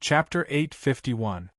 Chapter 851.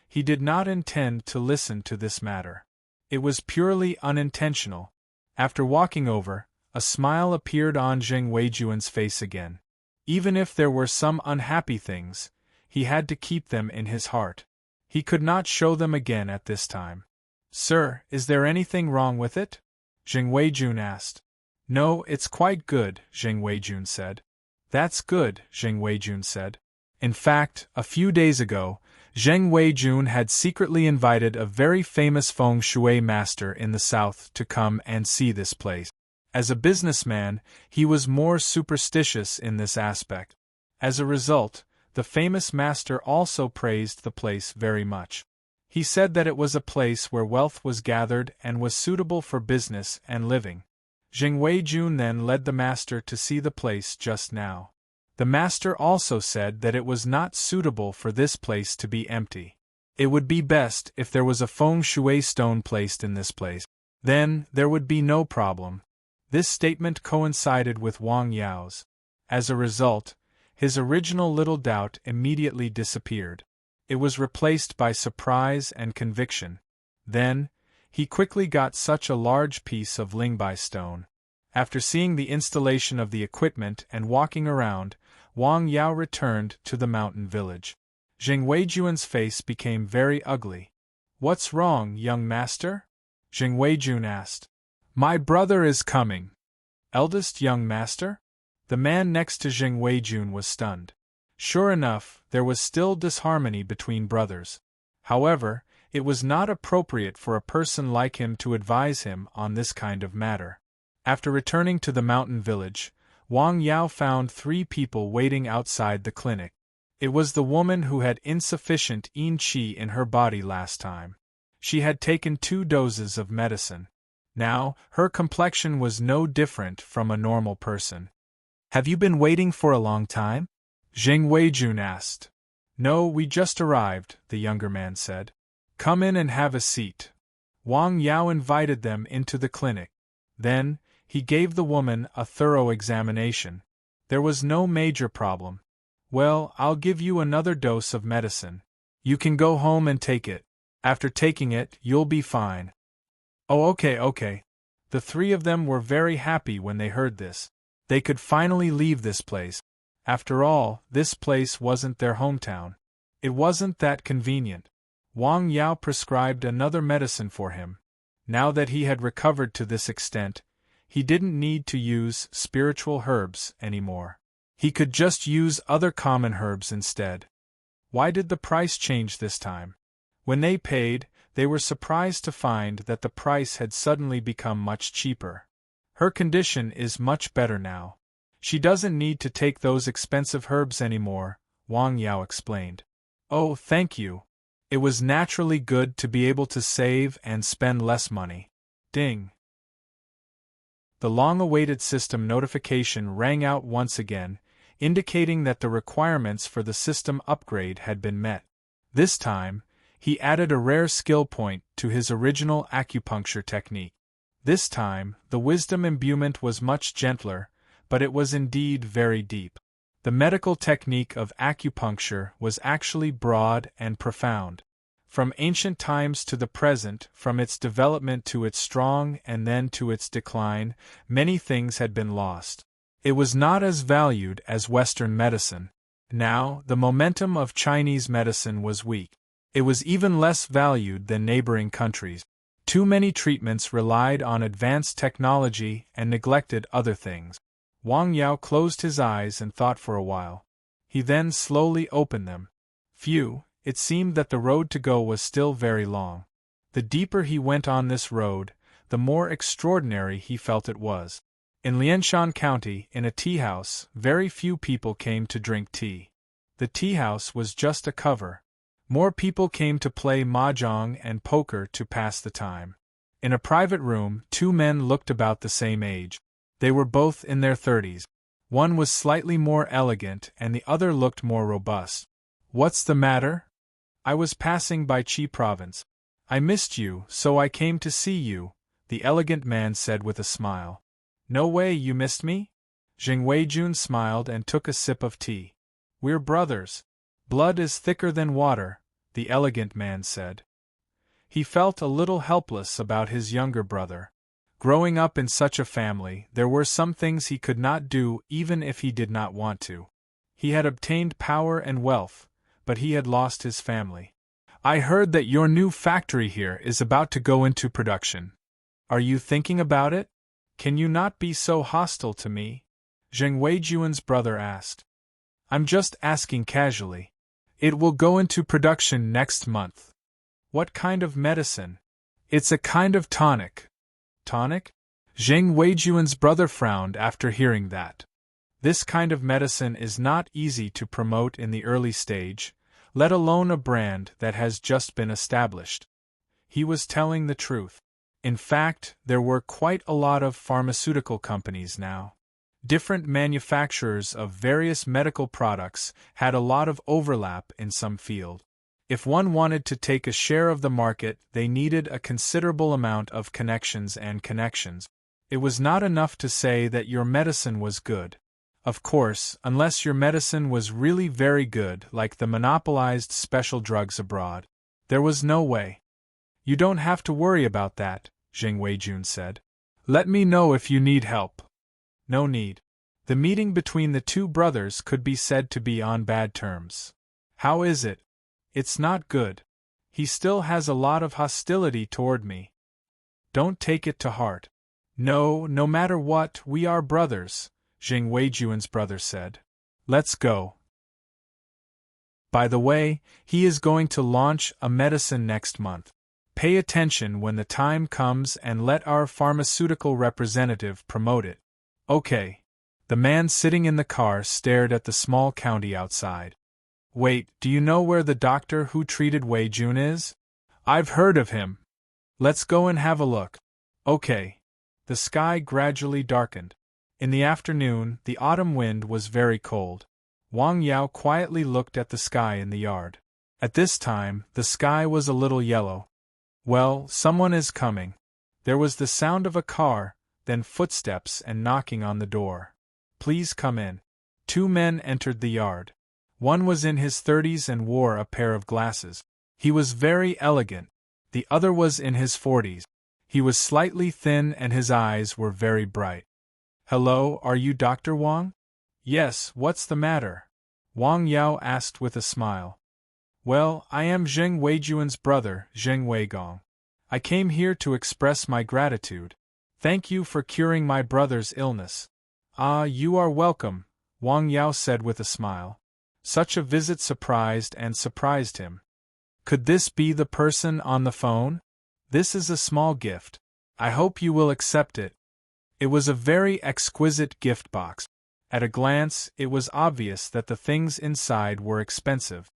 He did not intend to listen to this matter. It was purely unintentional. After walking over, a smile appeared on Zheng Weijuan's face again. Even if there were some unhappy things, he had to keep them in his heart. He could not show them again at this time. "Sir, is there anything wrong with it?" Zheng Weijun asked. "No, it's quite good," Zheng Weijun said. "That's good," Zheng Weijun said. In fact, a few days ago, Zheng Weijun had secretly invited a very famous feng shui master in the south to come and see this place. As a businessman, he was more superstitious in this aspect. As a result, the famous master also praised the place very much. He said that it was a place where wealth was gathered and was suitable for business and living. Zheng Weijun then led the master to see the place just now. The master also said that it was not suitable for this place to be empty. It would be best if there was a feng shui stone placed in this place. Then, there would be no problem. This statement coincided with Wang Yao's. As a result, his original little doubt immediately disappeared. It was replaced by surprise and conviction. Then, he quickly got such a large piece of Lingbai stone. After seeing the installation of the equipment and walking around, Wang Yao returned to the mountain village. Zheng Weijuan's face became very ugly. "What's wrong, young master?" Zheng Weijun asked. "My brother is coming." "Eldest young master?" The man next to Zheng Weijun was stunned. Sure enough, there was still disharmony between brothers. However, it was not appropriate for a person like him to advise him on this kind of matter. After returning to the mountain village, Wang Yao found 3 people waiting outside the clinic. It was the woman who had insufficient yin qi in her body last time. She had taken 2 doses of medicine. Now, her complexion was no different from a normal person. "Have you been waiting for a long time?" Zheng Weijun asked. "No, we just arrived," the younger man said. "Come in and have a seat." Wang Yao invited them into the clinic. Then, he gave the woman a thorough examination. There was no major problem. "Well, I'll give you another dose of medicine. You can go home and take it. After taking it, you'll be fine." "Oh, okay. The 3 of them were very happy when they heard this. They could finally leave this place. After all, this place wasn't their hometown. It wasn't that convenient. Wang Yao prescribed another medicine for him. Now that he had recovered to this extent, he didn't need to use spiritual herbs anymore. He could just use other common herbs instead. Why did the price change this time? When they paid, they were surprised to find that the price had suddenly become much cheaper. "Her condition is much better now. She doesn't need to take those expensive herbs anymore," Wang Yao explained. "Oh, thank you. It was naturally good to be able to save and spend less money." Ding! The long-awaited system notification rang out once again, indicating that the requirements for the system upgrade had been met. This time, he added a rare skill point to his original acupuncture technique. This time, the wisdom imbuement was much gentler, but it was indeed very deep. The medical technique of acupuncture was actually broad and profound. From ancient times to the present, from its development to its strong and then to its decline, many things had been lost. It was not as valued as Western medicine. Now, the momentum of Chinese medicine was weak. It was even less valued than neighboring countries. Too many treatments relied on advanced technology and neglected other things. Wang Yao closed his eyes and thought for a while. He then slowly opened them. Phew, it seemed that the road to go was still very long. The deeper he went on this road, the more extraordinary he felt it was. In Lianshan County, in a tea house, very few people came to drink tea. The tea house was just a cover. More people came to play mahjong and poker to pass the time. In a private room, 2 men looked about the same age. They were both in their 30s. One was slightly more elegant and the other looked more robust. "What's the matter?" "I was passing by Qi province. I missed you, so I came to see you," the elegant man said with a smile. "No way you missed me?" Zheng Weijun smiled and took a sip of tea. "We're brothers. Blood is thicker than water, the elegant man said. He felt a little helpless about his younger brother. Growing up in such a family, there were some things he could not do even if he did not want to. He had obtained power and wealth, but he had lost his family. I heard that your new factory here is about to go into production. Are you thinking about it? Can you not be so hostile to me? Zheng Weijuan's brother asked. I'm just asking casually. It will go into production next month. What kind of medicine? It's a kind of tonic. Tonic? Zheng Weijuan's brother frowned after hearing that. This kind of medicine is not easy to promote in the early stage, let alone a brand that has just been established. He was telling the truth. In fact, there were quite a lot of pharmaceutical companies now. Different manufacturers of various medical products had a lot of overlap in some field. If one wanted to take a share of the market, they needed a considerable amount of connections and connections. It was not enough to say that your medicine was good. Of course, unless your medicine was really very good, like the monopolized special drugs abroad, there was no way. You don't have to worry about that, Zheng Weijun said. Let me know if you need help. No need. The meeting between the two brothers could be said to be on bad terms. How is it? It's not good. He still has a lot of hostility toward me. Don't take it to heart. No matter what, we are brothers, Zheng Weijuan's brother said. Let's go. By the way, he is going to launch a medicine next month. Pay attention when the time comes and let our pharmaceutical representative promote it. Okay. The man sitting in the car stared at the small county outside. Wait, do you know where the doctor who treated Weijun is? I've heard of him. Let's go and have a look. Okay. The sky gradually darkened. In the afternoon, the autumn wind was very cold. Wang Yao quietly looked at the sky in the yard. At this time, the sky was a little yellow. Well, someone is coming. There was the sound of a car, then footsteps and knocking on the door. Please come in. Two men entered the yard. One was in his 30s and wore a pair of glasses. He was very elegant. The other was in his 40s. He was slightly thin and his eyes were very bright. Hello, are you Dr. Wang? Yes, what's the matter? Wang Yao asked with a smile. Well, I am Zheng Weijuan's brother, Zheng Weigong. I came here to express my gratitude. Thank you for curing my brother's illness. Ah, you are welcome, Wang Yao said with a smile. Such a visit surprised him. Could this be the person on the phone? This is a small gift. I hope you will accept it. It was a very exquisite gift box. At a glance, it was obvious that the things inside were expensive.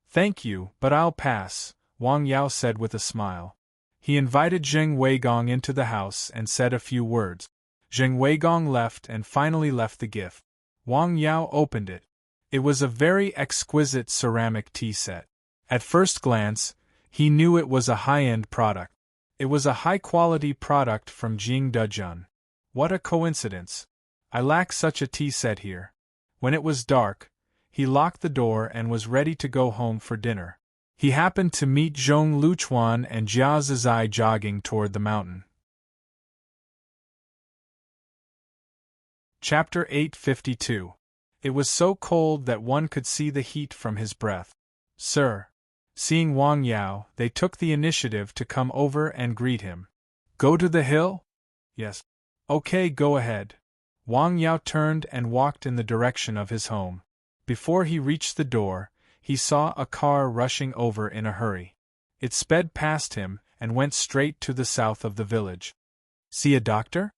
Thank you, but I'll pass, Wang Yao said with a smile. He invited Zheng Weigong into the house and said a few words. Zheng Weigong left and finally left the gift. Wang Yao opened it. It was a very exquisite ceramic tea set. At first glance, he knew it was a high-end product. It was a high-quality product from Jingdezhen. What a coincidence. I lack such a tea set here. When it was dark, he locked the door and was ready to go home for dinner. He happened to meet Zhong Luchuan and Jia Zizai jogging toward the mountain. Chapter 852. It was so cold that one could see the heat from his breath. Sir. Seeing Wang Yao, they took the initiative to come over and greet him. Go to the hill? Yes. Okay, go ahead. Wang Yao turned and walked in the direction of his home. Before he reached the door, he saw a car rushing over in a hurry. It sped past him and went straight to the south of the village. See a doctor?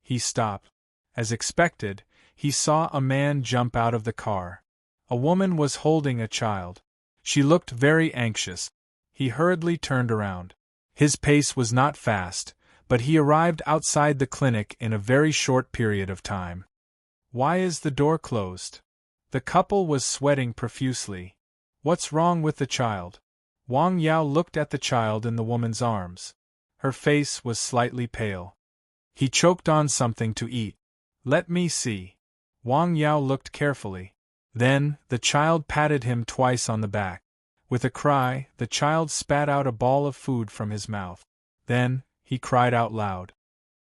He stopped. As expected, he saw a man jump out of the car. A woman was holding a child. She looked very anxious. He hurriedly turned around. His pace was not fast, but he arrived outside the clinic in a very short period of time. Why is the door closed? The couple was sweating profusely. What's wrong with the child? Wang Yao looked at the child in the woman's arms. Her face was slightly pale. He choked on something to eat. Let me see. Wang Yao looked carefully. Then, the child patted him twice on the back. With a cry, the child spat out a ball of food from his mouth. Then, he cried out loud.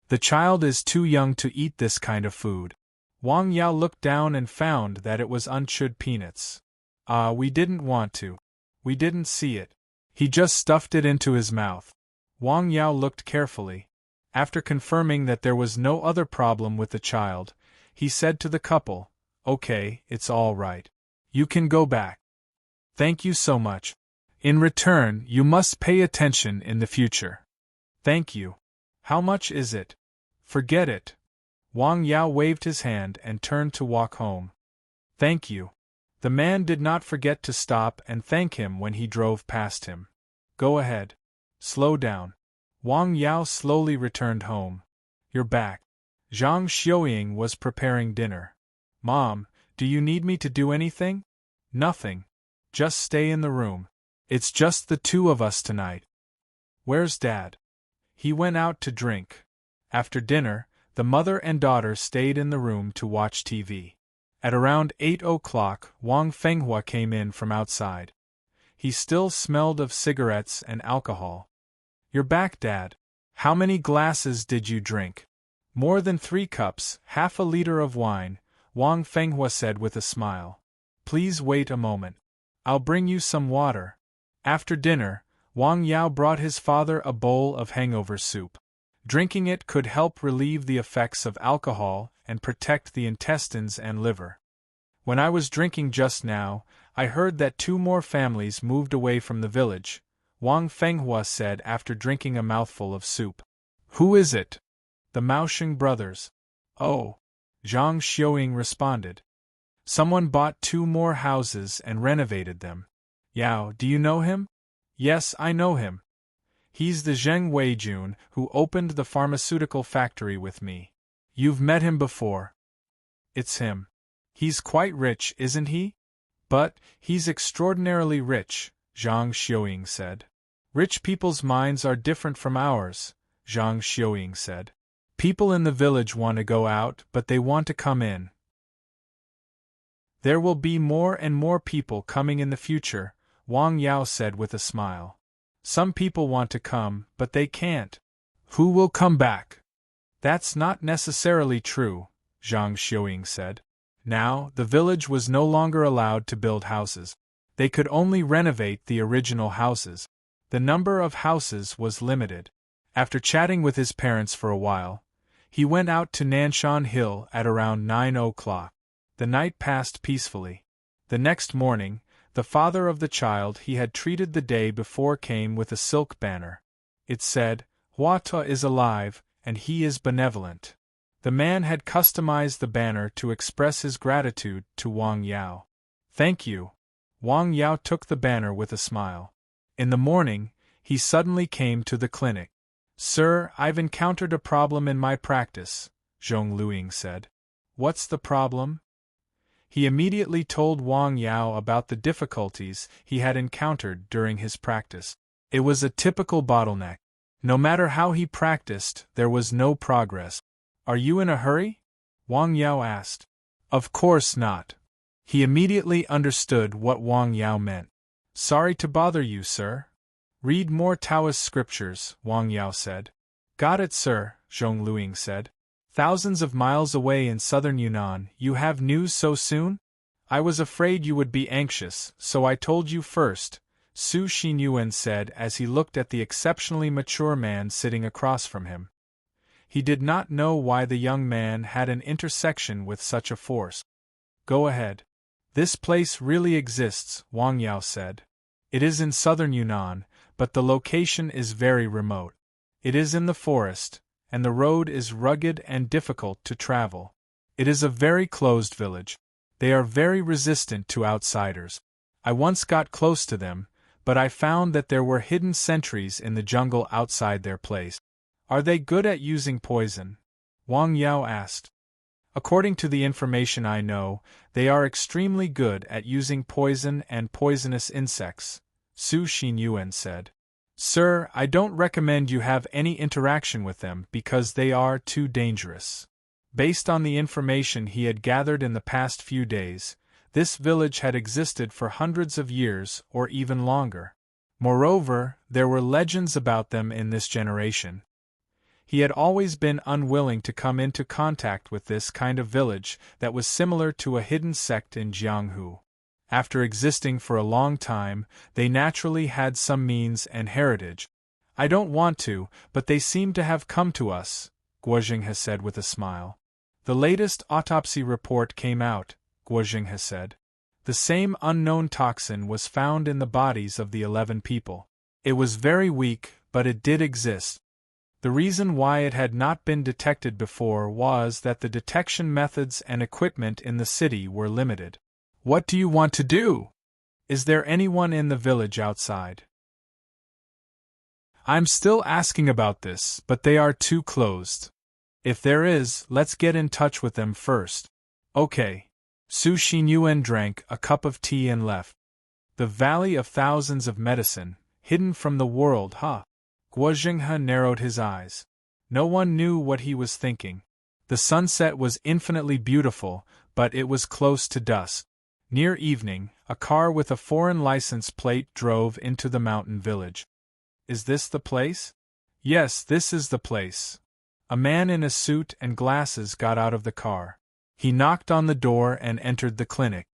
The child is too young to eat this kind of food. Wang Yao looked down and found that it was unchewed peanuts. We didn't want to. We didn't see it. He just stuffed it into his mouth. Wang Yao looked carefully. After confirming that there was no other problem with the child, he said to the couple, "Okay, it's all right. You can go back. Thank you so much. In return, you must pay attention in the future." "Thank you. How much is it?" "Forget it." Wang Yao waved his hand and turned to walk home. "Thank you." The man did not forget to stop and thank him when he drove past him. "Go ahead. Slow down." Wang Yao slowly returned home. "You're back." Zhang Xiuying was preparing dinner. "Mom, do you need me to do anything?" "Nothing. Just stay in the room. It's just the two of us tonight." "Where's Dad?" "He went out to drink." After dinner, the mother and daughter stayed in the room to watch TV. At around 8 o'clock, Wang Fenghua came in from outside. He still smelled of cigarettes and alcohol. "You're back, Dad. How many glasses did you drink?" "More than 3 cups, half a liter of wine," Wang Fenghua said with a smile. "Please wait a moment. I'll bring you some water." After dinner, Wang Yao brought his father a bowl of hangover soup. Drinking it could help relieve the effects of alcohol and protect the intestines and liver. "When I was drinking just now, I heard that 2 more families moved away from the village," Wang Fenghua said after drinking a mouthful of soup. "Who is it?" "The Maosheng brothers." "Oh," Zhang Xiuying responded. "Someone bought 2 more houses and renovated them." "Yao, do you know him?" "Yes, I know him. He's the Zheng Weijun who opened the pharmaceutical factory with me." "You've met him before." "It's him. He's quite rich, isn't he?" "But, he's extraordinarily rich," Zhang Xiuying said. "Rich people's minds are different from ours," Zhang Xiuying said. "People in the village want to go out, but they want to come in. There will be more and more people coming in the future," Wang Yao said with a smile. "Some people want to come, but they can't." "Who will come back?" "That's not necessarily true," Zhang Xiuying said. Now, the village was no longer allowed to build houses. They could only renovate the original houses. The number of houses was limited. After chatting with his parents for a while, he went out to Nanshan Hill at around 9 o'clock. The night passed peacefully. The next morning, the father of the child he had treated the day before came with a silk banner. It said, "Huata is alive, and he is benevolent." The man had customized the banner to express his gratitude to Wang Yao. "Thank you." Wang Yao took the banner with a smile. In the morning, he suddenly came to the clinic. "Sir, I've encountered a problem in my practice," Zhong Luing said. "What's the problem?" He immediately told Wang Yao about the difficulties he had encountered during his practice. It was a typical bottleneck. No matter how he practiced, there was no progress. "Are you in a hurry?" Wang Yao asked. "Of course not." He immediately understood what Wang Yao meant. "Sorry to bother you, sir." "Read more Taoist scriptures," Wang Yao said. "Got it, sir," Zhong Luing said. "Thousands of miles away in southern Yunnan, you have news so soon? I was afraid you would be anxious, so I told you first," Su Xinyuan said as he looked at the exceptionally mature man sitting across from him. He did not know why the young man had an intersection with such a force. "Go ahead. This place really exists," Wang Yao said. "It is in southern Yunnan, but the location is very remote. It is in the forest, and the road is rugged and difficult to travel. It is a very closed village. They are very resistant to outsiders. I once got close to them, but I found that there were hidden sentries in the jungle outside their place." "Are they good at using poison?" Wang Yao asked. "According to the information I know, they are extremely good at using poison and poisonous insects," Su Xinyuan said. "Sir, I don't recommend you have any interaction with them because they are too dangerous." Based on the information he had gathered in the past few days, This village had existed for hundreds of years or even longer. Moreover, there were legends about them in this generation. He had always been unwilling to come into contact with this kind of village that was similar to a hidden sect in Jianghu. After existing for a long time, they naturally had some means and heritage. I don't want to, but they seem to have come to us, Guozheng has said with a smile. The latest autopsy report came out, Guozheng has said. The same unknown toxin was found in the bodies of the 11 people. It was very weak, but it did exist. The reason why it had not been detected before was that the detection methods and equipment in the city were limited. What do you want to do? Is there anyone in the village outside? I'm still asking about this, but they are too closed. If there is, let's get in touch with them first. Okay. Su Xinyuan drank a cup of tea and left. The Valley of Thousands of Medicine, hidden from the world, huh? Guozhenghe narrowed his eyes. No one knew what he was thinking. The sunset was infinitely beautiful, but it was close to dusk. Near evening, a car with a foreign license plate drove into the mountain village. Is this the place? Yes, this is the place. A man in a suit and glasses got out of the car. He knocked on the door and entered the clinic.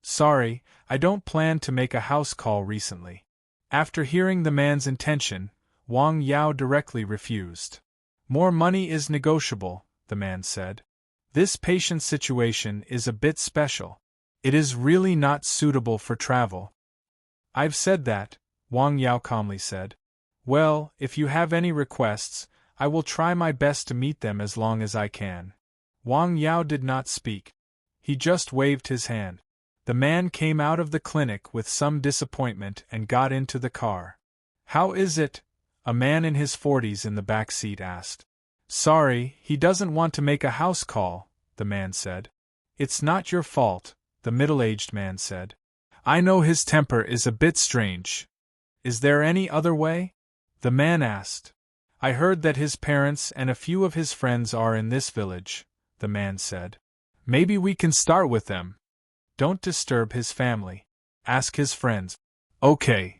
Sorry, I don't plan to make a house call recently. After hearing the man's intention, Wang Yao directly refused. More money is negotiable, the man said. This patient's situation is a bit special. It is really not suitable for travel. I've said that, Wang Yao calmly said. Well, if you have any requests, I will try my best to meet them as long as I can. Wang Yao did not speak. He just waved his hand. The man came out of the clinic with some disappointment and got into the car. How is it? A man in his 40s in the back seat asked. Sorry, he doesn't want to make a house call, the man said. It's not your fault, the middle-aged man said. I know his temper is a bit strange. Is there any other way? The man asked. I heard that his parents and a few of his friends are in this village, the man said. Maybe we can start with them. Don't disturb his family. Ask his friends. Okay.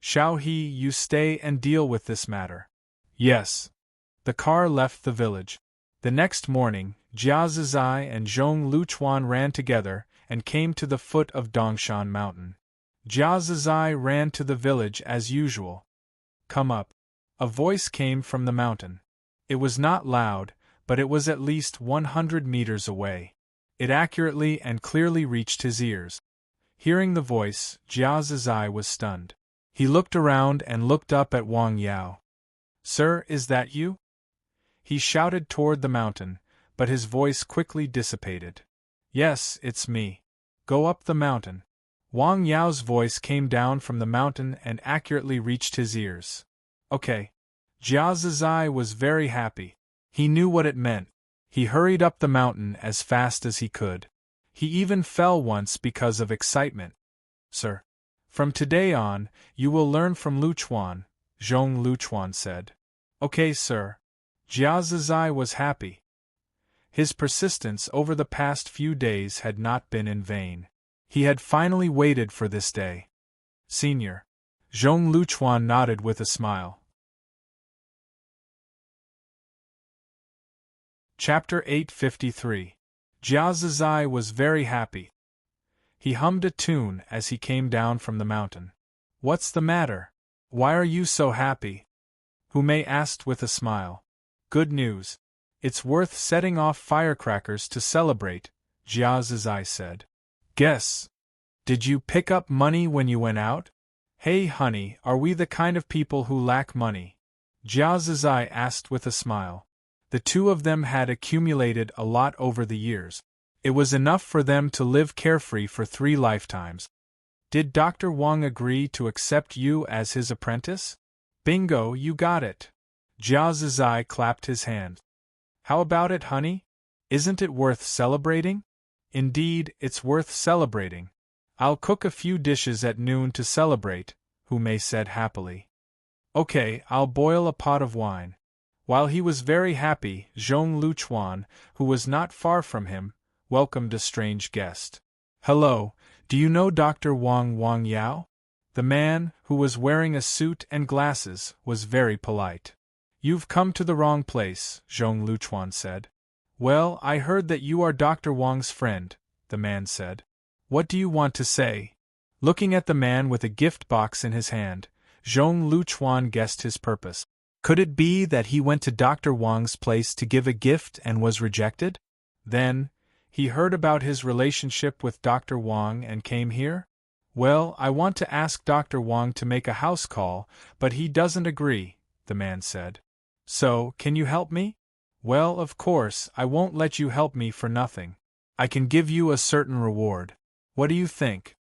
Xiao He, you stay and deal with this matter. Yes. The car left the village. The next morning, Jia Zizai and Zhong Luchuan ran together and came to the foot of Dongshan Mountain. Jia Zizai ran to the village as usual. Come up. A voice came from the mountain. It was not loud, but it was at least 100 meters away. It accurately and clearly reached his ears. Hearing the voice, Jia Zizai was stunned. He looked around and looked up at Wang Yao. Sir, is that you? He shouted toward the mountain, but his voice quickly dissipated. Yes, it's me. Go up the mountain. Wang Yao's voice came down from the mountain and accurately reached his ears. Okay. Jia Zizai was very happy. He knew what it meant. He hurried up the mountain as fast as he could. He even fell once because of excitement. Sir. From today on, you will learn from Luchuan, Zhong Luchuan said. Okay, sir. Jia Zizai was happy. His persistence over the past few days had not been in vain. He had finally waited for this day. Senior. Zhong Luchuan nodded with a smile. Chapter 853. Jia Zizai was very happy. He hummed a tune as he came down from the mountain. What's the matter? Why are you so happy? Hu Mei asked with a smile. Good news. It's worth setting off firecrackers to celebrate, Jia Zizai said. Guess. Did you pick up money when you went out? Hey honey, are we the kind of people who lack money? Jia Zizai asked with a smile. The two of them had accumulated a lot over the years. It was enough for them to live carefree for 3 lifetimes. Did Dr. Wang agree to accept you as his apprentice? Bingo, you got it. Jia Zizai clapped his hand. How about it, honey? Isn't it worth celebrating? Indeed, it's worth celebrating. I'll cook a few dishes at noon to celebrate, Hu Mei said happily. Okay, I'll boil a pot of wine. While he was very happy, Zhong Luchuan, who was not far from him, welcomed a strange guest. Hello, do you know Dr. Wang Yao? The man, who was wearing a suit and glasses, was very polite. You've come to the wrong place, Zhong Luchuan said. Well, I heard that you are Dr. Wang's friend, the man said. What do you want to say? Looking at the man with a gift box in his hand, Zhong Luchuan guessed his purpose. Could it be that he went to Dr. Wang's place to give a gift and was rejected? Then, he heard about his relationship with Dr. Wang and came here? Well, I want to ask Dr. Wang to make a house call, but he doesn't agree, the man said. So, can you help me? Well, of course, I won't let you help me for nothing. I can give you a certain reward. What do you think?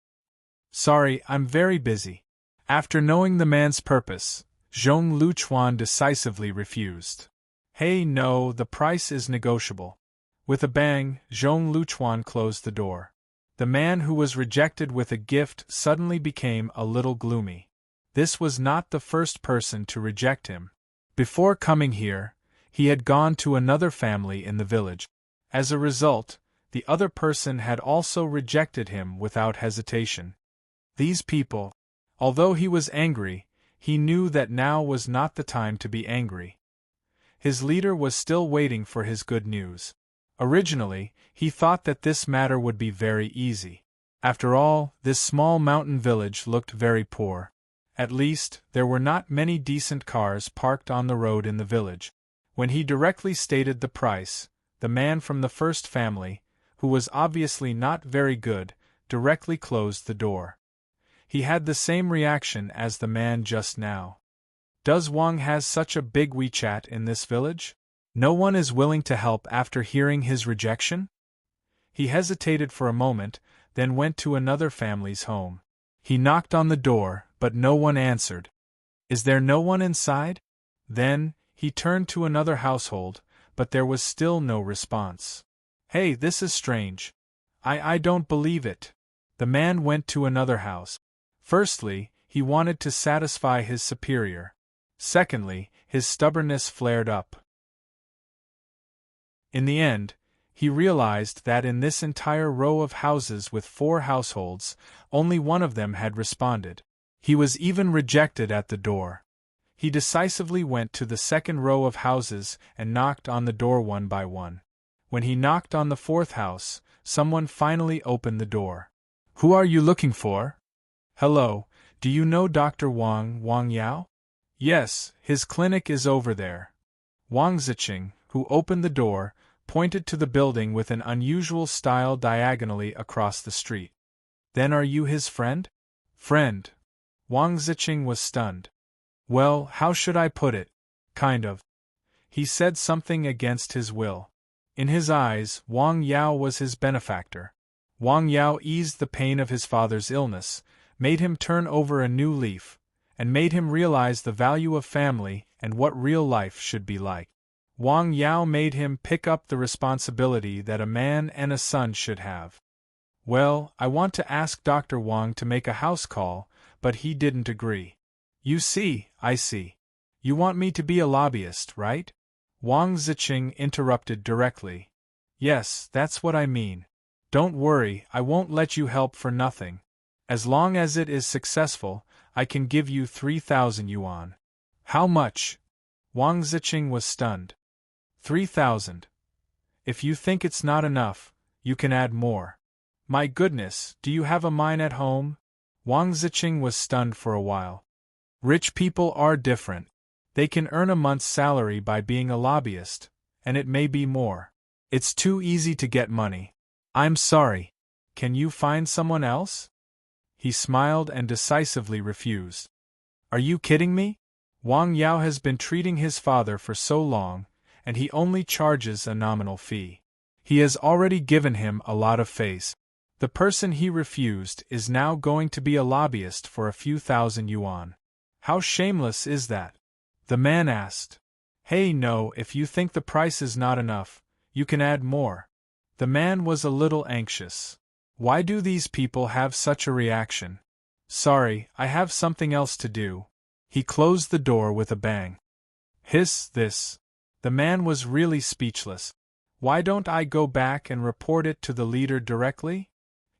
Sorry, I'm very busy. After knowing the man's purpose, Zhong Luchuan decisively refused. Hey, no, the price is negotiable. With a bang, Zhong Luchuan closed the door. The man who was rejected with a gift suddenly became a little gloomy. This was not the first person to reject him. Before coming here, he had gone to another family in the village. As a result, the other person had also rejected him without hesitation. These people, although he was angry, he knew that now was not the time to be angry. His leader was still waiting for his good news. Originally, he thought that this matter would be very easy. After all, this small mountain village looked very poor. At least, there were not many decent cars parked on the road in the village. When he directly stated the price, the man from the first family, who was obviously not very good, directly closed the door. He had the same reaction as the man just now. Does Wang has such a big WeChat in this village? No one is willing to help after hearing his rejection? He hesitated for a moment, then went to another family's home. He knocked on the door, but no one answered. Is there no one inside? Then, he turned to another household, but there was still no response. Hey, this is strange. I don't believe it. The man went to another house. Firstly, he wanted to satisfy his superior. Secondly, his stubbornness flared up. In the end, he realized that in this entire row of houses with 4 households, only one of them had responded. He was even rejected at the door. He decisively went to the second row of houses and knocked on the door one by one. When he knocked on the 4th house, someone finally opened the door. Who are you looking for? Hello, do you know Dr. Wang Yao? Yes, his clinic is over there. Wang Ziqing, who opened the door, pointed to the building with an unusual style diagonally across the street. Then are you his friend? Friend. Wang Ziqing was stunned. Well, how should I put it? Kind of. He said something against his will. In his eyes, Wang Yao was his benefactor. Wang Yao eased the pain of his father's illness, made him turn over a new leaf, and made him realize the value of family and what real life should be like. Wang Yao made him pick up the responsibility that a man and a son should have. Well, I want to ask Dr. Wang to make a house call, but he didn't agree. You see, I see. You want me to be a lobbyist, right? Wang Ziqing interrupted directly. Yes, that's what I mean. Don't worry, I won't let you help for nothing. As long as it is successful, I can give you 3,000 yuan. How much? Wang Ziqing was stunned. 3,000. If you think it's not enough, you can add more. My goodness, do you have a mine at home? Wang Ziqing was stunned for a while. Rich people are different. They can earn a month's salary by being a lobbyist, and it may be more. It's too easy to get money. I'm sorry. Can you find someone else? He smiled and decisively refused. Are you kidding me? Wang Yao has been treating his father for so long, and he only charges a nominal fee. He has already given him a lot of face. The person he refused is now going to be a lobbyist for a few thousand yuan. How shameless is that? The man asked. Hey, no, if you think the price is not enough, you can add more. The man was a little anxious. Why do these people have such a reaction? Sorry, I have something else to do. He closed the door with a bang. Hiss, this. The man was really speechless. Why don't I go back and report it to the leader directly?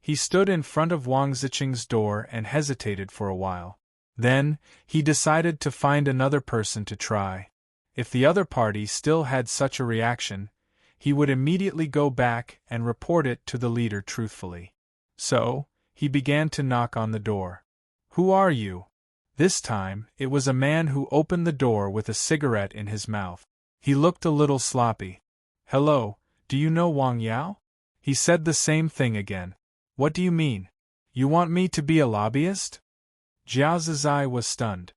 He stood in front of Wang Ziqing's door and hesitated for a while. Then, he decided to find another person to try. If the other party still had such a reaction, he would immediately go back and report it to the leader truthfully. So, he began to knock on the door. "Who are you?" This time, it was a man who opened the door with a cigarette in his mouth. He looked a little sloppy. "Hello, do you know Wang Yao?" He said the same thing again. "What do you mean? You want me to be a lobbyist?" Jiao Zizai was stunned.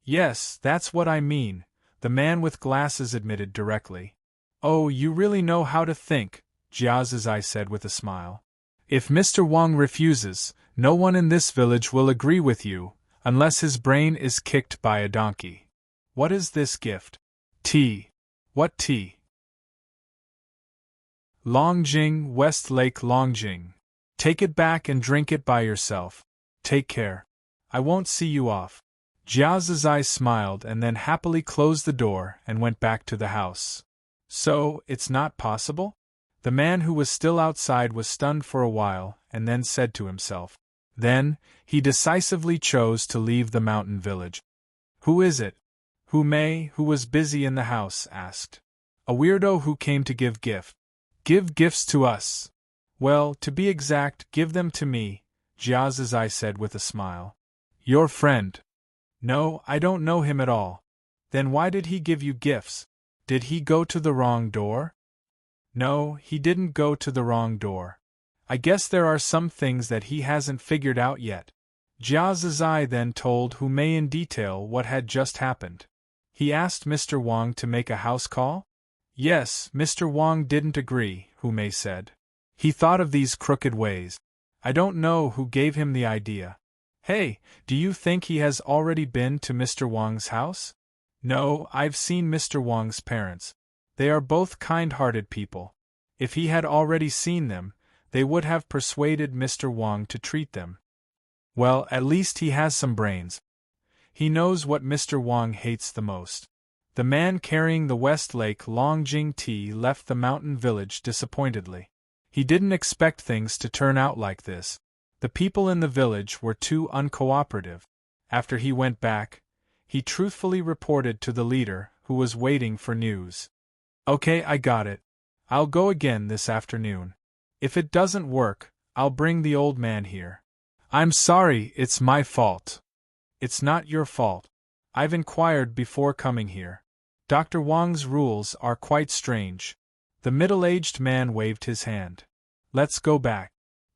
"Yes, that's what I mean," the man with glasses admitted directly. "Oh, you really know how to think," Jiao Zizai said with a smile. "If Mr. Wang refuses, no one in this village will agree with you, unless his brain is kicked by a donkey. What is this gift?" "Tea." "What tea?" "Longjing, West Lake Longjing. Take it back and drink it by yourself. Take care. I won't see you off." Jiao Zizai smiled and then happily closed the door and went back to the house. "So, it's not possible?" The man who was still outside was stunned for a while and then said to himself. Then, he decisively chose to leave the mountain village. "Who is it?" Hu Mei, who was busy in the house, asked. "A weirdo who came to give gift." "Give gifts to us?" "Well, to be exact, give them to me," Jiao Zizai said with a smile. "Your friend?" "No, I don't know him at all." "Then why did he give you gifts? Did he go to the wrong door?" "No, he didn't go to the wrong door. I guess there are some things that he hasn't figured out yet." Jiao Zizai then told Hu Mei in detail what had just happened. "He asked Mr. Wang to make a house call?" "Yes, Mr. Wang didn't agree," Hu Mei said. "He thought of these crooked ways. I don't know who gave him the idea." "Hey, do you think he has already been to Mr. Wang's house?" "No, I've seen Mr. Wang's parents. They are both kind-hearted people. If he had already seen them, they would have persuaded Mr. Wang to treat them. Well, at least he has some brains. He knows what Mr. Wang hates the most." The man carrying the West Lake Longjing tea left the mountain village disappointedly. He didn't expect things to turn out like this. The people in the village were too uncooperative. After he went back, he truthfully reported to the leader, who was waiting for news. "Okay, I got it. I'll go again this afternoon. If it doesn't work, I'll bring the old man here." "I'm sorry, it's my fault." "It's not your fault. I've inquired before coming here. Dr. Wang's rules are quite strange." The middle-aged man waved his hand. "Let's go back."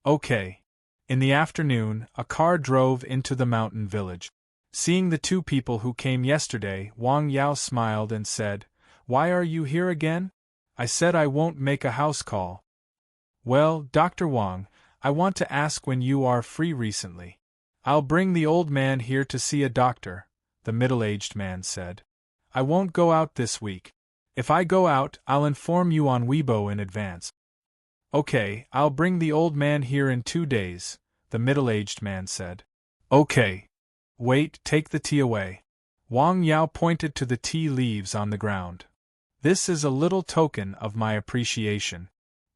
"Okay." In the afternoon, a car drove into the mountain village. Seeing the two people who came yesterday, Wang Yao smiled and said, "Why are you here again?" "I said I won't make a house call." "Well, Dr. Wang, I want to ask when you are free recently." "I'll bring the old man here to see a doctor," the middle-aged man said. "I won't go out this week. If I go out, I'll inform you on Weibo in advance." "Okay, I'll bring the old man here in 2 days," the middle-aged man said. "Okay. Wait, take the tea away." Wang Yao pointed to the tea leaves on the ground. "This is a little token of my appreciation."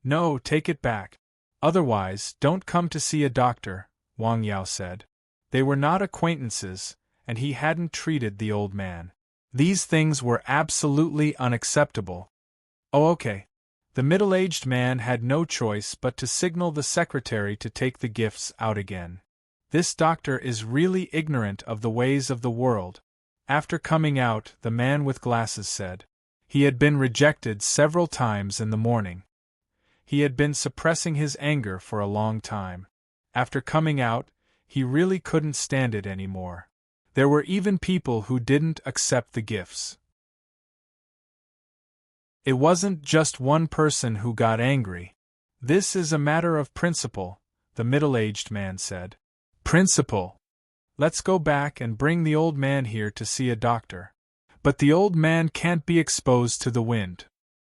"No, take it back. Otherwise, don't come to see a doctor," Wang Yao said. They were not acquaintances, and he hadn't treated the old man. These things were absolutely unacceptable. "Oh, okay." The middle-aged man had no choice but to signal the secretary to take the gifts out again. This doctor is really ignorant of the ways of the world. After coming out, the man with glasses said. He had been rejected several times in the morning. He had been suppressing his anger for a long time. After coming out, he really couldn't stand it anymore. There were even people who didn't accept the gifts. It wasn't just one person who got angry. "This is a matter of principle," the middle-aged man said. "Principle? Let's go back and bring the old man here to see a doctor." "But the old man can't be exposed to the wind."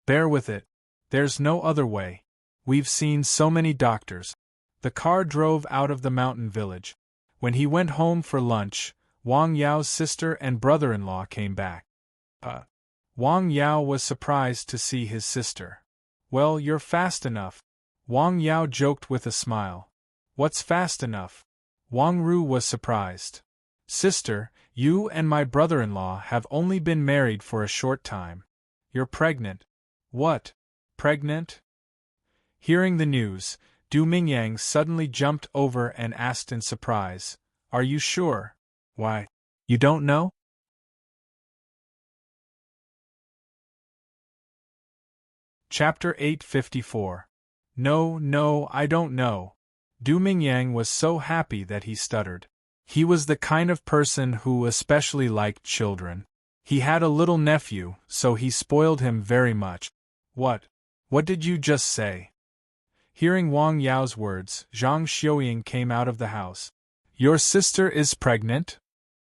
"Bear with it. There's no other way. We've seen so many doctors." The car drove out of the mountain village. When he went home for lunch, Wang Yao's sister and brother-in-law came back. Wang Yao was surprised to see his sister. "Well, you're fast enough," Wang Yao joked with a smile. What's fast enough? Wang Ru was surprised. Sister, you and my brother-in-law have only been married for a short time. You're pregnant. What? Pregnant? Hearing the news, Du Mingyang suddenly jumped over and asked in surprise, Are you sure? Why? You don't know? Chapter 854. No, I don't know. Du Mingyang was so happy that he stuttered. He was the kind of person who especially liked children. He had a little nephew, so he spoiled him very much. What did you just say? Hearing Wang Yao's words, Zhang Xiuying came out of the house. Your sister is pregnant?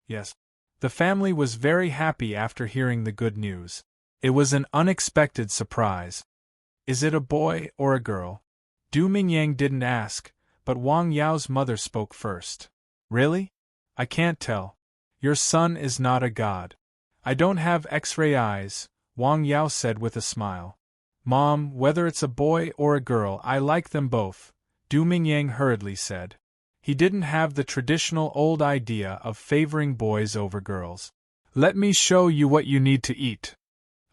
Yes. The family was very happy after hearing the good news. It was an unexpected surprise. Is it a boy or a girl? Du Mingyang didn't ask, but Wang Yao's mother spoke first. Really? I can't tell. Your son is not a god. I don't have X-ray eyes, Wang Yao said with a smile. Mom, whether it's a boy or a girl, I like them both, Du Mingyang hurriedly said. He didn't have the traditional old idea of favoring boys over girls. Let me show you what you need to eat.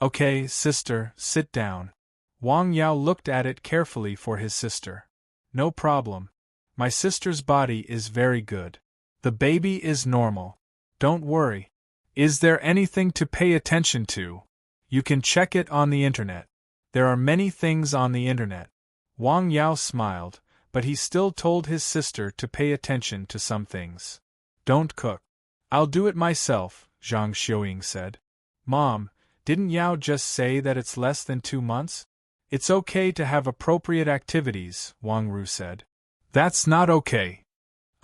Okay, sister, sit down. Wang Yao looked at it carefully for his sister. No problem. My sister's body is very good. The baby is normal. Don't worry. Is there anything to pay attention to? You can check it on the internet. There are many things on the internet. Wang Yao smiled, but he still told his sister to pay attention to some things. Don't cook. I'll do it myself, Zhang Xiuying said. Mom, didn't Yao just say that it's less than 2 months? It's okay to have appropriate activities, Wang Ru said. That's not okay.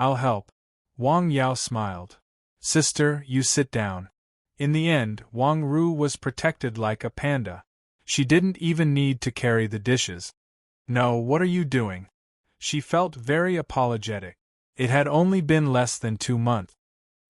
I'll help. Wang Yao smiled. Sister, you sit down. In the end, Wang Ru was protected like a panda. She didn't even need to carry the dishes. No, what are you doing? She felt very apologetic. It had only been less than 2 months.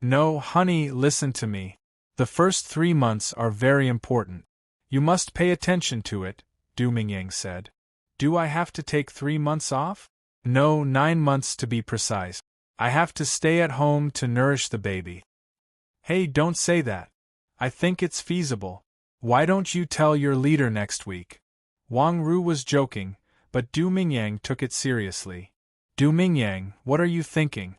No, honey, listen to me. The first 3 months are very important. You must pay attention to it, Du Mingyang said. Do I have to take 3 months off? No, 9 months to be precise. I have to stay at home to nourish the baby. Hey, don't say that. I think it's feasible. Why don't you tell your leader next week? Wang Ru was joking, but Du Mingyang took it seriously. Du Mingyang, what are you thinking?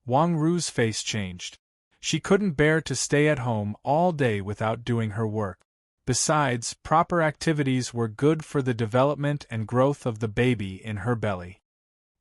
Wang Ru's face changed. She couldn't bear to stay at home all day without doing her work. Besides, proper activities were good for the development and growth of the baby in her belly.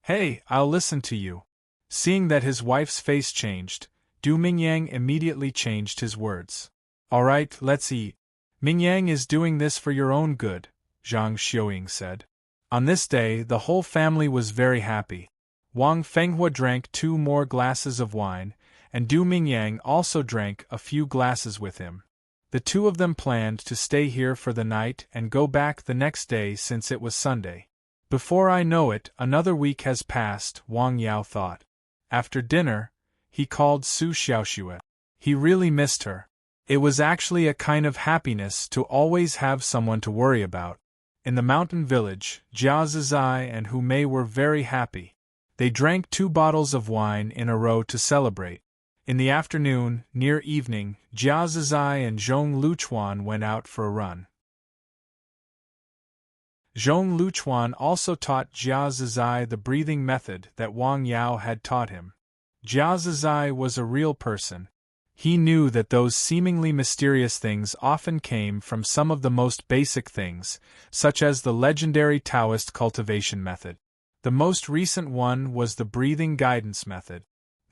Hey, I'll listen to you. Seeing that his wife's face changed, Du Mingyang immediately changed his words. All right, let's eat. Mingyang is doing this for your own good, Zhang Xiuying said. On this day, the whole family was very happy. Wang Fenghua drank 2 more glasses of wine, and Du Mingyang also drank a few glasses with him. The two of them planned to stay here for the night and go back the next day since it was Sunday. Before I know it, another week has passed, Wang Yao thought. After dinner, he called Su Xiaoxue. He really missed her. It was actually a kind of happiness to always have someone to worry about. In the mountain village, Jia Zizai and Hu Mei were very happy. They drank 2 bottles of wine in a row to celebrate. In the afternoon, near evening, Jia Zizai and Zhong Luchuan went out for a run. Zhong Luchuan also taught Jia Zizai the breathing method that Wang Yao had taught him. Jia Zizai was a real person. He knew that those seemingly mysterious things often came from some of the most basic things, such as the legendary Taoist cultivation method. The most recent one was the breathing guidance method.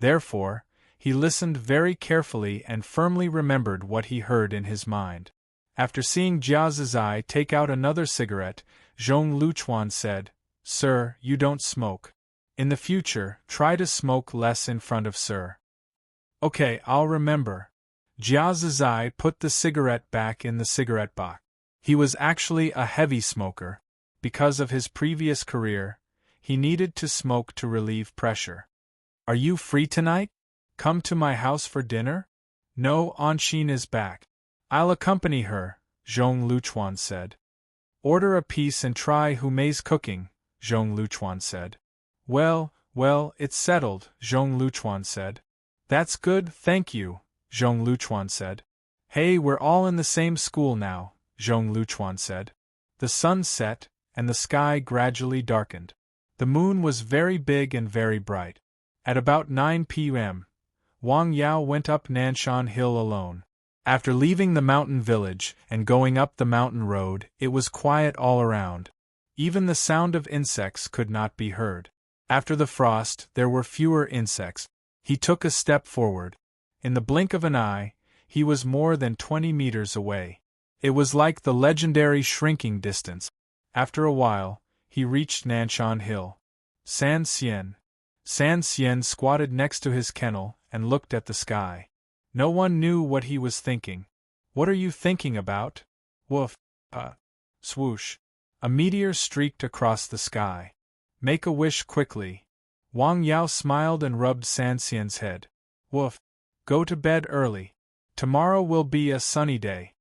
Therefore, he listened very carefully and firmly remembered what he heard in his mind. After seeing Jia Zizai take out another cigarette, Zhong Luchuan said, Sir, you don't smoke. In the future, try to smoke less in front of Sir. Okay, I'll remember. Jia Zizai put the cigarette back in the cigarette box. He was actually a heavy smoker. Because of his previous career, he needed to smoke to relieve pressure. Are you free tonight? Come to my house for dinner? No, Anxin is back. I'll accompany her, Zhong Luchuan said. Order a piece and try Hu Mei's cooking, Zhong Luchuan said. Well, Well, it's settled, Zhong Luchuan said. That's good, thank you, Zhong Luchuan said. Hey, we're all in the same school now, Zhong Luchuan said. The sun set, and the sky gradually darkened. The moon was very big and very bright. At about 9 p.m., Wang Yao went up Nanshan Hill alone. After leaving the mountain village and going up the mountain road, it was quiet all around. Even the sound of insects could not be heard. After the frost, there were fewer insects. He took a step forward. In the blink of an eye, he was more than 20 meters away. It was like the legendary shrinking distance. After a while, he reached Nanshan Hill. San Xian squatted next to his kennel and looked at the sky. No one knew what he was thinking. What are you thinking about? Woof. Swoosh. A meteor streaked across the sky. Make a wish quickly. Wang Yao smiled and rubbed San Xian's head. Woof. Go to bed early. Tomorrow will be a sunny day.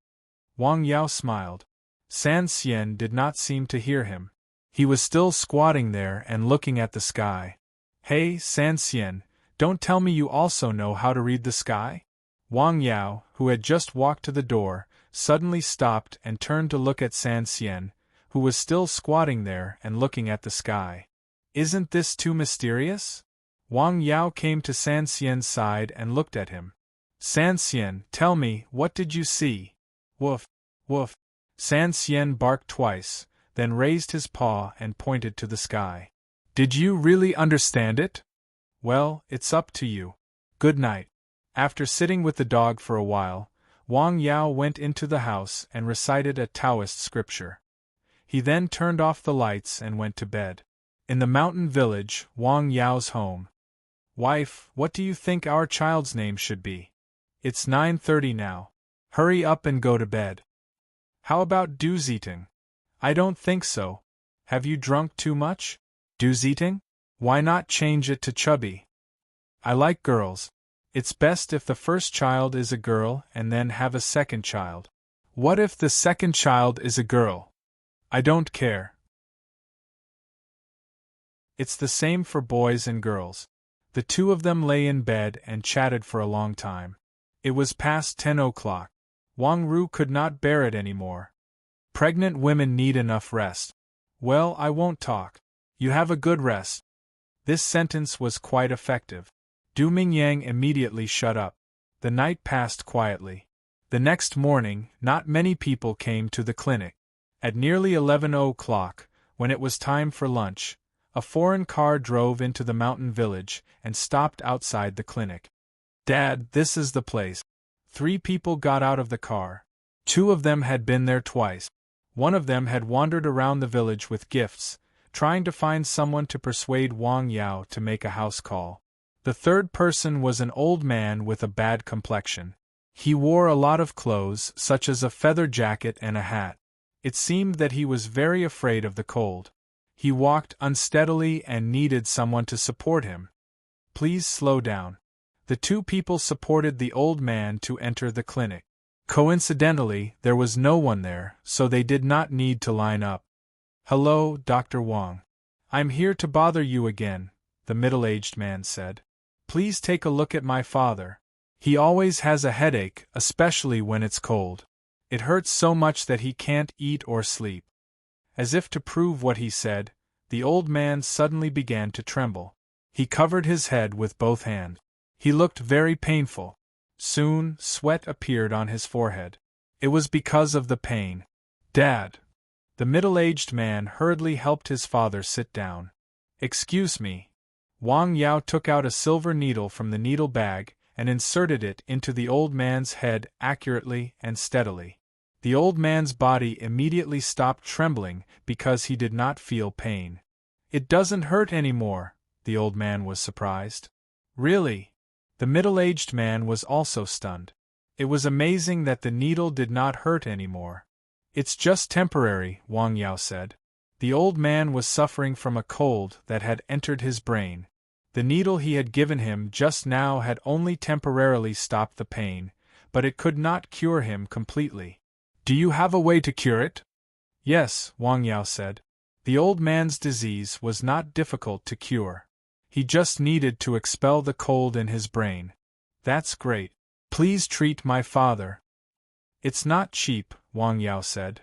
Wang Yao smiled. San Xian did not seem to hear him. He was still squatting there and looking at the sky. Hey, San Xian, don't tell me you also know how to read the sky? Wang Yao, who had just walked to the door, suddenly stopped and turned to look at San Xian, who was still squatting there and looking at the sky. Isn't this too mysterious? Wang Yao came to San Xian's side and looked at him. San Xian, tell me, what did you see? Woof, woof. San Xian barked twice, then raised his paw and pointed to the sky. Did you really understand it? Well, it's up to you. Good night. After sitting with the dog for a while, Wang Yao went into the house and recited a Taoist scripture. He then turned off the lights and went to bed. In the mountain village, Wang Yao's home. Wife, what do you think our child's name should be? It's 9:30 now. Hurry up and go to bed. How about Duziting? I don't think so. Have you drunk too much? Duziting? Why not change it to Chubby? I like girls. It's best if the first child is a girl and then have a second child. What if the second child is a girl? I don't care. It's the same for boys and girls. The two of them lay in bed and chatted for a long time. It was past 10 o'clock. Wang Ru could not bear it anymore. Pregnant women need enough rest. Well, I won't talk. You have a good rest. This sentence was quite effective. Du Mingyang immediately shut up. The night passed quietly. The next morning, not many people came to the clinic. At nearly 11 o'clock, when it was time for lunch, a foreign car drove into the mountain village and stopped outside the clinic. Dad, this is the place. 3 people got out of the car. 2 of them had been there twice. One of them had wandered around the village with gifts, trying to find someone to persuade Wang Yao to make a house call. The third person was an old man with a bad complexion. He wore a lot of clothes, such as a feather jacket and a hat. It seemed that he was very afraid of the cold. He walked unsteadily and needed someone to support him. Please slow down. The 2 people supported the old man to enter the clinic. Coincidentally, there was no one there, so they did not need to line up. Hello, Dr. Wang. I'm here to bother you again, the middle-aged man said. Please take a look at my father. He always has a headache, especially when it's cold. It hurts so much that he can't eat or sleep. As if to prove what he said, the old man suddenly began to tremble. He covered his head with both hands. He looked very painful. Soon, sweat appeared on his forehead. It was because of the pain. Dad! The middle-aged man hurriedly helped his father sit down. Excuse me. Wang Yao took out a silver needle from the needle bag and inserted it into the old man's head accurately and steadily. The old man's body immediately stopped trembling because he did not feel pain. It doesn't hurt anymore, the old man was surprised. Really? The middle-aged man was also stunned. It was amazing that the needle did not hurt anymore. It's just temporary, Wang Yao said. The old man was suffering from a cold that had entered his brain. The needle he had given him just now had only temporarily stopped the pain, but it could not cure him completely. Do you have a way to cure it? Yes, Wang Yao said. The old man's disease was not difficult to cure. He just needed to expel the cold in his brain. That's great. Please treat my father. It's not cheap, Wang Yao said.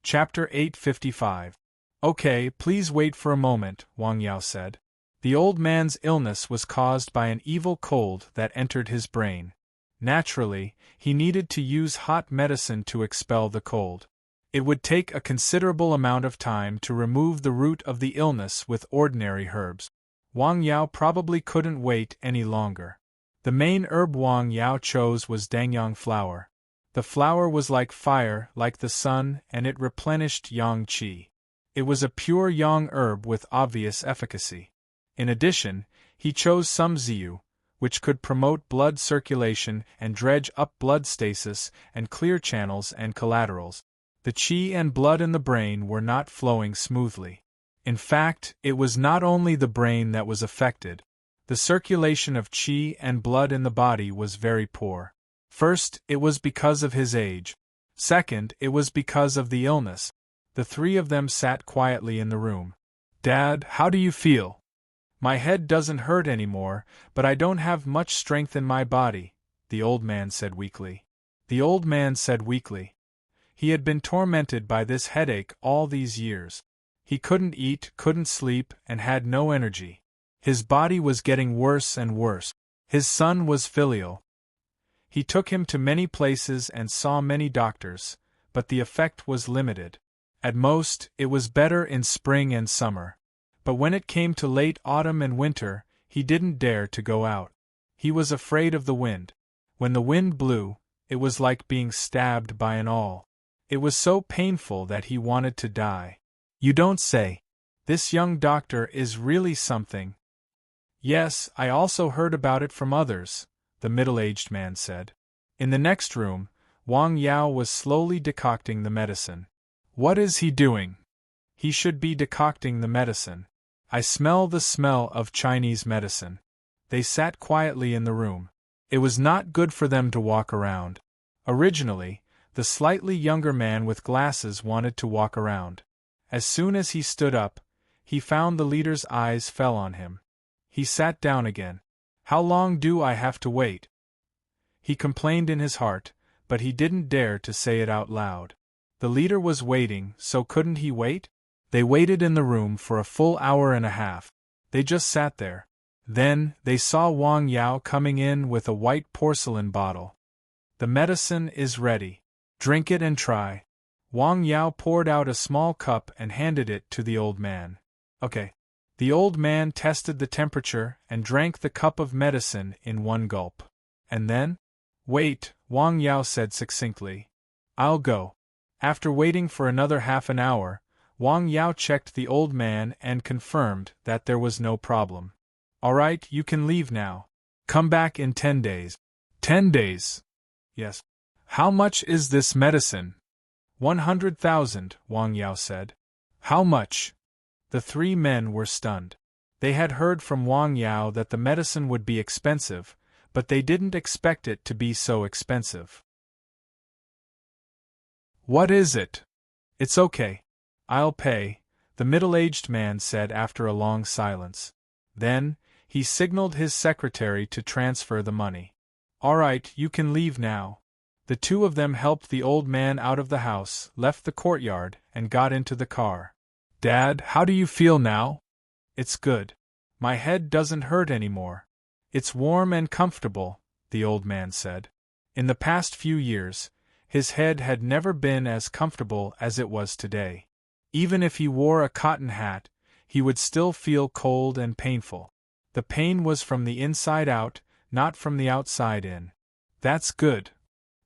Chapter 855. Okay, please wait for a moment, Wang Yao said. The old man's illness was caused by an evil cold that entered his brain. Naturally, he needed to use hot medicine to expel the cold. It would take a considerable amount of time to remove the root of the illness with ordinary herbs. Wang Yao probably couldn't wait any longer. The main herb Wang Yao chose was dangyang flower. The flower was like fire, like the sun, and it replenished yang qi. It was a pure yang herb with obvious efficacy. In addition, he chose some ziyu, which could promote blood circulation and dredge up blood stasis and clear channels and collaterals. The qi and blood in the brain were not flowing smoothly. In fact, it was not only the brain that was affected. The circulation of qi and blood in the body was very poor. First, it was because of his age. Second, it was because of the illness. The three of them sat quietly in the room. Dad, how do you feel? My head doesn't hurt anymore, but I don't have much strength in my body, the old man said weakly. The old man said weakly. He had been tormented by this headache all these years. He couldn't eat, couldn't sleep, and had no energy. His body was getting worse and worse. His son was filial. He took him to many places and saw many doctors, but the effect was limited. At most, it was better in spring and summer. But when it came to late autumn and winter, he didn't dare to go out. He was afraid of the wind. When the wind blew, it was like being stabbed by an awl. It was so painful that he wanted to die. You don't say. This young doctor is really something. Yes, I also heard about it from others, the middle-aged man said. In the next room, Wang Yao was slowly decocting the medicine. What is he doing? He should be decocting the medicine. I smell the smell of Chinese medicine. They sat quietly in the room. It was not good for them to walk around. Originally, the slightly younger man with glasses wanted to walk around. As soon as he stood up, he found the leader's eyes fell on him. He sat down again. How long do I have to wait? He complained in his heart, but he didn't dare to say it out loud. The leader was waiting, so couldn't he wait? They waited in the room for a full hour and a half. They just sat there. Then, they saw Wang Yao coming in with a white porcelain bottle. The medicine is ready. Drink it and try. Wang Yao poured out a small cup and handed it to the old man. Okay. The old man tested the temperature and drank the cup of medicine in one gulp. And then? Wait, Wang Yao said succinctly. I'll go. After waiting for another half an hour, Wang Yao checked the old man and confirmed that there was no problem. All right, you can leave now. Come back in 10 days. 10 days? Yes. How much is this medicine? 100,000, Wang Yao said. How much? The three men were stunned. They had heard from Wang Yao that the medicine would be expensive, but they didn't expect it to be so expensive. What is it? It's okay. I'll pay, the middle-aged man said after a long silence. Then, he signaled his secretary to transfer the money. All right, you can leave now. The two of them helped the old man out of the house, left the courtyard, and got into the car. Dad, how do you feel now? It's good. My head doesn't hurt anymore. It's warm and comfortable, the old man said. In the past few years, his head had never been as comfortable as it was today. Even if he wore a cotton hat, he would still feel cold and painful. The pain was from the inside out, not from the outside in. That's good.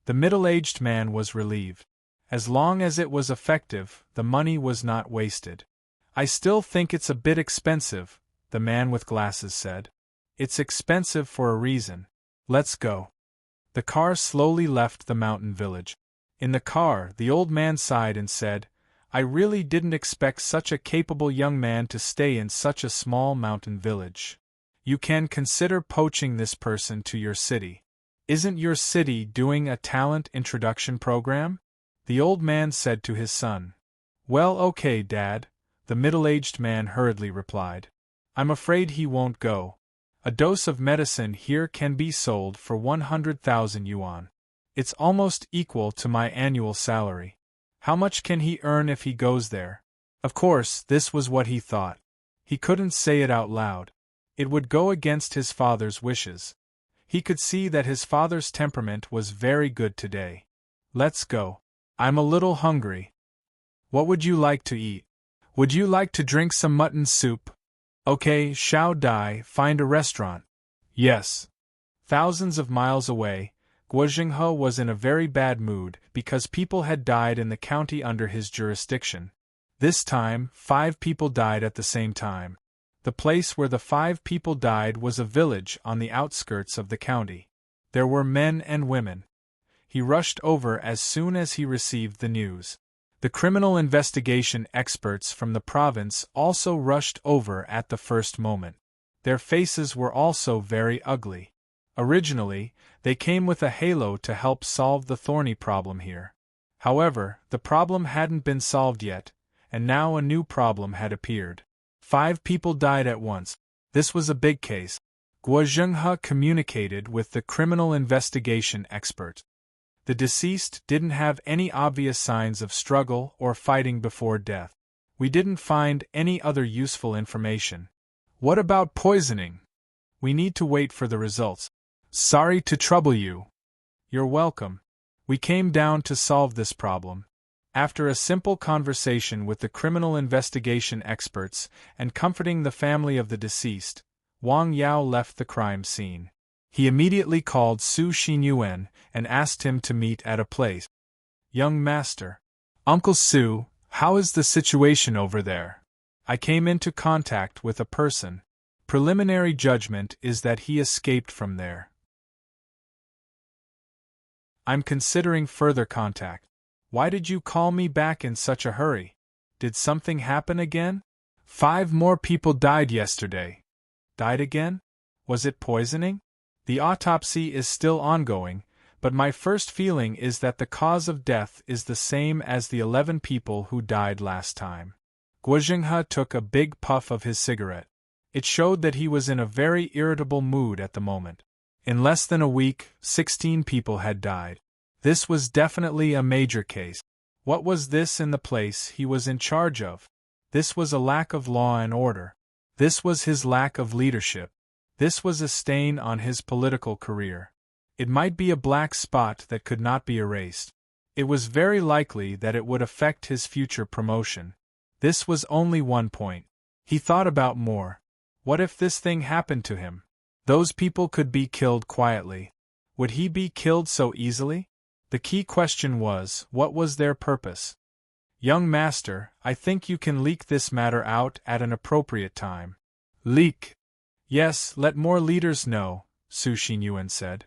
The middle-aged man was relieved. As long as it was effective, the money was not wasted. I still think it's a bit expensive, the man with glasses said. It's expensive for a reason. Let's go. The car slowly left the mountain village. In the car, the old man sighed and said, I really didn't expect such a capable young man to stay in such a small mountain village. You can consider poaching this person to your city. Isn't your city doing a talent introduction program? The old man said to his son. Well, okay, Dad, the middle-aged man hurriedly replied. I'm afraid he won't go. A dose of medicine here can be sold for 100,000 yuan. It's almost equal to my annual salary. How much can he earn if he goes there? Of course, this was what he thought. He couldn't say it out loud. It would go against his father's wishes. He could see that his father's temperament was very good today. Let's go. I'm a little hungry. What would you like to eat? Would you like to drink some mutton soup? Okay, Shao Dai, find a restaurant. Yes. Thousands of miles away, Guo Jinghe was in a very bad mood because people had died in the county under his jurisdiction. This time, 5 people died at the same time. The place where the 5 people died was a village on the outskirts of the county. There were men and women. He rushed over as soon as he received the news. The criminal investigation experts from the province also rushed over at the first moment. Their faces were also very ugly. Originally, they came with a halo to help solve the thorny problem here. However, the problem hadn't been solved yet, and now a new problem had appeared. 5 people died at once. This was a big case. Guo Jinghe communicated with the criminal investigation expert. The deceased didn't have any obvious signs of struggle or fighting before death. We didn't find any other useful information. What about poisoning? We need to wait for the results. Sorry to trouble you. You're welcome. We came down to solve this problem. After a simple conversation with the criminal investigation experts and comforting the family of the deceased, Wang Yao left the crime scene. He immediately called Su Xinyuan and asked him to meet at a place. Young master. Uncle Su, how is the situation over there? I came into contact with a person. Preliminary judgment is that he escaped from there. I'm considering further contact. Why did you call me back in such a hurry? Did something happen again? 5 more people died yesterday. Died again? Was it poisoning? The autopsy is still ongoing, but my first feeling is that the cause of death is the same as the 11 people who died last time. Guo Jinghe took a big puff of his cigarette. It showed that he was in a very irritable mood at the moment. In less than a week, 16 people had died. This was definitely a major case. What was this in the place he was in charge of? This was a lack of law and order. This was his lack of leadership. This was a stain on his political career. It might be a black spot that could not be erased. It was very likely that it would affect his future promotion. This was only one point. He thought about more. What if this thing happened to him? Those people could be killed quietly. Would he be killed so easily? The key question was, what was their purpose? Young master, I think you can leak this matter out at an appropriate time. Leak? Yes, let more leaders know, Su Xinyuan said.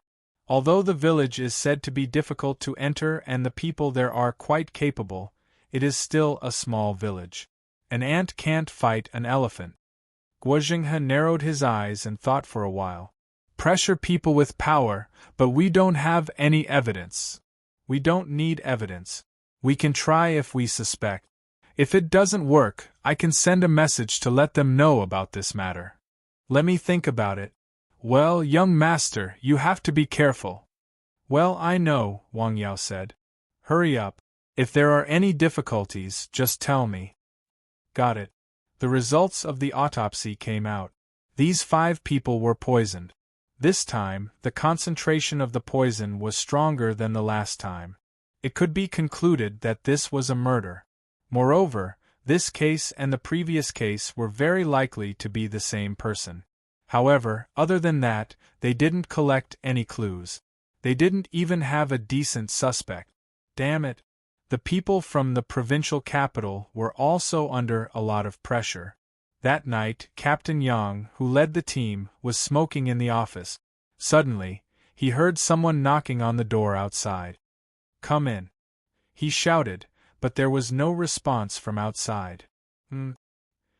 Although the village is said to be difficult to enter and the people there are quite capable, it is still a small village. An ant can't fight an elephant. Guo Jinghe narrowed his eyes and thought for a while. Pressure people with power, but we don't have any evidence. We don't need evidence. We can try if we suspect. If it doesn't work, I can send a message to let them know about this matter. Let me think about it. Well, young master, you have to be careful. Well, I know, Wang Yao said. Hurry up. If there are any difficulties, just tell me. Got it. The results of the autopsy came out. These 5 people were poisoned. This time, the concentration of the poison was stronger than the last time. It could be concluded that this was a murder. Moreover, this case and the previous case were very likely to be the same person. However, other than that, they didn't collect any clues. They didn't even have a decent suspect. Damn it. The people from the provincial capital were also under a lot of pressure. That night, Captain Yang, who led the team, was smoking in the office. Suddenly, he heard someone knocking on the door outside. Come in. He shouted, but there was no response from outside.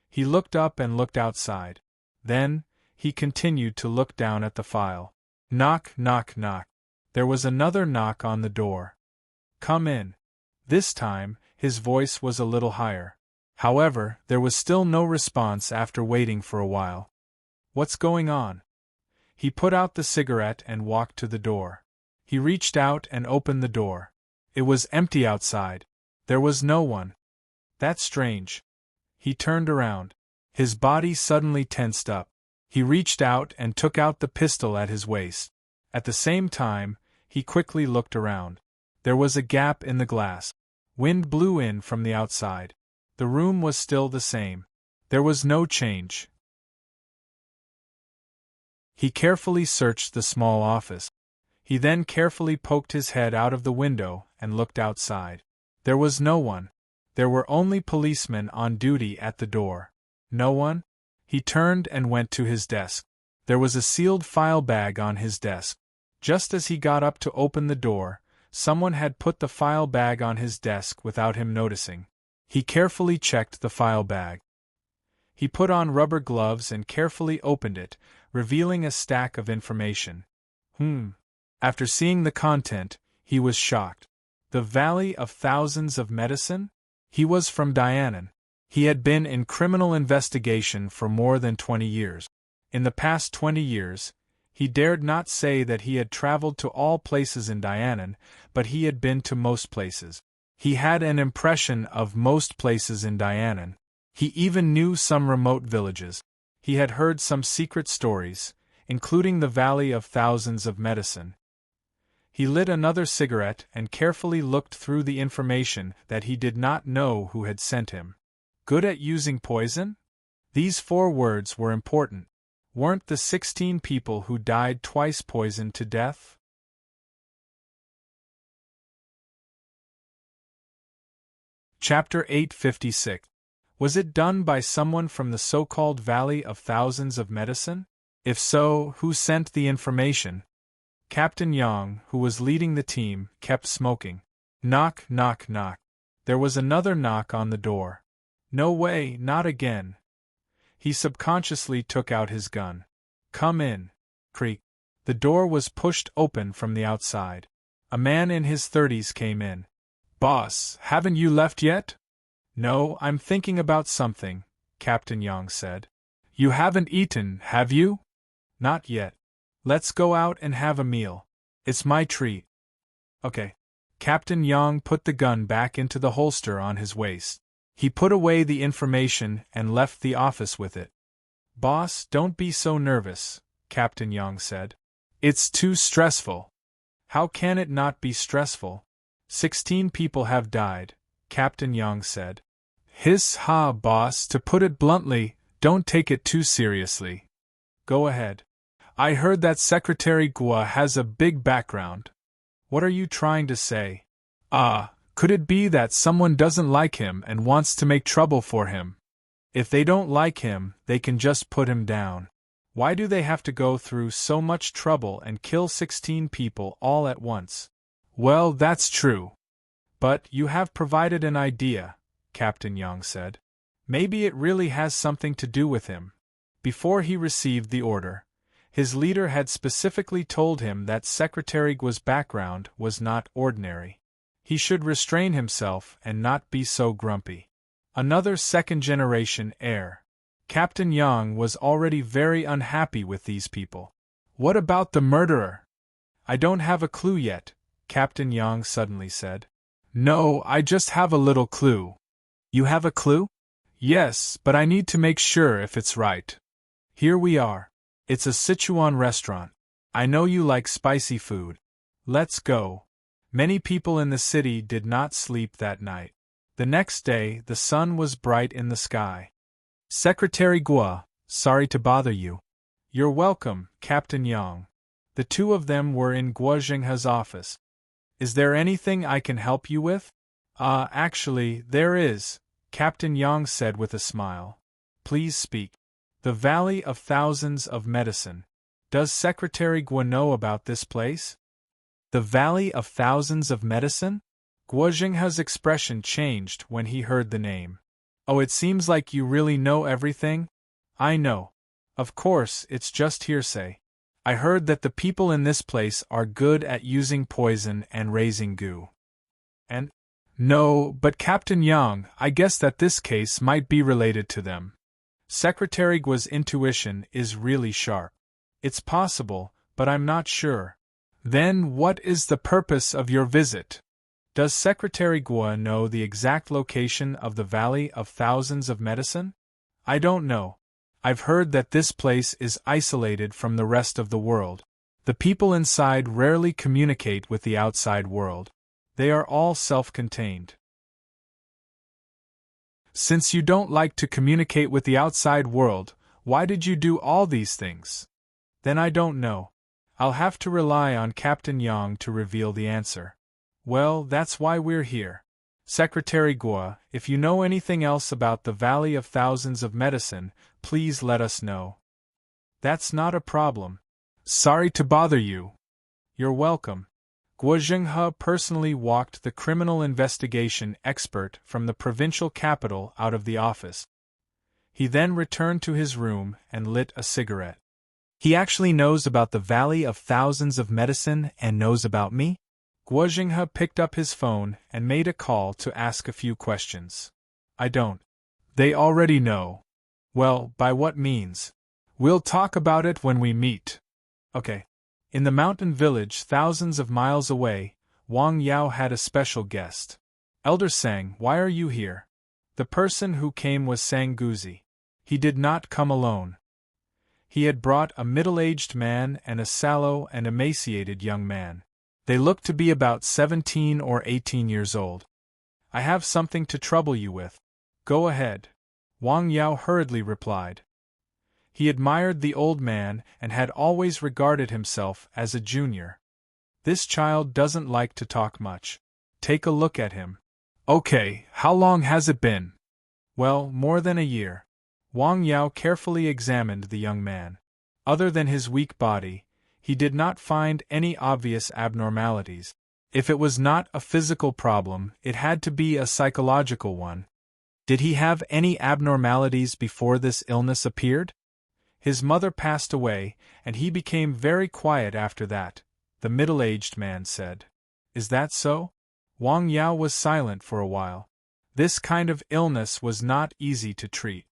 He looked up and looked outside. Then, he continued to look down at the file. Knock, knock, knock. There was another knock on the door. Come in. This time, His voice was a little higher. However, there was still no response after waiting for a while. What's going on? He put out the cigarette and walked to the door. He reached out and opened the door. It was empty outside. There was no one. That's strange. He turned around. His body suddenly tensed up. He reached out and took out the pistol at his waist. At the same time, he quickly looked around. There was a gap in the glass. Wind blew in from the outside. The room was still the same. There was no change. He carefully searched the small office. He then carefully poked his head out of the window and looked outside. There was no one. There were only policemen on duty at the door. No one? He turned and went to his desk. There was a sealed file bag on his desk. Just as he got up to open the door, someone had put the file bag on his desk without him noticing. He carefully checked the file bag. He put on rubber gloves and carefully opened it, revealing a stack of information. After seeing the content, he was shocked. The Valley of Thousands of Medicine? He was from Dianan. He had been in criminal investigation for more than 20 years. In the past 20 years, he dared not say that he had traveled to all places in Dianan, but he had been to most places. He had an impression of most places in Dianan. He even knew some remote villages. He had heard some secret stories, including the Valley of Thousands of Medicine. He lit another cigarette and carefully looked through the information that he did not know who had sent him. Good at using poison? These 4 words were important. Weren't the 16 people who died twice poisoned to death? Chapter 856. Was it done by someone from the so-called Valley of Thousands of Medicine? If so, who sent the information? Captain Yang, who was leading the team, kept smoking. Knock, knock, knock. There was another knock on the door. No way, not again. He subconsciously took out his gun. Come in. Creak. The door was pushed open from the outside. A man in his 30s came in. Boss, haven't you left yet? No, I'm thinking about something, Captain Yang said. You haven't eaten, have you? Not yet. Let's go out and have a meal. It's my treat. Okay. Captain Yang put the gun back into the holster on his waist. He put away the information and left the office with it. Boss, don't be so nervous, Captain Yang said. It's too stressful. How can it not be stressful? 16 people have died, Captain Yang said. Hiss-ha, boss, to put it bluntly, don't take it too seriously. Go ahead. I heard that Secretary Gua has a big background. What are you trying to say? Could it be that someone doesn't like him and wants to make trouble for him? If they don't like him, they can just put him down. Why do they have to go through so much trouble and kill 16 people all at once? Well, that's true. But you have provided an idea, Captain Yang said. Maybe it really has something to do with him. Before he received the order, his leader had specifically told him that Secretary Gua's background was not ordinary. He should restrain himself and not be so grumpy. Another second-generation heir. Captain Yang was already very unhappy with these people. What about the murderer? I don't have a clue yet, Captain Yang suddenly said. No, I just have a little clue. You have a clue? Yes, but I need to make sure if it's right. Here we are. It's a Sichuan restaurant. I know you like spicy food. Let's go. Many people in the city did not sleep that night. The next day, the sun was bright in the sky. Secretary Gua, sorry to bother you. You're welcome, Captain Yang. The two of them were in Gua Zhenghe's office. Is there anything I can help you with? Actually, there is, Captain Yang said with a smile. Please speak. The Valley of Thousands of Medicine. Does Secretary Gua know about this place? The Valley of Thousands of Medicine? Gua Zhenghe's expression changed when he heard the name. Oh, it seems like you really know everything? I know. Of course, it's just hearsay. I heard that the people in this place are good at using poison and raising goo. And? No, but Captain Yang, I guess that this case might be related to them. Secretary Gua's intuition is really sharp. It's possible, but I'm not sure. Then what is the purpose of your visit? Does Secretary Gua know the exact location of the Valley of Thousands of Medicine? I don't know. I've heard that this place is isolated from the rest of the world. The people inside rarely communicate with the outside world. They are all self-contained. Since you don't like to communicate with the outside world, why did you do all these things? Then I don't know. I'll have to rely on Captain Yang to reveal the answer. Well, that's why we're here. Secretary Gua, if you know anything else about the Valley of Thousands of Medicine, please let us know. That's not a problem. Sorry to bother you. You're welcome. Guo Zhenghe personally walked the criminal investigation expert from the provincial capital out of the office. He then returned to his room and lit a cigarette. He actually knows about the Valley of Thousands of Medicine and knows about me? Guo Zhenghe picked up his phone and made a call to ask a few questions. I don't. They already know. Well, by what means? We'll talk about it when we meet. Okay. In the mountain village thousands of miles away, Wang Yao had a special guest. Elder Sang, why are you here? The person who came was Sang Guzi. He did not come alone. He had brought a middle-aged man and a sallow and emaciated young man. They looked to be about 17 or 18 years old. I have something to trouble you with. Go ahead. Wang Yao hurriedly replied. He admired the old man and had always regarded himself as a junior. This child doesn't like to talk much. Take a look at him. Okay, how long has it been? Well, more than a year. Wang Yao carefully examined the young man. Other than his weak body, he did not find any obvious abnormalities. If it was not a physical problem, it had to be a psychological one. Did he have any abnormalities before this illness appeared? His mother passed away, and he became very quiet after that, the middle-aged man said. Is that so? Wang Yao was silent for a while. This kind of illness was not easy to treat.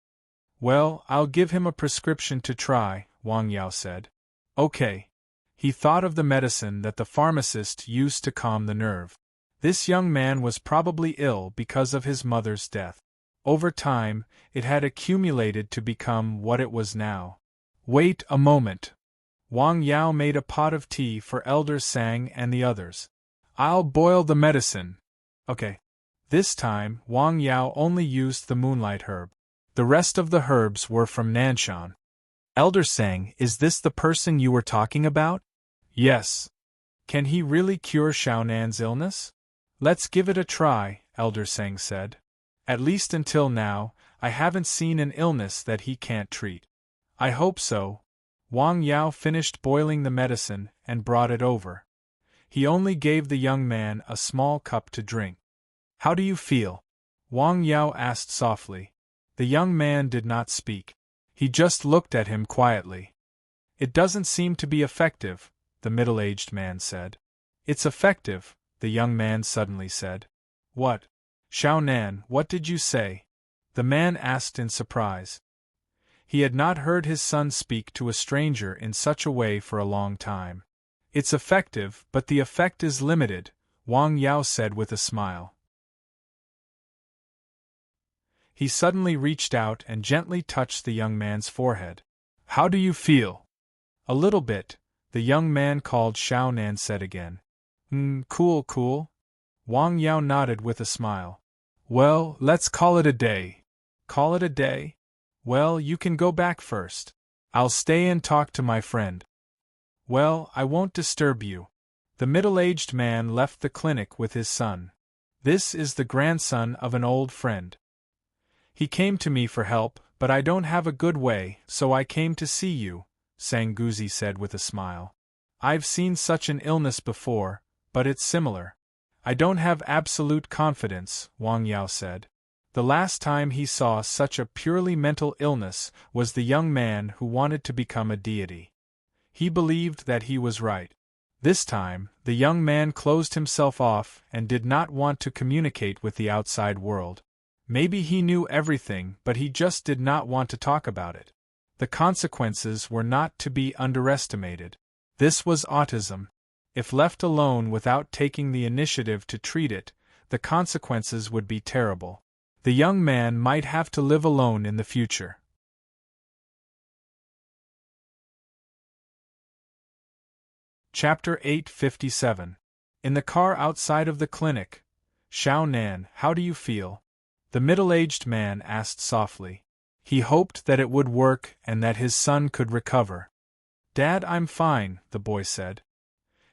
Well, I'll give him a prescription to try, Wang Yao said. Okay. He thought of the medicine that the pharmacist used to calm the nerve. This young man was probably ill because of his mother's death. Over time, it had accumulated to become what it was now. Wait a moment. Wang Yao made a pot of tea for Elder Sang and the others. I'll boil the medicine. Okay. This time, Wang Yao only used the moonlight herb. The rest of the herbs were from Nanshan. Elder Sang, is this the person you were talking about? Yes. Can he really cure Xiaonan's illness? Let's give it a try, Elder Sang said. At least until now, I haven't seen an illness that he can't treat. I hope so. Wang Yao finished boiling the medicine and brought it over. He only gave the young man a small cup to drink. How do you feel? Wang Yao asked softly. The young man did not speak. He just looked at him quietly. It doesn't seem to be effective, the middle-aged man said. It's effective, the young man suddenly said. What? Xiaonan, what did you say? The man asked in surprise. He had not heard his son speak to a stranger in such a way for a long time. It's effective, but the effect is limited, Wang Yao said with a smile. He suddenly reached out and gently touched the young man's forehead. How do you feel? A little bit, the young man called Xiaonan said again. Cool. Wang Yao nodded with a smile. Well, let's call it a day. Call it a day? Well, you can go back first. I'll stay and talk to my friend. Well, I won't disturb you. The middle-aged man left the clinic with his son. This is the grandson of an old friend. He came to me for help, but I don't have a good way, so I came to see you, Sang Guzi said with a smile. I've seen such an illness before, but it's similar. I don't have absolute confidence, Wang Yao said. The last time he saw such a purely mental illness was the young man who wanted to become a deity. He believed that he was right. This time, the young man closed himself off and did not want to communicate with the outside world. Maybe he knew everything, but he just did not want to talk about it. The consequences were not to be underestimated. This was autism. If left alone without taking the initiative to treat it, the consequences would be terrible. The young man might have to live alone in the future. Chapter 857. In the car outside of the clinic. Xiao Nan, how do you feel? The middle-aged man asked softly. He hoped that it would work and that his son could recover. Dad, I'm fine, the boy said.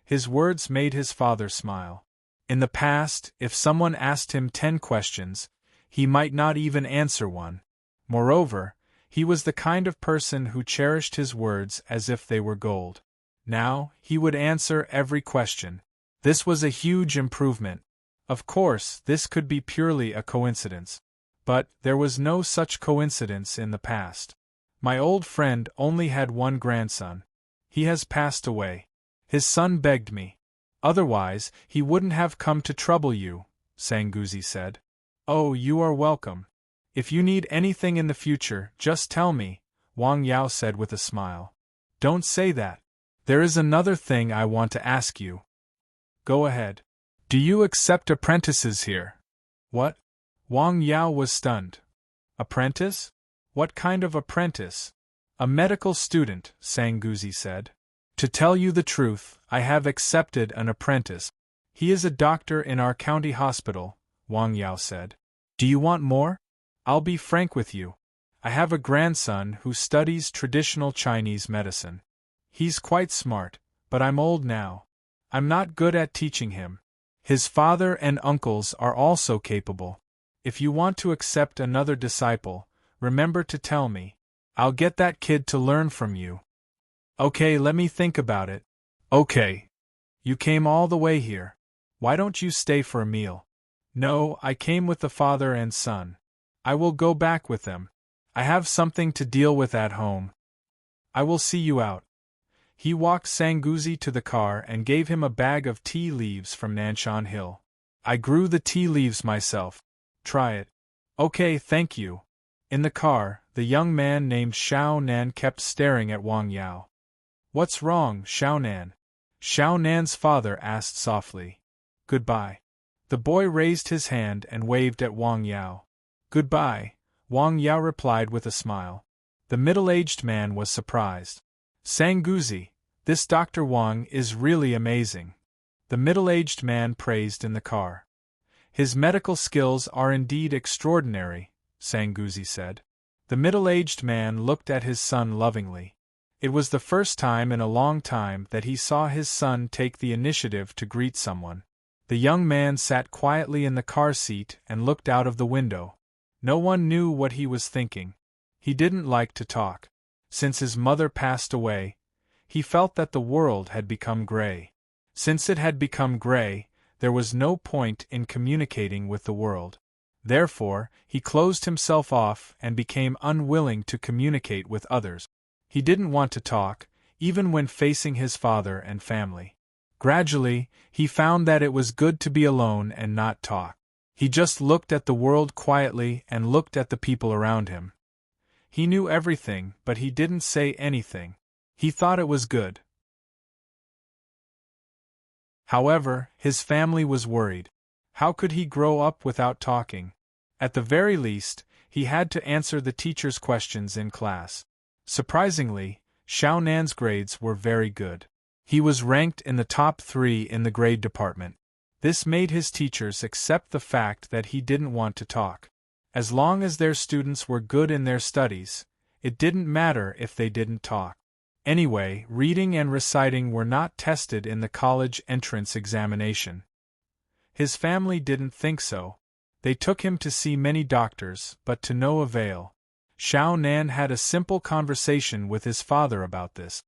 His words made his father smile. In the past, if someone asked him 10 questions, he might not even answer one. Moreover, he was the kind of person who cherished his words as if they were gold. Now, he would answer every question. This was a huge improvement. Of course, this could be purely a coincidence. But there was no such coincidence in the past. My old friend only had one grandson. He has passed away. His son begged me. Otherwise, he wouldn't have come to trouble you, Sanguzi said. Oh, you are welcome. If you need anything in the future, just tell me, Wang Yao said with a smile. Don't say that. There is another thing I want to ask you. Go ahead. Do you accept apprentices here? What? Wang Yao was stunned. Apprentice? What kind of apprentice? A medical student, Sanguzi said. To tell you the truth, I have accepted an apprentice. He is a doctor in our county hospital, Wang Yao said. Do you want more? I'll be frank with you. I have a grandson who studies traditional Chinese medicine. He's quite smart, but I'm old now. I'm not good at teaching him. His father and uncles are also capable. If you want to accept another disciple, remember to tell me. I'll get that kid to learn from you. Okay, let me think about it. Okay. You came all the way here. Why don't you stay for a meal? No, I came with the father and son. I will go back with them. I have something to deal with at home. I will see you out. He walked Sanguzi to the car and gave him a bag of tea leaves from Nanshan Hill. I grew the tea leaves myself. Try it. Okay, thank you. In the car, the young man named Xiao Nan kept staring at Wang Yao. What's wrong, Xiao Nan? Xiao Nan's father asked softly. Goodbye. The boy raised his hand and waved at Wang Yao. Goodbye, Wang Yao replied with a smile. The middle-aged man was surprised. Sanguzi, this Dr. Wang is really amazing. The middle-aged man praised in the car. His medical skills are indeed extraordinary, Sanguzi said. The middle-aged man looked at his son lovingly. It was the first time in a long time that he saw his son take the initiative to greet someone. The young man sat quietly in the car seat and looked out of the window. No one knew what he was thinking. He didn't like to talk. Since his mother passed away, he felt that the world had become gray. Since it had become gray, there was no point in communicating with the world. Therefore, he closed himself off and became unwilling to communicate with others. He didn't want to talk, even when facing his father and family. Gradually, he found that it was good to be alone and not talk. He just looked at the world quietly and looked at the people around him. He knew everything, but he didn't say anything. He thought it was good. However, his family was worried. How could he grow up without talking? At the very least, he had to answer the teacher's questions in class. Surprisingly, Xiao Nan's grades were very good. He was ranked in the top 3 in the grade department. This made his teachers accept the fact that he didn't want to talk. As long as their students were good in their studies, it didn't matter if they didn't talk. Anyway, reading and reciting were not tested in the college entrance examination. His family didn't think so. They took him to see many doctors, but to no avail. Xiao Nan had a simple conversation with his father about this.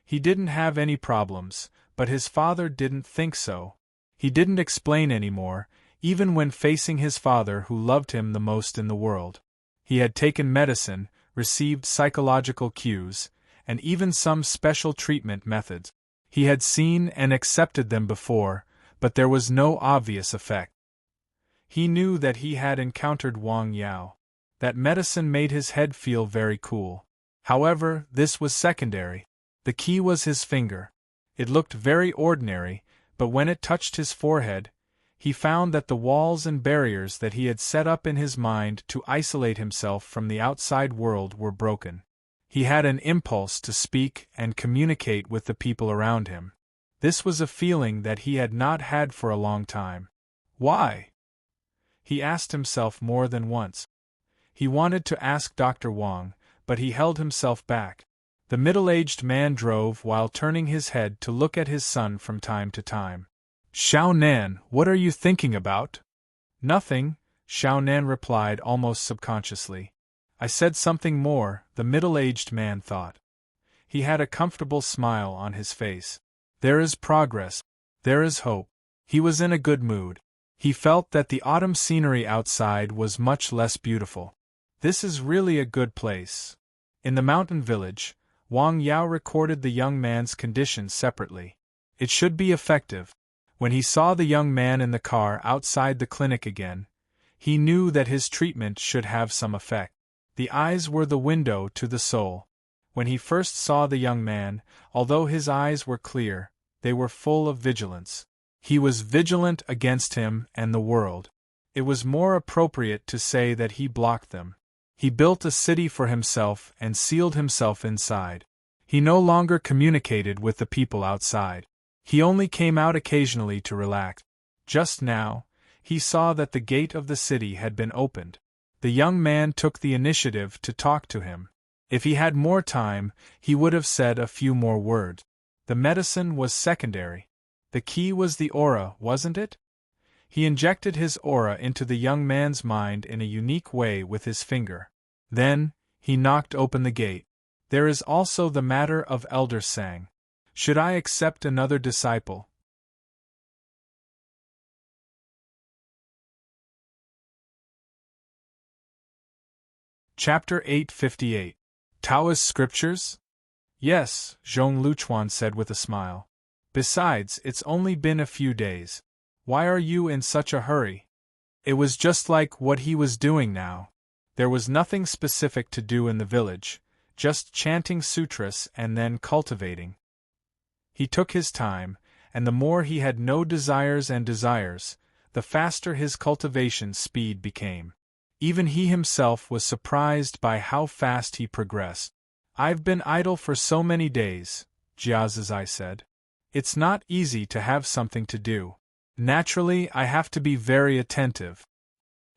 He didn't have any problems, but his father didn't think so. He didn't explain anymore, even when facing his father who loved him the most in the world. He had taken medicine, received psychological cues, and even some special treatment methods. He had seen and accepted them before, but there was no obvious effect. He knew that he had encountered Wang Yao. That medicine made his head feel very cool. However, this was secondary. The key was his finger. It looked very ordinary, but when it touched his forehead, he found that the walls and barriers that he had set up in his mind to isolate himself from the outside world were broken. He had an impulse to speak and communicate with the people around him. This was a feeling that he had not had for a long time. Why? He asked himself more than once. He wanted to ask Dr. Wang, but he held himself back. The middle-aged man drove while turning his head to look at his son from time to time. "Xiao Nan, what are you thinking about?" "Nothing," Xiao Nan replied almost subconsciously. "I said something more," the middle-aged man thought. He had a comfortable smile on his face. There is progress. There is hope. He was in a good mood. He felt that the autumn scenery outside was much less beautiful. This is really a good place. In the mountain village, Wang Yao recorded the young man's condition separately. It should be effective. When he saw the young man in the car outside the clinic again, he knew that his treatment should have some effect. The eyes were the window to the soul. When he first saw the young man, although his eyes were clear, they were full of vigilance. He was vigilant against him and the world. It was more appropriate to say that he blocked them. He built a city for himself and sealed himself inside. He no longer communicated with the people outside. He only came out occasionally to relax. Just now, he saw that the gate of the city had been opened. The young man took the initiative to talk to him. If he had more time, he would have said a few more words. The medicine was secondary. The key was the aura, wasn't it? He injected his aura into the young man's mind in a unique way with his finger. Then, he knocked open the gate. There is also the matter of Elder Sang. Should I accept another disciple? Chapter 858. Taoist Scriptures? Yes, Zhong Luchuan said with a smile. Besides, it's only been a few days. Why are you in such a hurry? It was just like what he was doing now. There was nothing specific to do in the village, just chanting sutras and then cultivating. He took his time, and the more he had no desires, the faster his cultivation speed became. Even he himself was surprised by how fast he progressed. I've been idle for so many days, Jiazizai said. It's not easy to have something to do. Naturally, I have to be very attentive.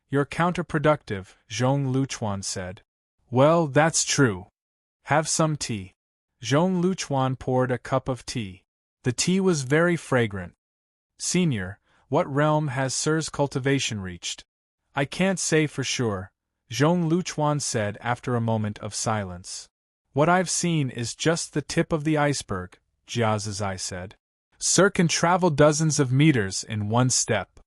You're counterproductive, Zhong Luchuan said. Well, that's true. Have some tea. Zhong Luchuan poured a cup of tea. The tea was very fragrant. Senior, what realm has Sir's cultivation reached? I can't say for sure, Zhong Luchuan said after a moment of silence. What I've seen is just the tip of the iceberg, Jiazizai said. Sir can travel dozens of meters in one step.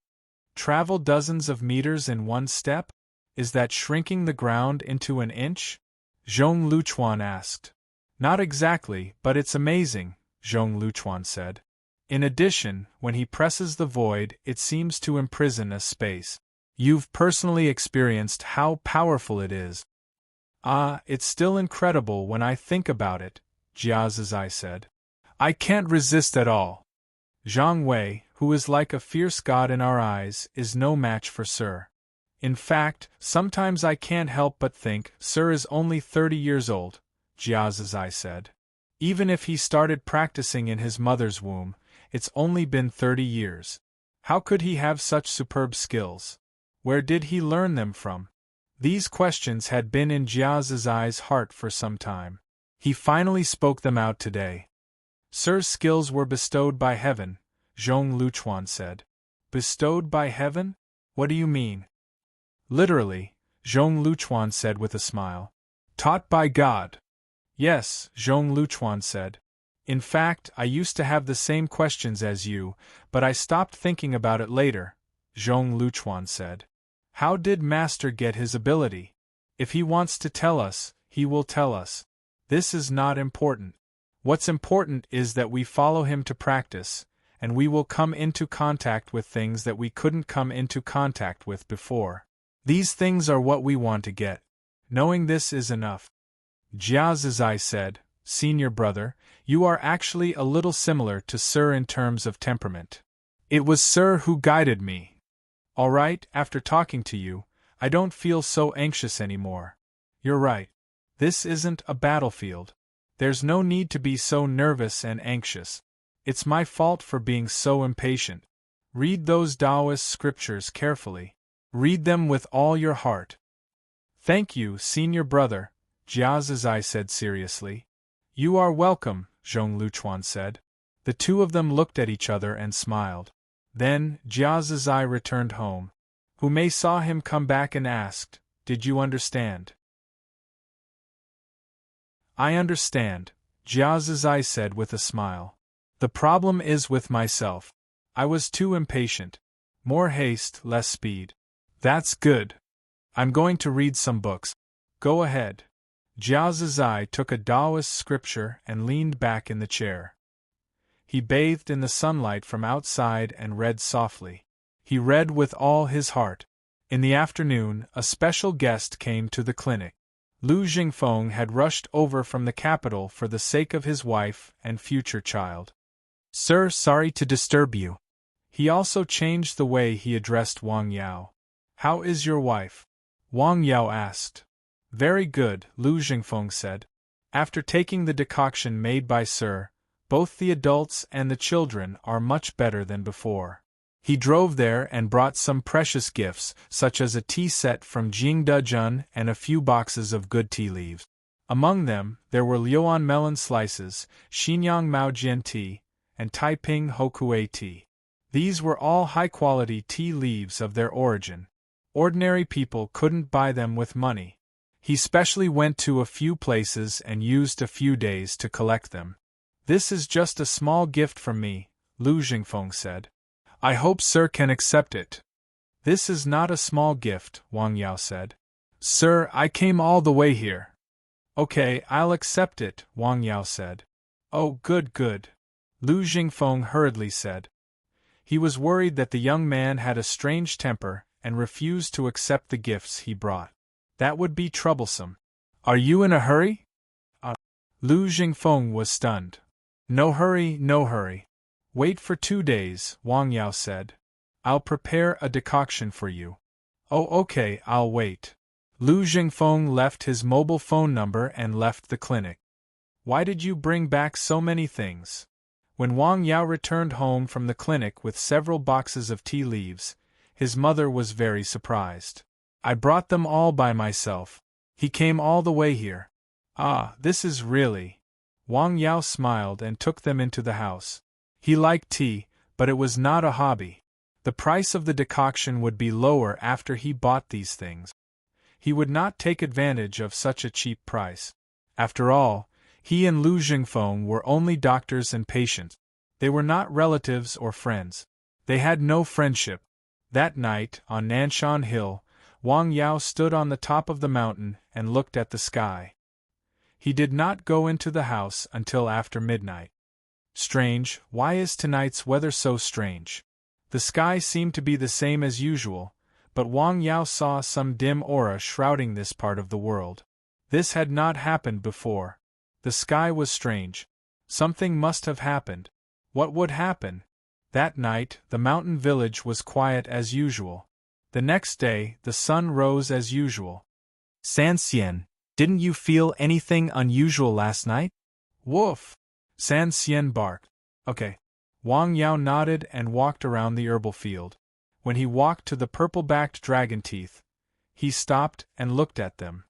Travel dozens of meters in one step? Is that shrinking the ground into an inch? Zhong Luchuan asked. Not exactly, but it's amazing, Zhong Luchuan said. In addition, when he presses the void, it seems to imprison a space. You've personally experienced how powerful it is. Ah, it's still incredible when I think about it, Jiazizai said. I can't resist at all. Zhang Wei, who is like a fierce god in our eyes, is no match for Sir. In fact, sometimes I can't help but think Sir is only 30 years old, Jiazizai said. Even if he started practicing in his mother's womb, it's only been 30 years. How could he have such superb skills? Where did he learn them from? These questions had been in Jiazizai's heart for some time. He finally spoke them out today. Sir's skills were bestowed by heaven, Zhong Luchuan said. Bestowed by heaven? What do you mean? Literally, Zhong Luchuan said with a smile. Taught by God. Yes, Zhong Luchuan said. In fact, I used to have the same questions as you, but I stopped thinking about it later, Zhong Luchuan said. How did Master get his ability? If he wants to tell us, he will tell us. This is not important. What's important is that we follow him to practice, and we will come into contact with things that we couldn't come into contact with before. These things are what we want to get. Knowing this is enough. Jia Zizai said, Senior brother, you are actually a little similar to Sir in terms of temperament. It was Sir who guided me. All right, after talking to you, I don't feel so anxious anymore. You're right. This isn't a battlefield. There's no need to be so nervous and anxious. It's my fault for being so impatient. Read those Taoist scriptures carefully. Read them with all your heart. Thank you, senior brother, Jia Zizai said seriously. You are welcome, Zhong Luchuan said. The two of them looked at each other and smiled. Then, Jia Zizai returned home. Hu Mei saw him come back and asked, Did you understand? I understand, Jia Zizai said with a smile. The problem is with myself. I was too impatient. More haste, less speed. That's good. I'm going to read some books. Go ahead. Jia Zizai took a Taoist scripture and leaned back in the chair. He bathed in the sunlight from outside and read softly. He read with all his heart. In the afternoon, a special guest came to the clinic. Lu Jingfeng had rushed over from the capital for the sake of his wife and future child. Sir, sorry to disturb you. He also changed the way he addressed Wang Yao. How is your wife? Wang Yao asked. Very good, Lu Jingfeng said. After taking the decoction made by Sir, both the adults and the children are much better than before. He drove there and brought some precious gifts, such as a tea set from Jingdejun and a few boxes of good tea leaves. Among them, there were Liuan melon slices, Xinyang Maojian tea, and Taiping Hokue tea. These were all high-quality tea leaves of their origin. Ordinary people couldn't buy them with money. He specially went to a few places and used a few days to collect them. This is just a small gift from me, Lu Jingfeng said. I hope Sir can accept it. This is not a small gift, Wang Yao said. Sir, I came all the way here. Okay, I'll accept it, Wang Yao said. Oh, good, good. Lu Jingfeng hurriedly said. He was worried that the young man had a strange temper and refused to accept the gifts he brought. That would be troublesome. Are you in a hurry? Lu Jingfeng was stunned. No hurry, no hurry. Wait for 2 days, Wang Yao said. I'll prepare a decoction for you. Oh, okay, I'll wait. Lu Jingfeng left his mobile phone number and left the clinic. Why did you bring back so many things? When Wang Yao returned home from the clinic with several boxes of tea leaves, his mother was very surprised. I brought them all by myself. He came all the way here. Ah, this is really... Wang Yao smiled and took them into the house. He liked tea, but it was not a hobby. The price of the decoction would be lower after he bought these things. He would not take advantage of such a cheap price. After all, he and Lu Jingfeng were only doctors and patients. They were not relatives or friends. They had no friendship. That night, on Nanshan Hill, Wang Yao stood on the top of the mountain and looked at the sky. He did not go into the house until after midnight. Strange, why is tonight's weather so strange? The sky seemed to be the same as usual, but Wang Yao saw some dim aura shrouding this part of the world. This had not happened before. The sky was strange. Something must have happened. What would happen? That night, the mountain village was quiet as usual. The next day, the sun rose as usual. San Xian, didn't you feel anything unusual last night? Woof! San Xian barked. Okay. Wang Yao nodded and walked around the herbal field. When he walked to the purple-backed dragon teeth, he stopped and looked at them.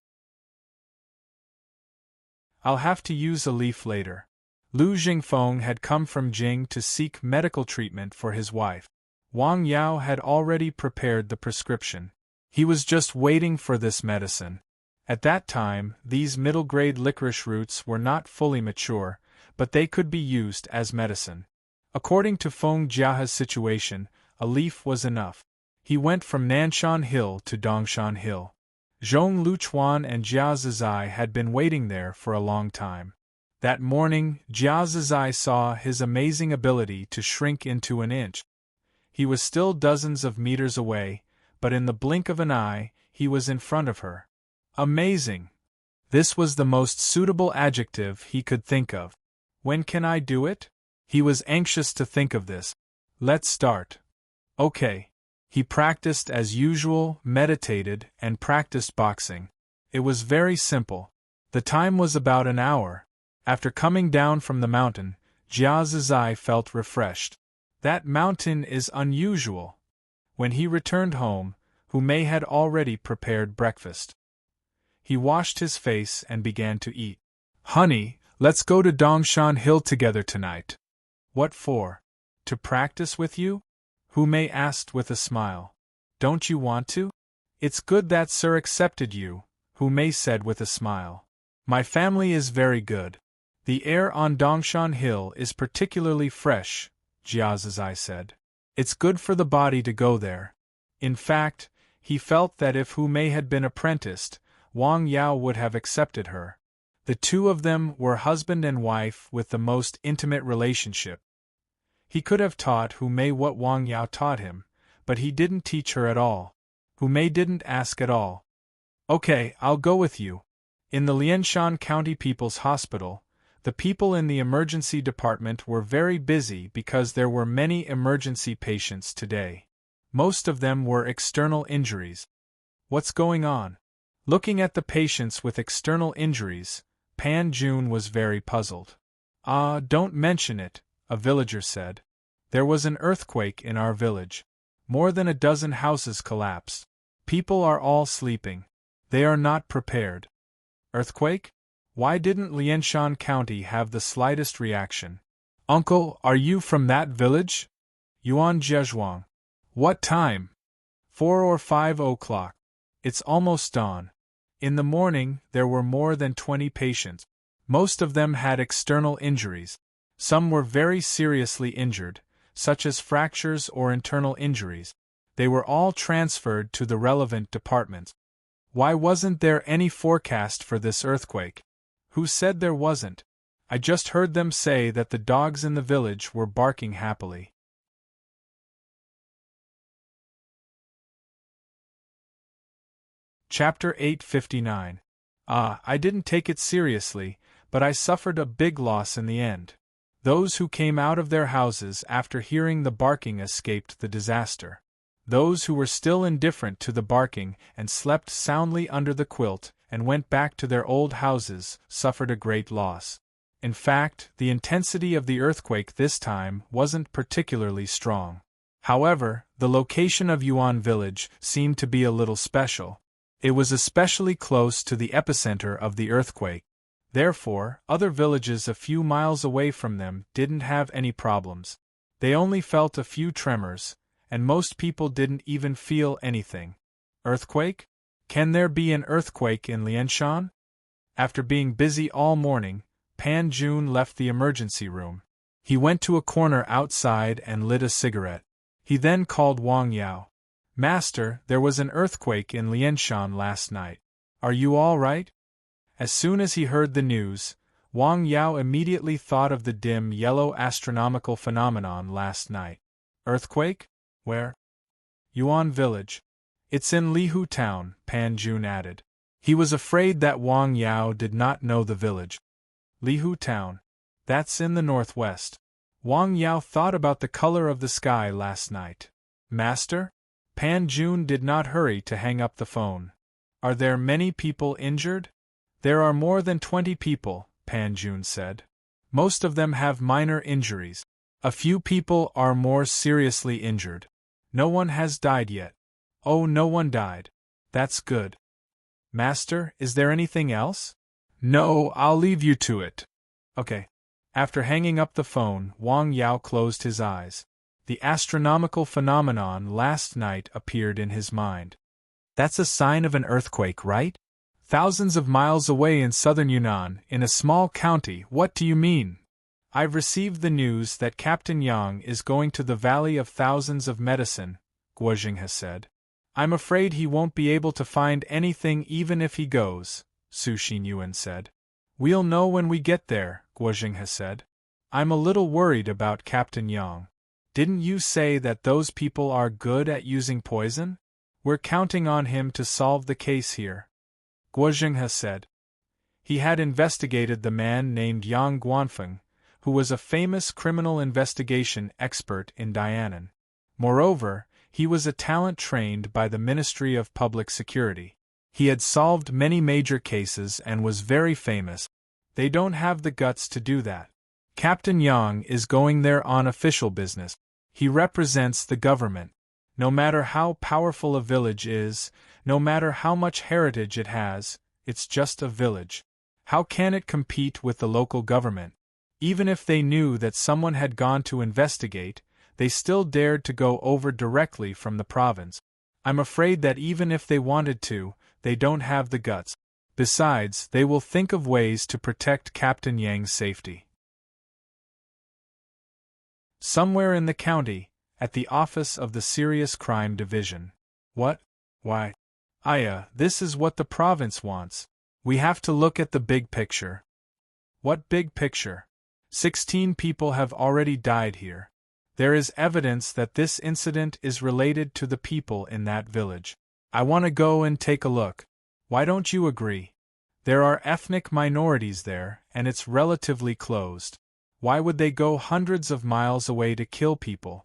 I'll have to use a leaf later. Lu Jingfeng had come from Jing to seek medical treatment for his wife. Wang Yao had already prepared the prescription. He was just waiting for this medicine. At that time, these middle-grade licorice roots were not fully mature, but they could be used as medicine. According to Feng Jiahe's situation, a leaf was enough. He went from Nanshan Hill to Dongshan Hill. Zhong Luchuan and Jia Zizai had been waiting there for a long time. That morning, Jia Zizai saw his amazing ability to shrink into an inch. He was still dozens of meters away, but in the blink of an eye, he was in front of her. Amazing! This was the most suitable adjective he could think of. When can I do it? He was anxious to think of this. Let's start. Okay. He practiced as usual, meditated, and practiced boxing. It was very simple. The time was about an hour. After coming down from the mountain, Jia Zizai felt refreshed. That mountain is unusual. When he returned home, Humei had already prepared breakfast. He washed his face and began to eat. Honey, let's go to Dongshan Hill together tonight. What for? To practice with you? Humei asked with a smile. Don't you want to? It's good that Sir accepted you, Humei said with a smile. My family is very good. The air on Dongshan Hill is particularly fresh, Jia Zizai said. It's good for the body to go there. In fact, he felt that if Humei had been apprenticed, Wang Yao would have accepted her. The two of them were husband and wife with the most intimate relationship. He could have taught Humei what Wang Yao taught him, but he didn't teach her at all. Humei didn't ask at all. Okay, I'll go with you. In the Lianshan County People's Hospital, the people in the emergency department were very busy because there were many emergency patients today. Most of them were external injuries. What's going on? Looking at the patients with external injuries, Pan Jun was very puzzled. Don't mention it, a villager said. There was an earthquake in our village. More than a dozen houses collapsed. People are all sleeping. They are not prepared. Earthquake? Why didn't Lianshan County have the slightest reaction? Uncle, are you from that village? Yuan Zhezhuang. What time? 4 or 5 o'clock. It's almost dawn. In the morning, there were more than 20 patients. Most of them had external injuries. Some were very seriously injured, such as fractures or internal injuries. They were all transferred to the relevant departments. Why wasn't there any forecast for this earthquake? Who said there wasn't? I just heard them say that the dogs in the village were barking happily. Chapter 859. I didn't take it seriously, but I suffered a big loss in the end. Those who came out of their houses after hearing the barking escaped the disaster. Those who were still indifferent to the barking and slept soundly under the quilt and went back to their old houses suffered a great loss. In fact, the intensity of the earthquake this time wasn't particularly strong. However, the location of Yuan Village seemed to be a little special. It was especially close to the epicenter of the earthquake. Therefore, other villages a few miles away from them didn't have any problems. They only felt a few tremors, and most people didn't even feel anything. Earthquake? Can there be an earthquake in Lianshan? After being busy all morning, Pan Jun left the emergency room. He went to a corner outside and lit a cigarette. He then called Wang Yao. Master, there was an earthquake in Lianshan last night. Are you all right? As soon as he heard the news, Wang Yao immediately thought of the dim yellow astronomical phenomenon last night. Earthquake? Where? Yuan Village. It's in Lihu Town, Pan Jun added. He was afraid that Wang Yao did not know the village. Lihu Town. That's in the northwest. Wang Yao thought about the color of the sky last night. Master? Pan Jun did not hurry to hang up the phone. Are there many people injured? There are more than 20 people, Pan Jun said. Most of them have minor injuries. A few people are more seriously injured. No one has died yet. Oh, no one died. That's good. Master, is there anything else? No, I'll leave you to it. Okay. After hanging up the phone, Wang Yao closed his eyes. The astronomical phenomenon last night appeared in his mind. That's a sign of an earthquake, right? Thousands of miles away in southern Yunnan, in a small county, what do you mean? I've received the news that Captain Yang is going to the Valley of Thousands of Medicine, Guozheng has said. I'm afraid he won't be able to find anything even if he goes, Su Xinyuan said. We'll know when we get there, Guozheng has said. I'm a little worried about Captain Yang. Didn't you say that those people are good at using poison? We're counting on him to solve the case here. Guozheng has said. He had investigated the man named Yang Guanfeng, who was a famous criminal investigation expert in Dianan. Moreover, he was a talent trained by the Ministry of Public Security. He had solved many major cases and was very famous. They don't have the guts to do that. Captain Yang is going there on official business. He represents the government. No matter how powerful a village is, no matter how much heritage it has, it's just a village. How can it compete with the local government? Even if they knew that someone had gone to investigate, they still dared to go over directly from the province. I'm afraid that even if they wanted to, they don't have the guts. Besides, they will think of ways to protect Captain Yang's safety. Somewhere in the county, at the office of the Serious Crime Division. What? Why? Aya, this is what the province wants. We have to look at the big picture. What big picture? 16 people have already died here. There is evidence that this incident is related to the people in that village. I want to go and take a look. Why don't you agree? There are ethnic minorities there, and it's relatively closed. Why would they go hundreds of miles away to kill people?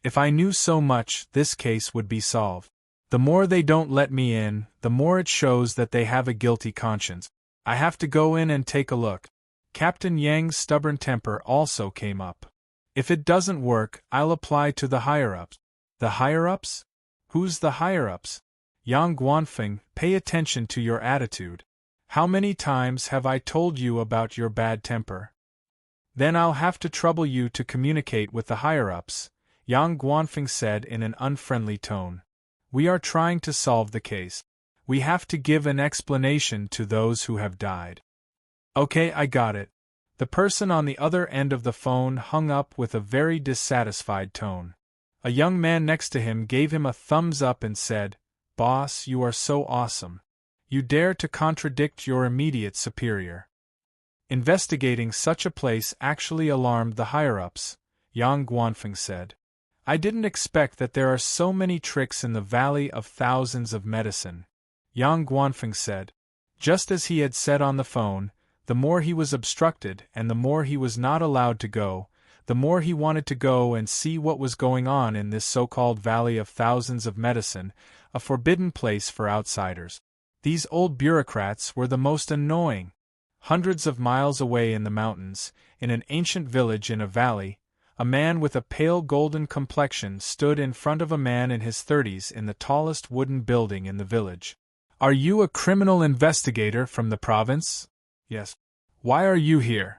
If I knew so much, this case would be solved. The more they don't let me in, the more it shows that they have a guilty conscience. I have to go in and take a look. Captain Yang's stubborn temper also came up. If it doesn't work, I'll apply to the higher-ups. The higher-ups? Who's the higher-ups? Yang Guanfeng, pay attention to your attitude. How many times have I told you about your bad temper? Then I'll have to trouble you to communicate with the higher-ups, Yang Guanfeng said in an unfriendly tone. We are trying to solve the case. We have to give an explanation to those who have died. Okay, I got it. The person on the other end of the phone hung up with a very dissatisfied tone. A young man next to him gave him a thumbs up and said, Boss, you are so awesome. You dare to contradict your immediate superior. Investigating such a place actually alarmed the higher-ups, Yang Guanfeng said. I didn't expect that there are so many tricks in the Valley of Thousands of Medicine, Yang Guanfeng said. Just as he had said on the phone, the more he was obstructed and the more he was not allowed to go, the more he wanted to go and see what was going on in this so-called Valley of Thousands of Medicine, a forbidden place for outsiders. These old bureaucrats were the most annoying. Hundreds of miles away in the mountains, in an ancient village in a valley, a man with a pale golden complexion stood in front of a man in his 30s in the tallest wooden building in the village. Are you a criminal investigator from the province? Yes. Why are you here?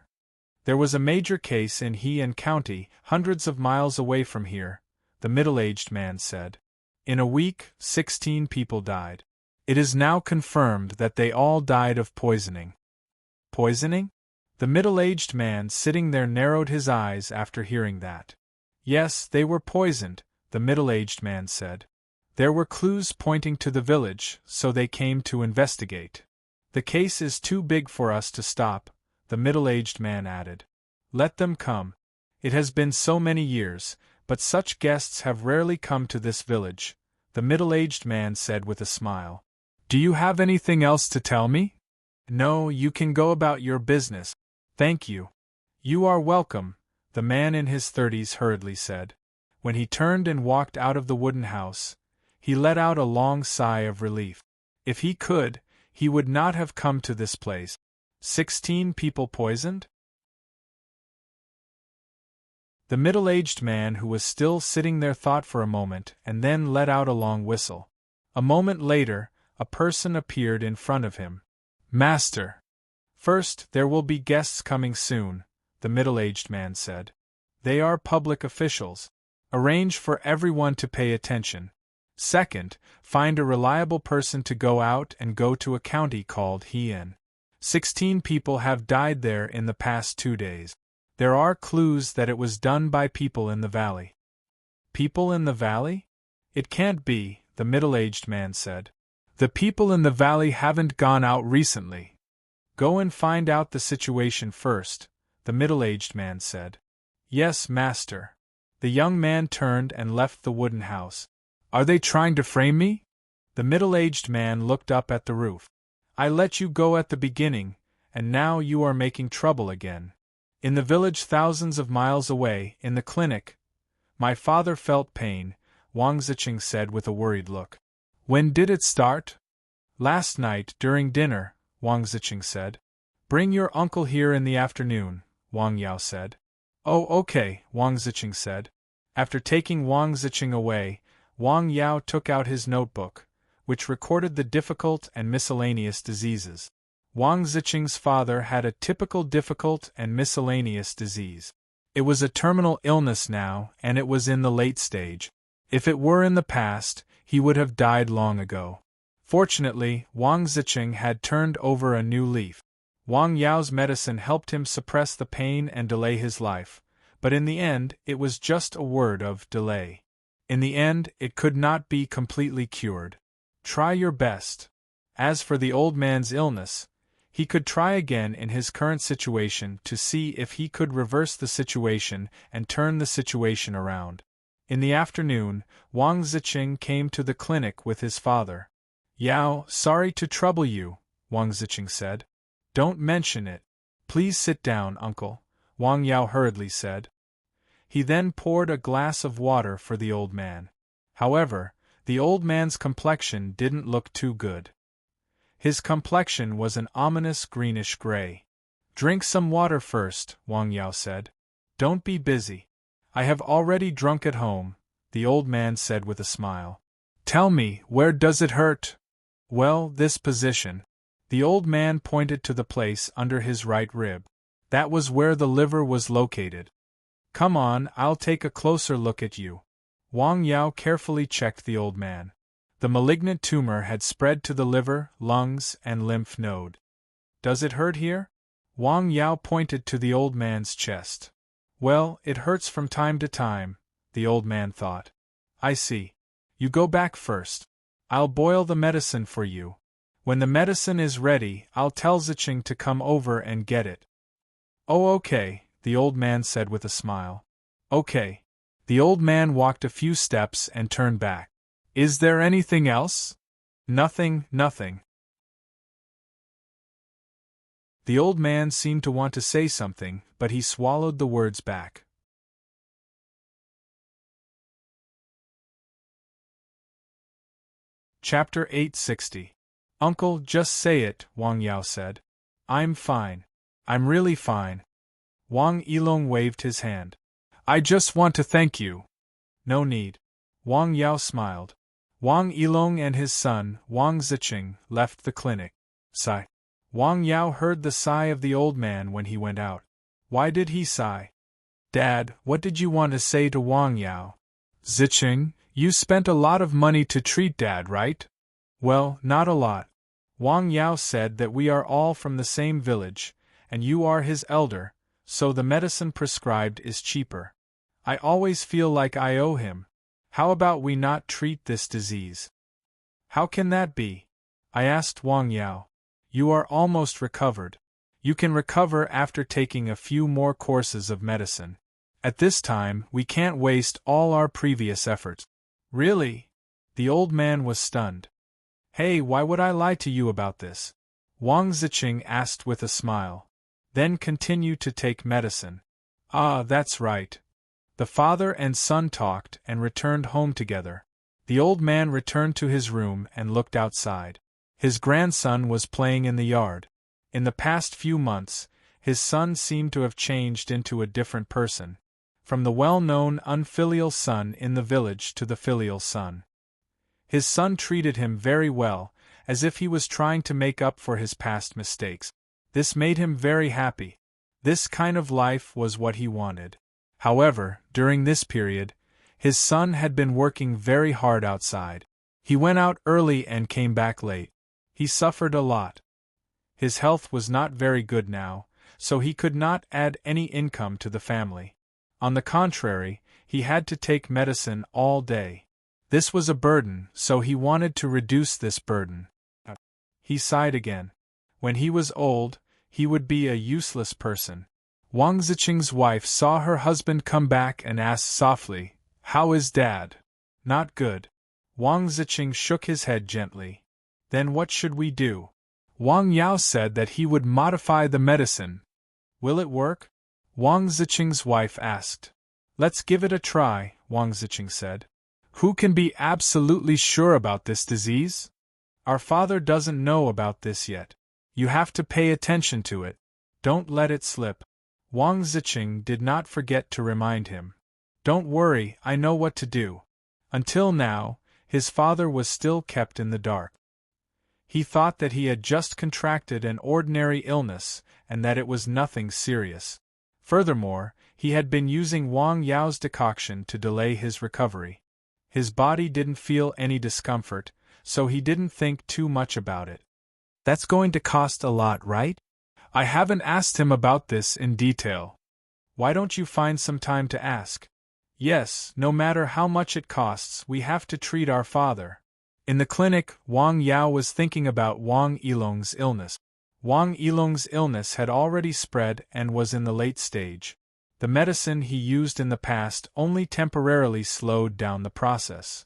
There was a major case in Heian County, hundreds of miles away from here, the middle-aged man said. In a week, 16 people died. It is now confirmed that they all died of poisoning. Poisoning? The middle-aged man sitting there narrowed his eyes after hearing that. Yes, they were poisoned, the middle-aged man said. There were clues pointing to the village, so they came to investigate. The case is too big for us to stop, the middle-aged man added. Let them come. It has been so many years, but such guests have rarely come to this village, the middle-aged man said with a smile. Do you have anything else to tell me? No, you can go about your business. Thank you. You are welcome, the man in his 30s hurriedly said. When he turned and walked out of the wooden house, he let out a long sigh of relief. If he could, he would not have come to this place. 16 people poisoned? The middle-aged man who was still sitting there thought for a moment and then let out a long whistle. A moment later, a person appeared in front of him. Master. First, there will be guests coming soon, the middle-aged man said. They are public officials. Arrange for everyone to pay attention. Second, find a reliable person to go out and go to a county called Heian. 16 people have died there in the past 2 days. There are clues that it was done by people in the valley. People in the valley? It can't be, the middle-aged man said. The people in the valley haven't gone out recently. Go and find out the situation first, the middle-aged man said. Yes, master. The young man turned and left the wooden house. Are they trying to frame me? The middle-aged man looked up at the roof. I let you go at the beginning, and now you are making trouble again. In the village thousands of miles away, in the clinic, my father felt pain, Wang Ziqing said with a worried look. When did it start? Last night, during dinner, Wang Ziqing said. Bring your uncle here in the afternoon, Wang Yao said. Oh, okay, Wang Ziqing said. After taking Wang Ziqing away, Wang Yao took out his notebook, which recorded the difficult and miscellaneous diseases. Wang Ziqing's father had a typical difficult and miscellaneous disease. It was a terminal illness now, and it was in the late stage. If it were in the past, he would have died long ago. Fortunately, Wang Ziqing had turned over a new leaf. Wang Yao's medicine helped him suppress the pain and delay his life, but in the end it was just a word of delay. In the end it could not be completely cured. Try your best. As for the old man's illness, he could try again in his current situation to see if he could reverse the situation and turn the situation around. In the afternoon, Wang Ziqing came to the clinic with his father. Yao, sorry to trouble you, Wang Ziqing said. Don't mention it. Please sit down, uncle, Wang Yao hurriedly said. He then poured a glass of water for the old man. However, the old man's complexion didn't look too good. His complexion was an ominous greenish-gray. Drink some water first, Wang Yao said. Don't be busy. I have already drunk at home, the old man said with a smile. Tell me, where does it hurt? Well, this position. The old man pointed to the place under his right rib. That was where the liver was located. Come on, I'll take a closer look at you. Wang Yao carefully checked the old man. The malignant tumor had spread to the liver, lungs, and lymph node. Does it hurt here? Wang Yao pointed to the old man's chest. Well, it hurts from time to time, the old man thought. I see. You go back first. I'll boil the medicine for you. When the medicine is ready, I'll tell Ziqing to come over and get it. Oh, okay, the old man said with a smile. Okay. The old man walked a few steps and turned back. Is there anything else? Nothing, nothing. The old man seemed to want to say something, but he swallowed the words back. Chapter 860. Uncle, just say it, Wang Yao said. I'm fine. I'm really fine. Wang Yilong waved his hand. I just want to thank you. No need. Wang Yao smiled. Wang Yilong and his son, Wang Ziqing, left the clinic. Sigh. Wang Yao heard the sigh of the old man when he went out. Why did he sigh? Dad, what did you want to say to Wang Yao? Ziqing, you spent a lot of money to treat Dad, right? Well, not a lot. Wang Yao said that we are all from the same village, and you are his elder, so the medicine prescribed is cheaper. I always feel like I owe him. How about we not treat this disease? How can that be? I asked Wang Yao. You are almost recovered. You can recover after taking a few more courses of medicine. At this time, we can't waste all our previous efforts. Really? The old man was stunned. Hey, why would I lie to you about this? Wang Ziqing asked with a smile. Then continue to take medicine. Ah, that's right. The father and son talked and returned home together. The old man returned to his room and looked outside. His grandson was playing in the yard. In the past few months, his son seemed to have changed into a different person. From the well-known unfilial son in the village to the filial son. His son treated him very well, as if he was trying to make up for his past mistakes. This made him very happy. This kind of life was what he wanted. However, during this period, his son had been working very hard outside. He went out early and came back late. He suffered a lot. His health was not very good now, so he could not add any income to the family. On the contrary, he had to take medicine all day. This was a burden, so he wanted to reduce this burden. He sighed again. When he was old, he would be a useless person. Wang Ziqing's wife saw her husband come back and asked softly, "How is Dad?" "Not good." Wang Ziqing shook his head gently. "Then what should we do?" Wang Yao said that he would modify the medicine. "Will it work?" Wang Ziqing's wife asked. "Let's give it a try," Wang Ziqing said. "Who can be absolutely sure about this disease? Our father doesn't know about this yet. You have to pay attention to it. Don't let it slip." Wang Ziqing did not forget to remind him. "Don't worry, I know what to do." Until now, his father was still kept in the dark. He thought that he had just contracted an ordinary illness and that it was nothing serious. Furthermore, he had been using Wang Yao's decoction to delay his recovery. His body didn't feel any discomfort, so he didn't think too much about it. "That's going to cost a lot, right?" "I haven't asked him about this in detail." "Why don't you find some time to ask?" "Yes, no matter how much it costs, we have to treat our father." In the clinic, Wang Yao was thinking about Wang Yilong's illness. Wang Yilong's illness had already spread and was in the late stage. The medicine he used in the past only temporarily slowed down the process.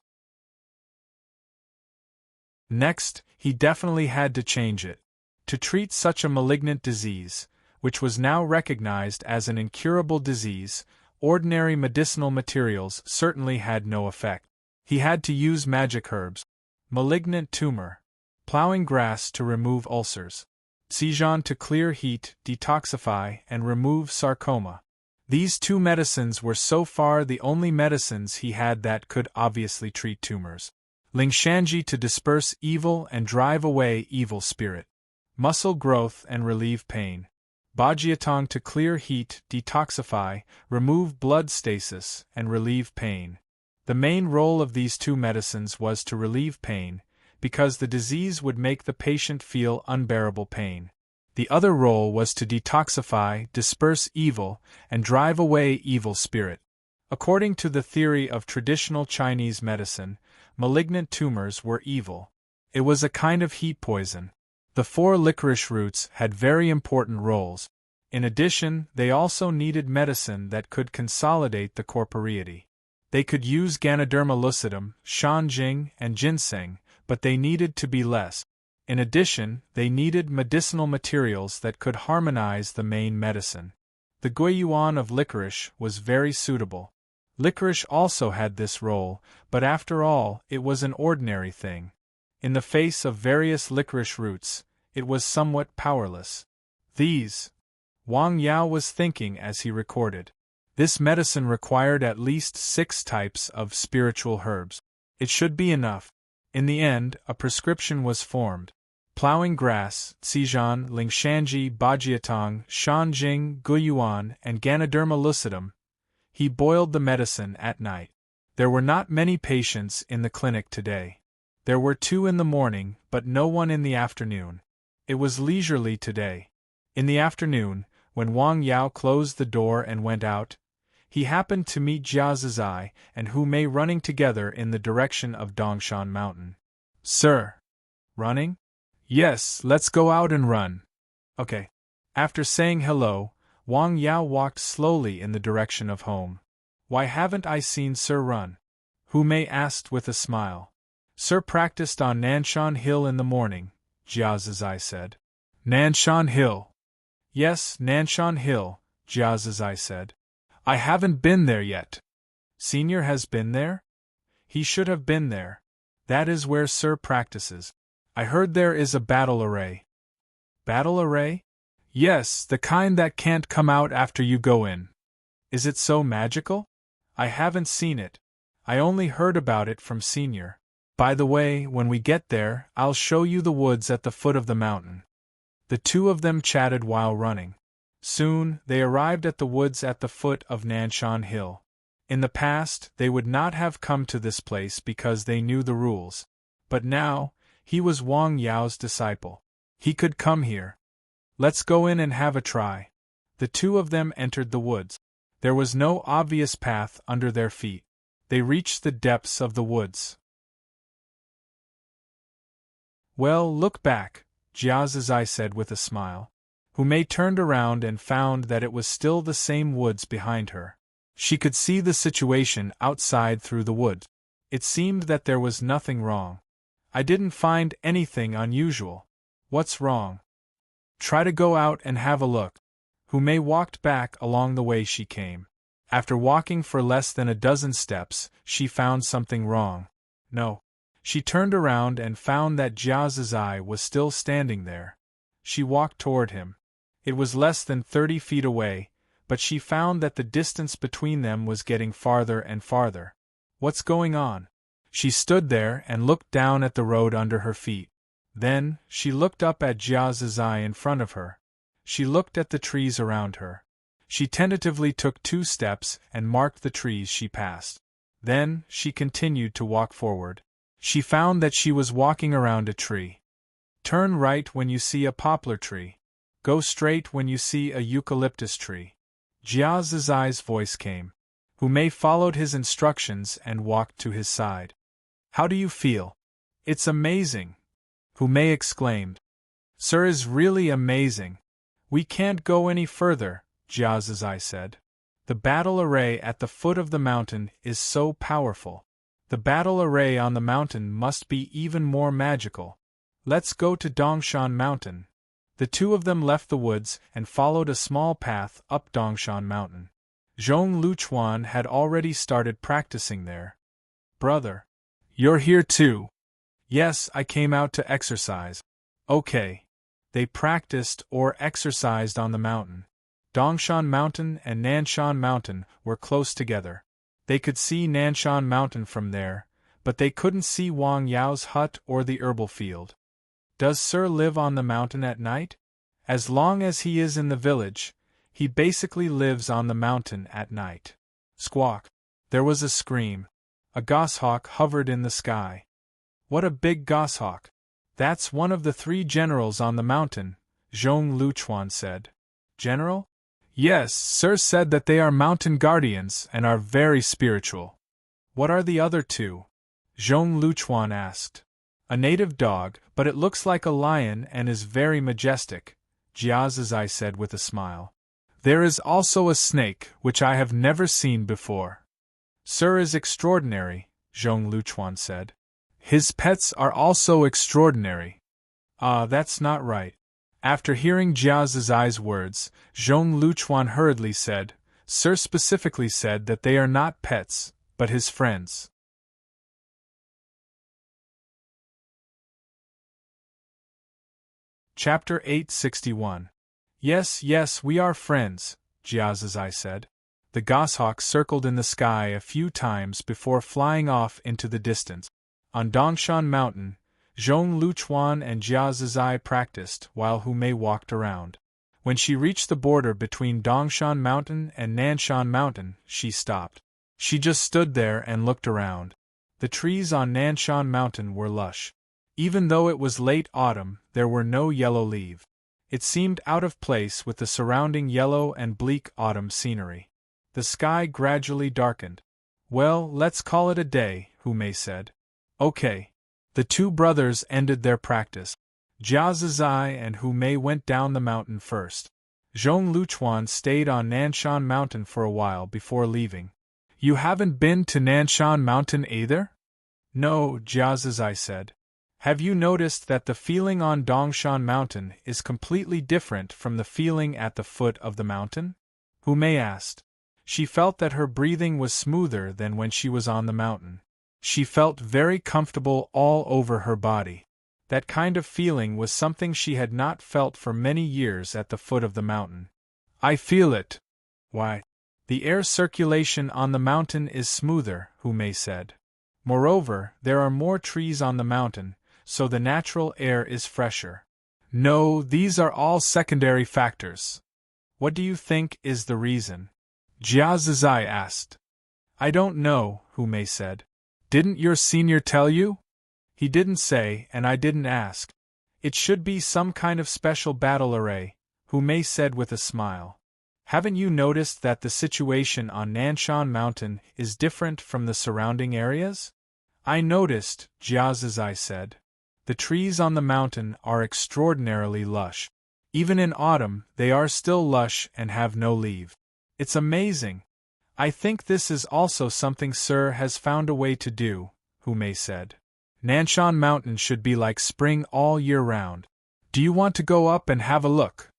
Next, he definitely had to change it. To treat such a malignant disease, which was now recognized as an incurable disease, ordinary medicinal materials certainly had no effect. He had to use magic herbs. Malignant tumor. Plowing grass to remove ulcers. Sijan to clear heat, detoxify, and remove sarcoma. These two medicines were so far the only medicines he had that could obviously treat tumors. Lingshanji to disperse evil and drive away evil spirit. Muscle growth and relieve pain. Bajiatong to clear heat, detoxify, remove blood stasis, and relieve pain. The main role of these two medicines was to relieve pain, because the disease would make the patient feel unbearable pain. The other role was to detoxify, disperse evil, and drive away evil spirit. According to the theory of traditional Chinese medicine, malignant tumors were evil. It was a kind of heat poison. The 4 licorice roots had very important roles. In addition, they also needed medicine that could consolidate the corporeity. They could use Ganoderma lucidum, Shanjing, and ginseng, but they needed to be less. In addition, they needed medicinal materials that could harmonize the main medicine. The guiyuan of licorice was very suitable. Licorice also had this role, but after all, it was an ordinary thing. In the face of various licorice roots, it was somewhat powerless. These, Wang Yao was thinking as he recorded. This medicine required at least 6 types of spiritual herbs. It should be enough. In the end, a prescription was formed. Plowing grass, Tsijan, Lingshanji, Bajiatong, Shanjing, Guiyuan, and Ganoderma lucidum. He boiled the medicine at night. There were not many patients in the clinic today. There were 2 in the morning, but no one in the afternoon. It was leisurely today. In the afternoon, when Wang Yao closed the door and went out, he happened to meet Jia Zizai and Hu Mei running together in the direction of Dongshan Mountain. "Sir." "Running?" "Yes, let's go out and run." "Okay." After saying hello, Wang Yao walked slowly in the direction of home. "Why haven't I seen Sir run?" Hu Mei asked with a smile. "Sir practiced on Nanshan Hill in the morning," Jia Zizai said. "Nanshan Hill?" "Yes, Nanshan Hill," Jia Zizai said. "I haven't been there yet." "Senior has been there?" "He should have been there. That is where Sir practices. I heard there is a battle array." "Battle array?" "Yes, the kind that can't come out after you go in." "Is it so magical?" "I haven't seen it. I only heard about it from Senior. By the way, when we get there, I'll show you the woods at the foot of the mountain." The two of them chatted while running. Soon, they arrived at the woods at the foot of Nanshan Hill. In the past, they would not have come to this place because they knew the rules. But now, he was Wang Yao's disciple. He could come here. "Let's go in and have a try." The two of them entered the woods. There was no obvious path under their feet. They reached the depths of the woods. "Well, look back," Jia Zizai said with a smile. Hu Mei turned around and found that it was still the same woods behind her. She could see the situation outside through the woods. It seemed that there was nothing wrong. I didn't find anything unusual. What's wrong? Try to go out and have a look. Hu Mei walked back along the way she came. After walking for less than a dozen steps, she found something wrong. No. She turned around and found that Jia Zizai was still standing there. She walked toward him. It was less than 30 feet away, but she found that the distance between them was getting farther and farther. What's going on? She stood there and looked down at the road under her feet. Then, she looked up at Jia Zizai in front of her. She looked at the trees around her. She tentatively took 2 steps and marked the trees she passed. Then, she continued to walk forward. She found that she was walking around a tree. Turn right when you see a poplar tree. Go straight when you see a eucalyptus tree. Jia Zizai's voice came. Hu Mei followed his instructions and walked to his side. How do you feel? It's amazing! Hu Mei exclaimed. Sir is really amazing. We can't go any further, Jia Zizai said. The battle array at the foot of the mountain is so powerful. The battle array on the mountain must be even more magical. Let's go to Dongshan Mountain. The 2 of them left the woods and followed a small path up Dongshan Mountain. Zhong Luchuan had already started practicing there. Brother. You're here too? Yes, I came out to exercise. Okay. They practiced or exercised on the mountain. Dongshan Mountain and Nanshan Mountain were close together. They could see Nanshan Mountain from there, but they couldn't see Wang Yao's hut or the herbal field. Does Sir live on the mountain at night? As long as he is in the village, he basically lives on the mountain at night. Squawk! There was a scream. A goshawk hovered in the sky. What a big goshawk! That's one of the 3 generals on the mountain, Zhong Luchuan said. General? Yes, Sir said that they are mountain guardians and are very spiritual. What are the other 2? Zhong Luchuan asked. A native dog, but it looks like a lion and is very majestic, Jia Zizai said with a smile. There is also a snake, which I have never seen before. Sir is extraordinary, Zhong Luchuan said. His pets are also extraordinary. Ah, that's not right. After hearing Jia Zizai's words, Zhong Luchuan hurriedly said, Sir specifically said that they are not pets, but his friends. Chapter 861. Yes, we are friends, Jia Zizai said. The goshawk circled in the sky a few times before flying off into the distance. On Dongshan Mountain, Zhong Luchuan and Jia Zizai practiced while Hu Mei walked around. When she reached the border between Dongshan Mountain and Nanshan Mountain, she stopped. She just stood there and looked around. The trees on Nanshan Mountain were lush. Even though it was late autumn, there were no yellow leaves. It seemed out of place with the surrounding yellow and bleak autumn scenery. The sky gradually darkened. Well, let's call it a day, Hu Mei said. Okay. The 2 brothers ended their practice. Jia Zizai and Hu Mei went down the mountain first. Zhong Luchuan stayed on Nanshan Mountain for a while before leaving. You haven't been to Nanshan Mountain either? No, Jia Zizai said. Have you noticed that the feeling on Dongshan Mountain is completely different from the feeling at the foot of the mountain? Hu Mei asked. She felt that her breathing was smoother than when she was on the mountain. She felt very comfortable all over her body. That kind of feeling was something she had not felt for many years at the foot of the mountain. I feel it. Why? The air circulation on the mountain is smoother, Hu Mei said. Moreover, there are more trees on the mountain, so the natural air is fresher. No, these are all secondary factors. What do you think is the reason? Jia Zizai asked. I don't know, Hu Mei said. Didn't your senior tell you? He didn't say, and I didn't ask. It should be some kind of special battle array, Hu Mei said with a smile. Haven't you noticed that the situation on Nanshan Mountain is different from the surrounding areas? I noticed, Jia Zizai said. The trees on the mountain are extraordinarily lush. Even in autumn, they are still lush and have no leaf. It's amazing. I think this is also something Sir has found a way to do, Humei said. Nanshan Mountain should be like spring all year round. Do you want to go up and have a look?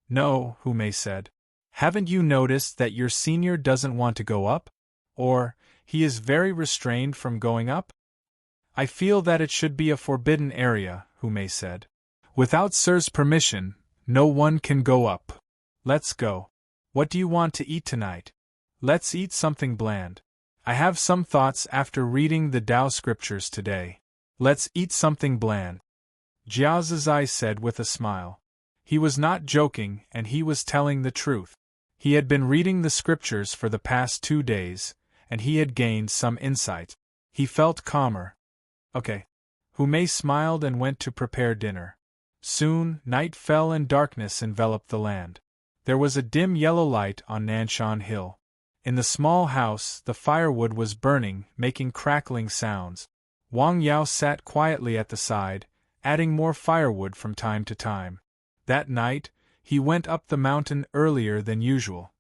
No, Humei said. Haven't you noticed that your senior doesn't want to go up? Or, he is very restrained from going up? I feel that it should be a forbidden area, Humei said. Without Sir's permission, no one can go up. Let's go. What do you want to eat tonight? Let's eat something bland. I have some thoughts after reading the Tao scriptures today. Let's eat something bland. Jiao Zizai said with a smile. He was not joking, and he was telling the truth. He had been reading the scriptures for the past 2 days, and he had gained some insight. He felt calmer. Okay. Humei smiled and went to prepare dinner. Soon, night fell and darkness enveloped the land. There was a dim yellow light on Nanshan Hill. In the small house, the firewood was burning, making crackling sounds. Wang Yao sat quietly at the side, adding more firewood from time to time. That night, he went up the mountain earlier than usual.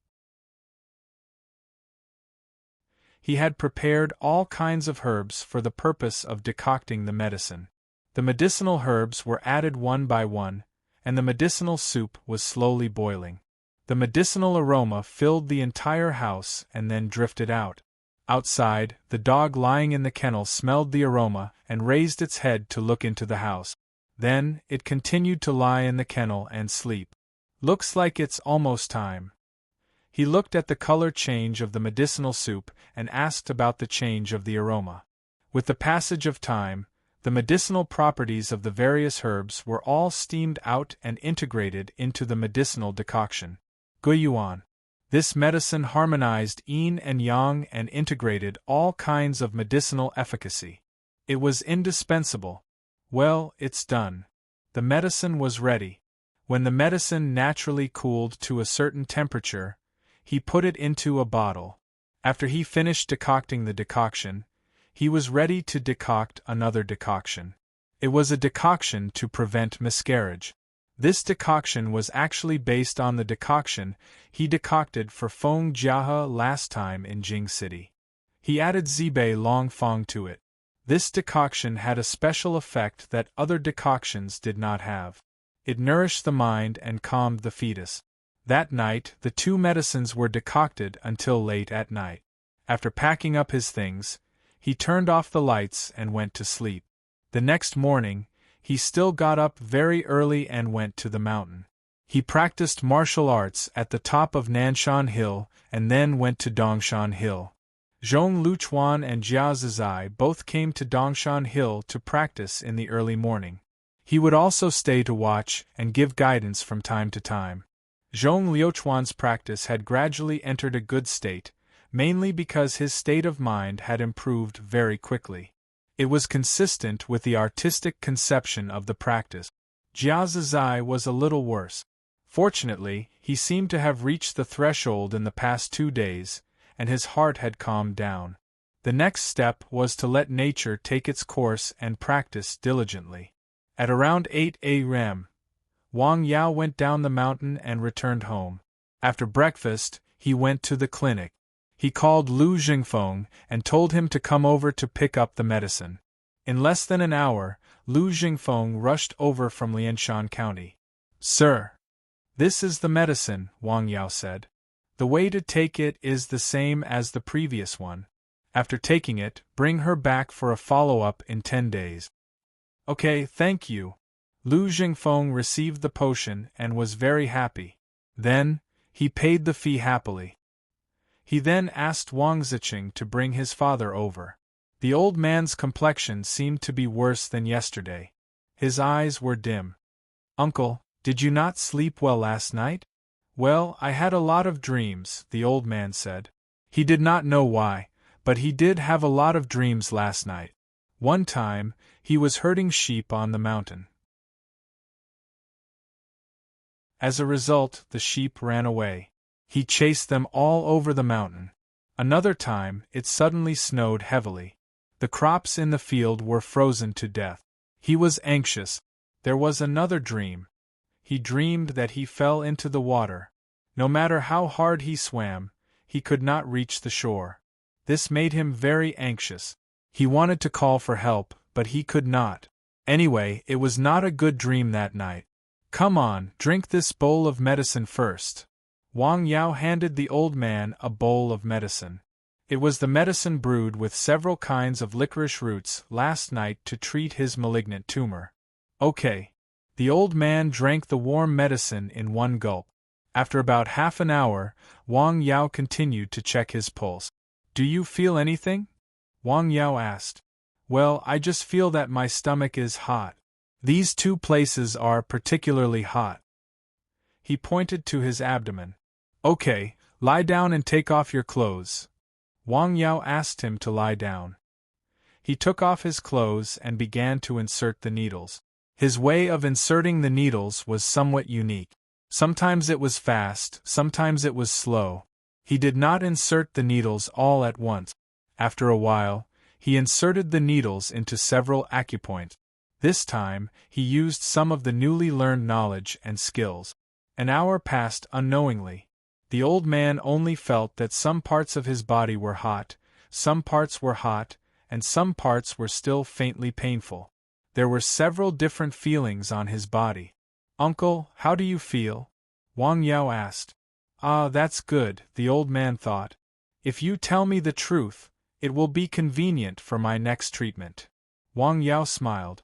He had prepared all kinds of herbs for the purpose of decocting the medicine. The medicinal herbs were added one by one, and the medicinal soup was slowly boiling. The medicinal aroma filled the entire house and then drifted out. Outside, the dog lying in the kennel smelled the aroma and raised its head to look into the house. Then, it continued to lie in the kennel and sleep. Looks like it's almost time. He looked at the color change of the medicinal soup and asked about the change of the aroma. With the passage of time, the medicinal properties of the various herbs were all steamed out and integrated into the medicinal decoction. Guiyuan. This medicine harmonized yin and yang and integrated all kinds of medicinal efficacy. It was indispensable. Well, it's done. The medicine was ready. When the medicine naturally cooled to a certain temperature, he put it into a bottle. After he finished decocting the decoction, he was ready to decoct another decoction. It was a decoction to prevent miscarriage. This decoction was actually based on the decoction he decocted for Feng Jiahe last time in Jing City. He added Zibei Long Fong to it. This decoction had a special effect that other decoctions did not have. It nourished the mind and calmed the fetus. That night, the 2 medicines were decocted until late at night. After packing up his things, he turned off the lights and went to sleep. The next morning, he still got up very early and went to the mountain. He practiced martial arts at the top of Nanshan Hill and then went to Dongshan Hill. Zhong Luchuan and Jiao Zizai both came to Dongshan Hill to practice in the early morning. He would also stay to watch and give guidance from time to time. Zhong Liuchuan's practice had gradually entered a good state, mainly because his state of mind had improved very quickly. It was consistent with the artistic conception of the practice. Jiao Zizai was a little worse. Fortunately, he seemed to have reached the threshold in the past 2 days, and his heart had calmed down. The next step was to let nature take its course and practice diligently. At around 8 a.m., Wang Yao went down the mountain and returned home. After breakfast, he went to the clinic. He called Lu Jingfeng and told him to come over to pick up the medicine. In less than an hour, Lu Jingfeng rushed over from Lianshan County. "Sir, this is the medicine," Wang Yao said. "The way to take it is the same as the previous one. After taking it, bring her back for a follow-up in 10 days. Okay, thank you." Lu Jingfeng received the potion and was very happy. Then, he paid the fee happily. He then asked Wang Ziqing to bring his father over. The old man's complexion seemed to be worse than yesterday. His eyes were dim. "Uncle, did you not sleep well last night?" "Well, I had a lot of dreams," the old man said. He did not know why, but he did have a lot of dreams last night. One time, he was herding sheep on the mountain. As a result, the sheep ran away. He chased them all over the mountain. Another time, it suddenly snowed heavily. The crops in the field were frozen to death. He was anxious. There was another dream. he dreamed that he fell into the water. No matter how hard he swam, he could not reach the shore. This made him very anxious. He wanted to call for help, but he could not. Anyway, it was not a good dream that night. Come on, drink this bowl of medicine first. Wang Yao handed the old man a bowl of medicine. It was the medicine brewed with several kinds of licorice roots last night to treat his malignant tumor. Okay. The old man drank the warm medicine in one gulp. After about half an hour, Wang Yao continued to check his pulse. Do you feel anything? Wang Yao asked. Well, I just feel that my stomach is hot. These two places are particularly hot. He pointed to his abdomen. Okay, lie down and take off your clothes. Wang Yao asked him to lie down. He took off his clothes and began to insert the needles. His way of inserting the needles was somewhat unique. Sometimes it was fast, sometimes it was slow. He did not insert the needles all at once. After a while, he inserted the needles into several acupoints. This time, he used some of the newly learned knowledge and skills. An hour passed unknowingly. The old man only felt that some parts of his body were hot, some parts were hot, and some parts were still faintly painful. There were several different feelings on his body. Uncle, how do you feel? Wang Yao asked. Ah, that's good, the old man thought. If you tell me the truth, it will be convenient for my next treatment. Wang Yao smiled.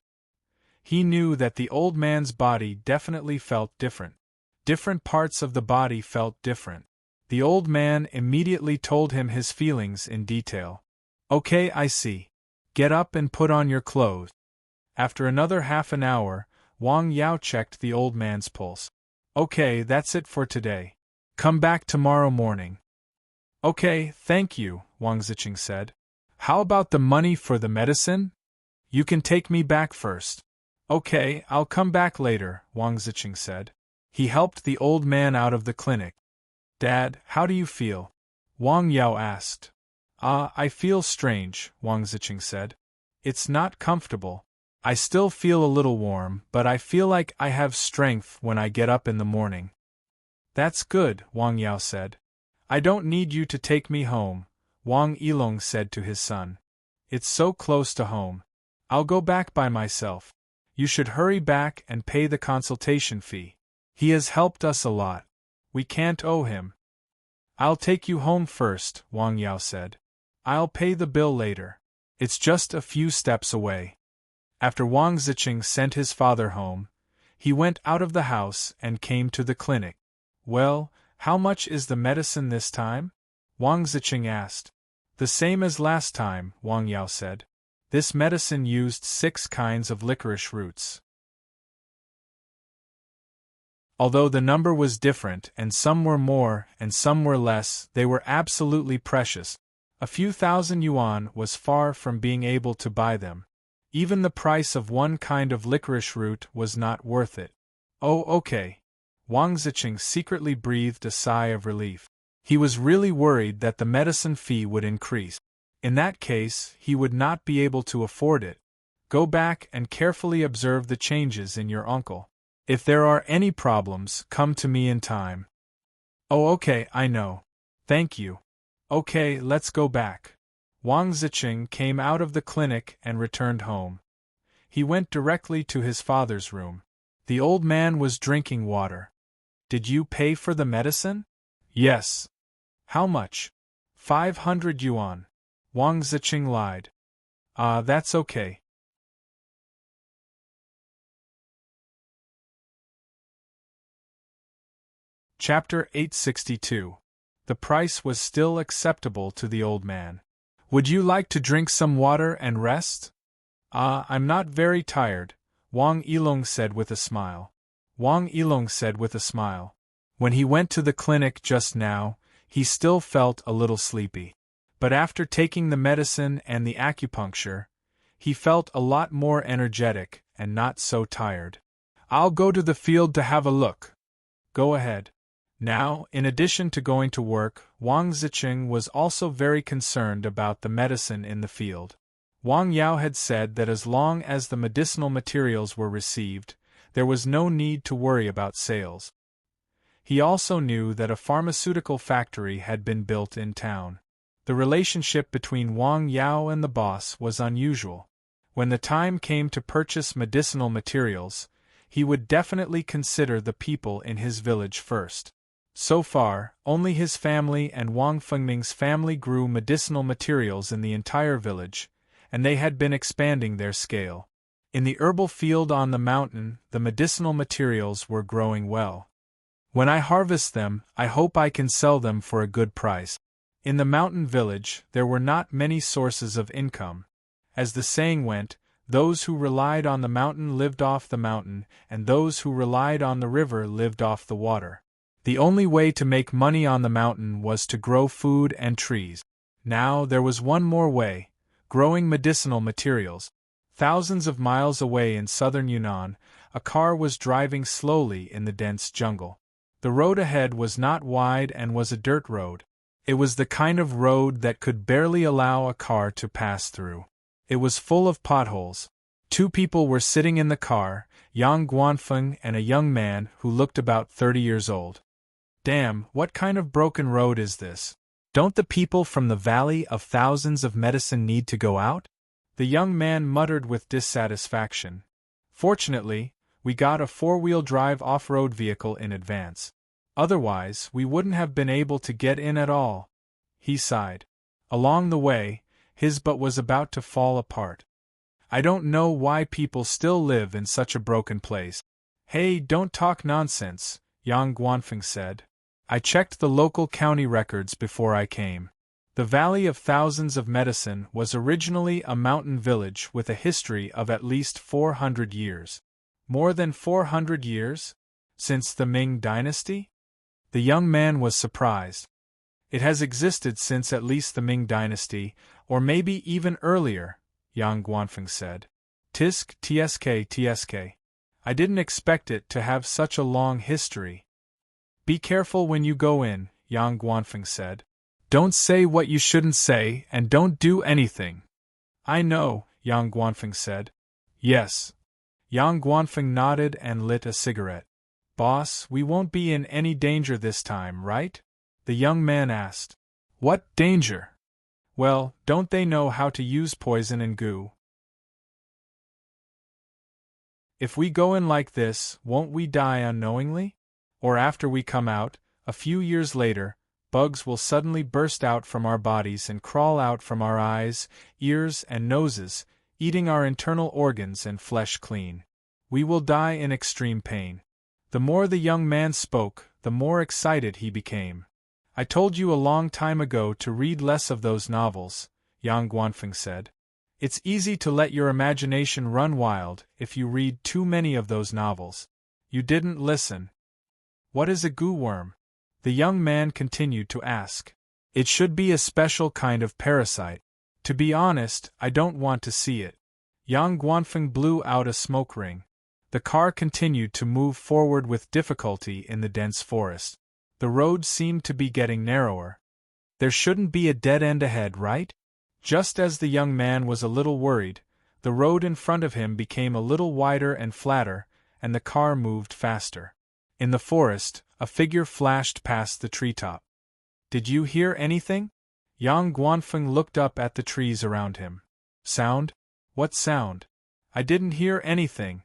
He knew that the old man's body definitely felt different. Different parts of the body felt different. The old man immediately told him his feelings in detail. Okay, I see. Get up and put on your clothes. After another half an hour, Wang Yao checked the old man's pulse. Okay, that's it for today. Come back tomorrow morning. Okay, thank you, Wang Ziqing said. How about the money for the medicine? You can take me back first. Okay, I'll come back later, Wang Ziqing said. He helped the old man out of the clinic. Dad, how do you feel? Wang Yao asked. I feel strange, Wang Ziqing said. It's not comfortable. I still feel a little warm, but I feel like I have strength when I get up in the morning. That's good, Wang Yao said. I don't need you to take me home, Wang Yilong said to his son. It's so close to home. I'll go back by myself. You should hurry back and pay the consultation fee. He has helped us a lot. We can't owe him. I'll take you home first, Wang Yao said. I'll pay the bill later. It's just a few steps away. After Wang Ziqing sent his father home, he went out of the house and came to the clinic. Well, how much is the medicine this time? Wang Ziqing asked. The same as last time, Wang Yao said. This medicine used 6 kinds of licorice roots. Although the number was different and some were more and some were less, they were absolutely precious. A few thousand yuan was far from being able to buy them. Even the price of one kind of licorice root was not worth it. Oh, okay. Wang Ziqing secretly breathed a sigh of relief. He was really worried that the medicine fee would increase. In that case, he would not be able to afford it. Go back and carefully observe the changes in your uncle. If there are any problems, come to me in time. Oh, okay, I know. Thank you. Okay, let's go back. Wang Ziqing came out of the clinic and returned home. He went directly to his father's room. The old man was drinking water. Did you pay for the medicine? Yes. How much? 500 yuan. Wang Ziqing lied. That's okay. Chapter 862. The price was still acceptable to the old man. Would you like to drink some water and rest? I'm not very tired, Wang Yilong said with a smile. Wang Yilong said with a smile. When he went to the clinic just now, he still felt a little sleepy. But after taking the medicine and the acupuncture, he felt a lot more energetic and not so tired. I'll go to the field to have a look. Go ahead. Now, in addition to going to work, Wang Ziqing was also very concerned about the medicine in the field. Wang Yao had said that as long as the medicinal materials were received, there was no need to worry about sales. He also knew that a pharmaceutical factory had been built in town. The relationship between Wang Yao and the boss was unusual. When the time came to purchase medicinal materials, he would definitely consider the people in his village first. So far, only his family and Wang Fengming's family grew medicinal materials in the entire village, and they had been expanding their scale. In the herbal field on the mountain, the medicinal materials were growing well. When I harvest them, I hope I can sell them for a good price. In the mountain village, there were not many sources of income. As the saying went, those who relied on the mountain lived off the mountain, and those who relied on the river lived off the water. The only way to make money on the mountain was to grow food and trees. Now there was one more way: growing medicinal materials. Thousands of miles away in southern Yunnan, a car was driving slowly in the dense jungle. The road ahead was not wide and was a dirt road. It was the kind of road that could barely allow a car to pass through. It was full of potholes. Two people were sitting in the car, Yang Guanfeng and a young man who looked about 30 years old. Damn, what kind of broken road is this? Don't the people from the Valley of Thousands of Medicine need to go out? The young man muttered with dissatisfaction. Fortunately, we got a four-wheel drive off-road vehicle in advance. Otherwise, we wouldn't have been able to get in at all. He sighed. Along the way, his butt was about to fall apart. I don't know why people still live in such a broken place. Hey, don't talk nonsense, Yang Guanfeng said. I checked the local county records before I came. The Valley of Thousands of Medicine was originally a mountain village with a history of at least 400 years. More than 400 years? Since the Ming Dynasty? The young man was surprised. It has existed since at least the Ming Dynasty, or maybe even earlier, Yang Guanfeng said. Tisk tsk. I didn't expect it to have such a long history. Be careful when you go in, Yang Guanfeng said. Don't say what you shouldn't say and don't do anything. I know, Yang Guanfeng said. Yes. Yang Guanfeng nodded and lit a cigarette. Boss, we won't be in any danger this time, right? The young man asked. What danger? Well, don't they know how to use poison and goo? If we go in like this, won't we die unknowingly? Or after we come out, a few years later, bugs will suddenly burst out from our bodies and crawl out from our eyes, ears, and noses, eating our internal organs and flesh clean. We will die in extreme pain. The more the young man spoke, the more excited he became. I told you a long time ago to read less of those novels, Yang Guanfeng said. It's easy to let your imagination run wild if you read too many of those novels. You didn't listen. What is a goo worm? The young man continued to ask. It should be a special kind of parasite. To be honest, I don't want to see it. Yang Guanfeng blew out a smoke ring. The car continued to move forward with difficulty in the dense forest. The road seemed to be getting narrower. There shouldn't be a dead end ahead, right? Just as the young man was a little worried, the road in front of him became a little wider and flatter, and the car moved faster. In the forest, a figure flashed past the treetop. Did you hear anything? Yang Guanfeng looked up at the trees around him. Sound? What sound? I didn't hear anything.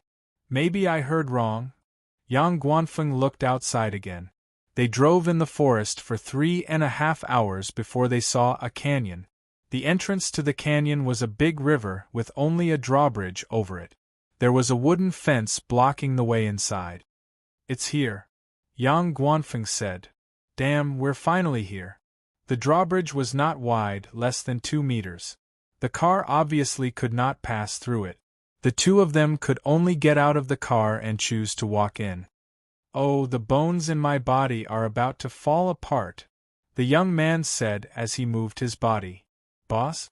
Maybe I heard wrong. Yang Guanfeng looked outside again. They drove in the forest for 3.5 hours before they saw a canyon. The entrance to the canyon was a big river with only a drawbridge over it. There was a wooden fence blocking the way inside. It's here, Yang Guanfeng said. Damn, we're finally here. The drawbridge was not wide, less than 2 meters. The car obviously could not pass through it. The two of them could only get out of the car and choose to walk in. Oh, the bones in my body are about to fall apart, the young man said as he moved his body. Boss?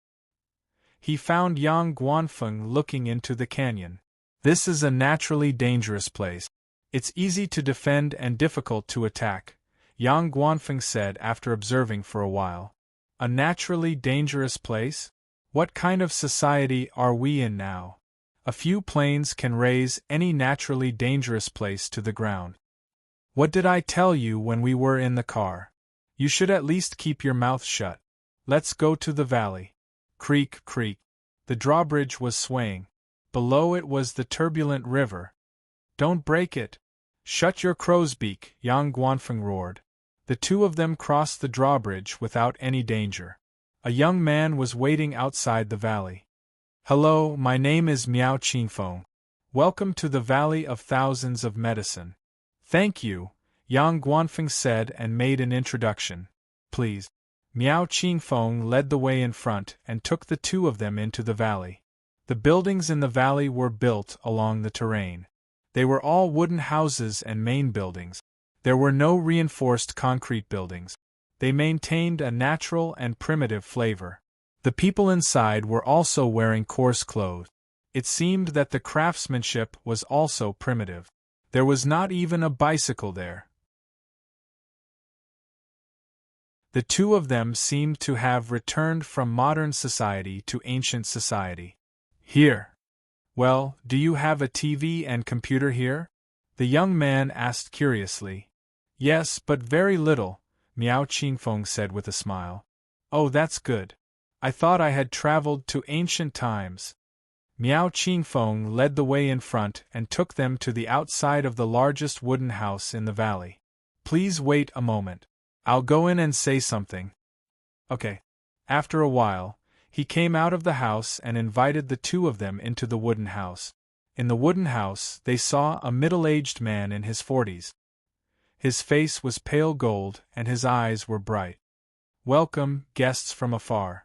He found Yang Guanfeng looking into the canyon. This is a naturally dangerous place. It's easy to defend and difficult to attack, Yang Guanfeng said after observing for a while. A naturally dangerous place? What kind of society are we in now? A few planes can raze any naturally dangerous place to the ground. What did I tell you when we were in the car? You should at least keep your mouth shut. Let's go to the valley. Creak, creak. The drawbridge was swaying. Below it was the turbulent river. Don't break it. Shut your crow's beak, Yang Guanfeng roared. The two of them crossed the drawbridge without any danger. A young man was waiting outside the valley. Hello, my name is Miao Qingfeng. Welcome to the Valley of Thousands of Medicine. Thank you, Yang Guanfeng said and made an introduction. Please. Miao Qingfeng led the way in front and took the two of them into the valley. The buildings in the valley were built along the terrain. They were all wooden houses and main buildings. There were no reinforced concrete buildings. They maintained a natural and primitive flavor. The people inside were also wearing coarse clothes. It seemed that the craftsmanship was also primitive. There was not even a bicycle there. The two of them seemed to have returned from modern society to ancient society. Here. Well, do you have a TV and computer here? The young man asked curiously. Yes, but very little, Miao Qingfeng said with a smile. Oh, that's good. I thought I had traveled to ancient times. Miao Qingfeng led the way in front and took them to the outside of the largest wooden house in the valley. Please wait a moment. I'll go in and say something. Okay. After a while, he came out of the house and invited the two of them into the wooden house. In the wooden house, they saw a middle-aged man in his 40s. His face was pale gold and his eyes were bright. Welcome, guests from afar.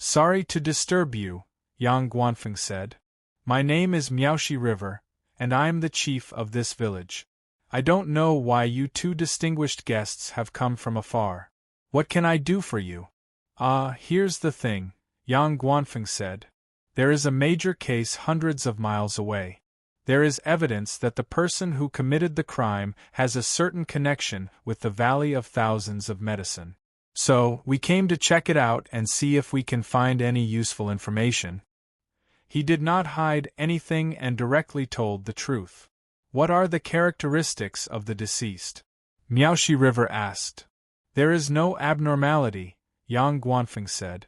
Sorry to disturb you, Yang Guanfeng said. My name is Miaoshi River, and I am the chief of this village. I don't know why you two distinguished guests have come from afar. What can I do for you? Here's the thing, Yang Guanfeng said. There is a major case hundreds of miles away. There is evidence that the person who committed the crime has a certain connection with the Valley of Thousands of Medicine. So, we came to check it out and see if we can find any useful information. He did not hide anything and directly told the truth. What are the characteristics of the deceased? Miaoshi River asked. There is no abnormality, Yang Guanfeng said.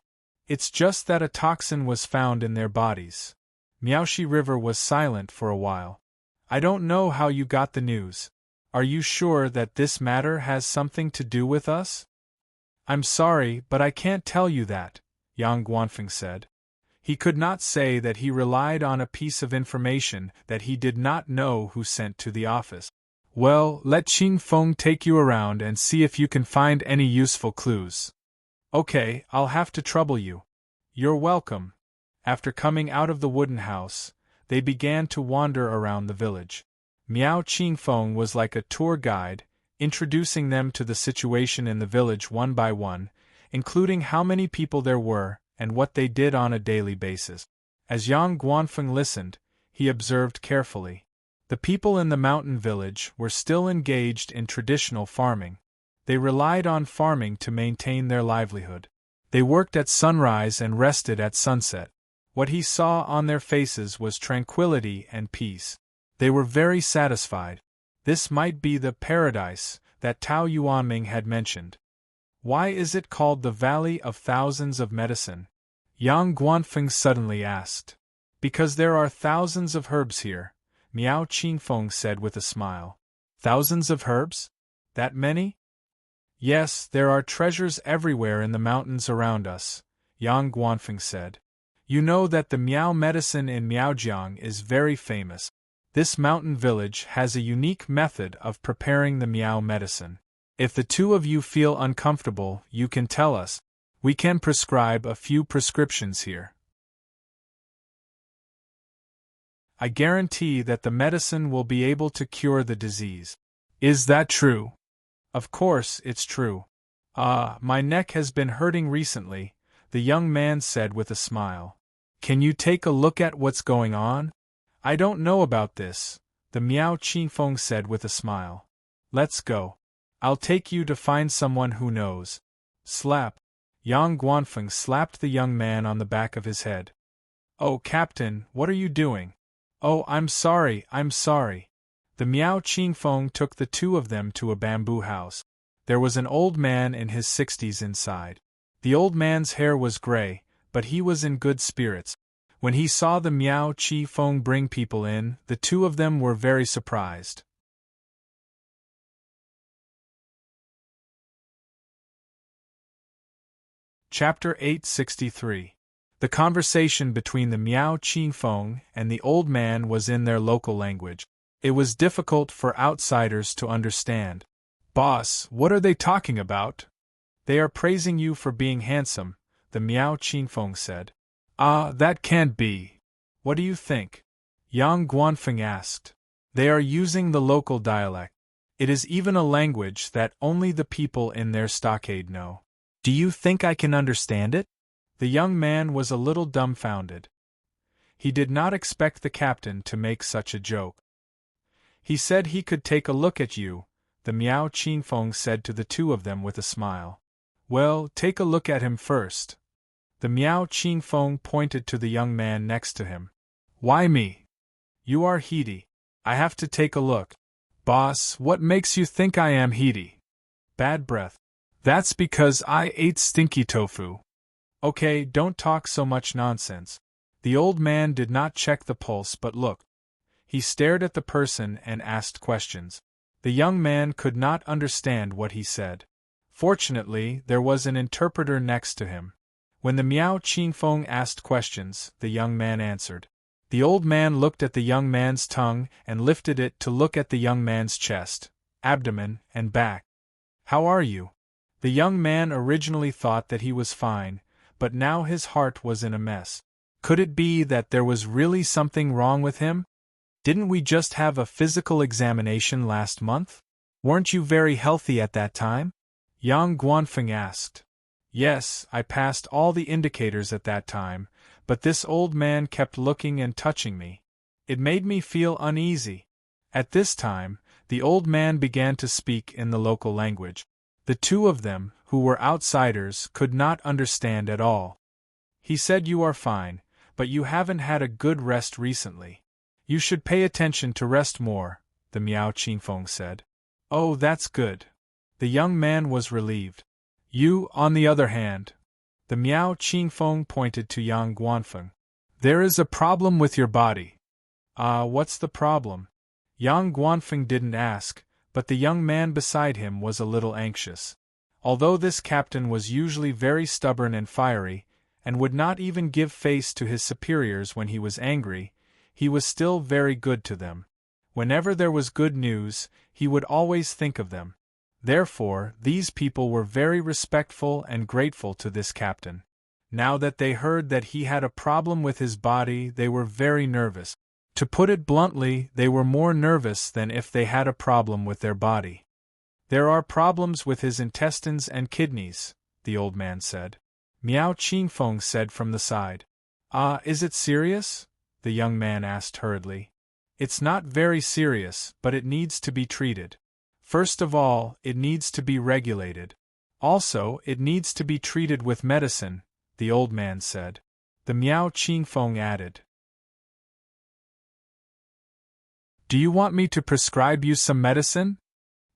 It's just that a toxin was found in their bodies. Miaoshi River was silent for a while. I don't know how you got the news. Are you sure that this matter has something to do with us? I'm sorry, but I can't tell you that, Yang Guanfeng said. He could not say that he relied on a piece of information that he did not know who sent to the office. Well, let Qingfeng take you around and see if you can find any useful clues. Okay, I'll have to trouble you. You're welcome. After coming out of the wooden house, they began to wander around the village. Miao Qingfeng was like a tour guide, introducing them to the situation in the village one by one, including how many people there were and what they did on a daily basis. As Yang Guanfeng listened, he observed carefully. The people in the mountain village were still engaged in traditional farming. They relied on farming to maintain their livelihood. They worked at sunrise and rested at sunset. What he saw on their faces was tranquility and peace. They were very satisfied. This might be the paradise that Tao Yuanming had mentioned. Why is it called the Valley of Thousands of Medicine? Yang Guanfeng suddenly asked. Because there are thousands of herbs here, Miao Qingfeng said with a smile. Thousands of herbs? That many? Yes, there are treasures everywhere in the mountains around us, Yang Guanfeng said. You know that the Miao medicine in Miaojiang is very famous. This mountain village has a unique method of preparing the Miao medicine. If the two of you feel uncomfortable, you can tell us. We can prescribe a few prescriptions here. I guarantee that the medicine will be able to cure the disease. Is that true? Of course, it's true. My neck has been hurting recently, the young man said with a smile. Can you take a look at what's going on? I don't know about this, the Miao Qingfeng said with a smile. Let's go. I'll take you to find someone who knows. Slap. Yang Guanfeng slapped the young man on the back of his head. Oh, Captain, what are you doing? Oh, I'm sorry, I'm sorry. The Miao Qing Feng took the two of them to a bamboo house. There was an old man in his 60s inside. The old man's hair was gray, but he was in good spirits. When he saw the Miao Qi Feng bring people in, the two of them were very surprised. Chapter 863. The conversation between the Miao Qing Feng and the old man was in their local language. It was difficult for outsiders to understand. Boss, what are they talking about? They are praising you for being handsome, the Miao Qing Feng said. Ah, that can't be. What do you think? Yang Guanfeng asked. They are using the local dialect. It is even a language that only the people in their stockade know. Do you think I can understand it? The young man was a little dumbfounded. He did not expect the captain to make such a joke. He said he could take a look at you, the Miao Qing Feng said to the two of them with a smile. Well, take a look at him first. The Miao Qing Feng pointed to the young man next to him. Why me? You are heady. I have to take a look. Boss, what makes you think I am heady? Bad breath. That's because I ate stinky tofu. Okay, don't talk so much nonsense. The old man did not check the pulse but looked. He stared at the person and asked questions. The young man could not understand what he said. Fortunately, there was an interpreter next to him. When the Miao Qing Feng asked questions, the young man answered. The old man looked at the young man's tongue and lifted it to look at the young man's chest, abdomen, and back. How are you? The young man originally thought that he was fine, but now his heart was in a mess. Could it be that there was really something wrong with him? Didn't we just have a physical examination last month? Weren't you very healthy at that time? Yang Guanfeng asked. Yes, I passed all the indicators at that time, but this old man kept looking and touching me. It made me feel uneasy. At this time, the old man began to speak in the local language. The two of them, who were outsiders, could not understand at all. He said you are fine, but you haven't had a good rest recently. You should pay attention to rest more, the Miao Qing Feng said. Oh, that's good. The young man was relieved. You, on the other hand. The Miao Qing Feng pointed to Yang Guanfeng. There is a problem with your body. What's the problem? Yang Guanfeng didn't ask, but the young man beside him was a little anxious. Although this captain was usually very stubborn and fiery, and would not even give face to his superiors when he was angry, he was still very good to them. Whenever there was good news, he would always think of them. Therefore, these people were very respectful and grateful to this captain. Now that they heard that he had a problem with his body, they were very nervous. To put it bluntly, they were more nervous than if they had a problem with their body. There are problems with his intestines and kidneys, the old man said. Miao Qing Feng said from the side. Is it serious? The young man asked hurriedly. It's not very serious, but it needs to be treated. First of all, it needs to be regulated. Also, it needs to be treated with medicine, the old man said. The Miao Qing Feng added. Do you want me to prescribe you some medicine?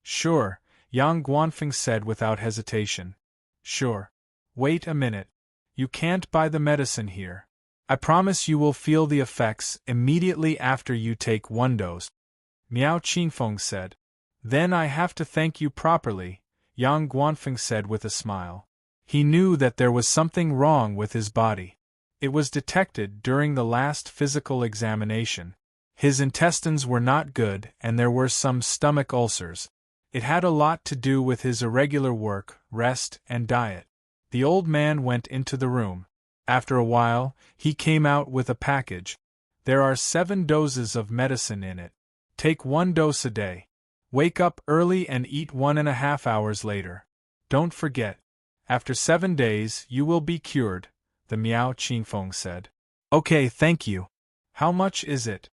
Sure, Yang Guanfeng said without hesitation. Sure. Wait a minute. You can't buy the medicine here. I promise you will feel the effects immediately after you take one dose. Miao Qing Feng said. Then I have to thank you properly, Yang Guanfeng said with a smile. He knew that there was something wrong with his body. It was detected during the last physical examination. His intestines were not good and there were some stomach ulcers. It had a lot to do with his irregular work, rest, and diet. The old man went into the room. After a while, he came out with a package. There are 7 doses of medicine in it. Take 1 dose a day. Wake up early and eat 1.5 hours later. Don't forget. After 7 days, you will be cured, the Miao Qing Feng said. Okay, thank you. How much is it?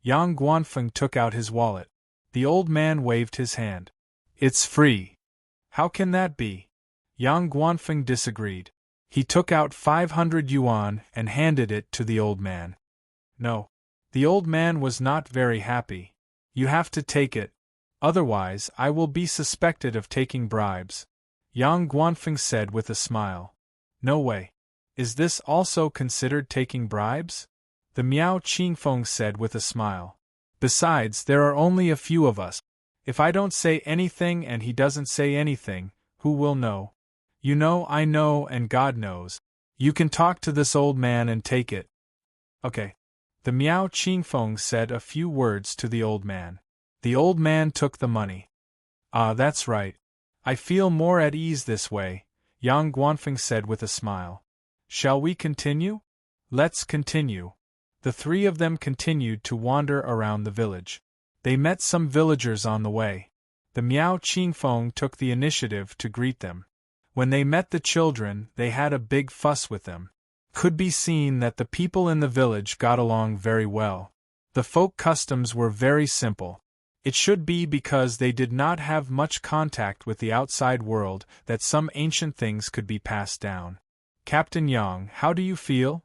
Yang Guanfeng took out his wallet. The old man waved his hand. It's free. How can that be? Yang Guanfeng disagreed. He took out 500 yuan and handed it to the old man. No. The old man was not very happy. You have to take it. Otherwise, I will be suspected of taking bribes, Yang Guanfeng said with a smile. No way. Is this also considered taking bribes? The Miao Qingfeng said with a smile. Besides, there are only a few of us. If I don't say anything and he doesn't say anything, who will know? You know, I know, and God knows. You can talk to this old man and take it. Okay. The Miao Qingfeng said a few words to the old man. The old man took the money. Ah, that's right. I feel more at ease this way, Yang Guanfeng said with a smile. Shall we continue? Let's continue. The three of them continued to wander around the village. They met some villagers on the way. The Miao Qingfeng took the initiative to greet them. When they met the children, they had a big fuss with them. Could be seen that the people in the village got along very well. The folk customs were very simple. It should be because they did not have much contact with the outside world that some ancient things could be passed down. Captain Yang, how do you feel?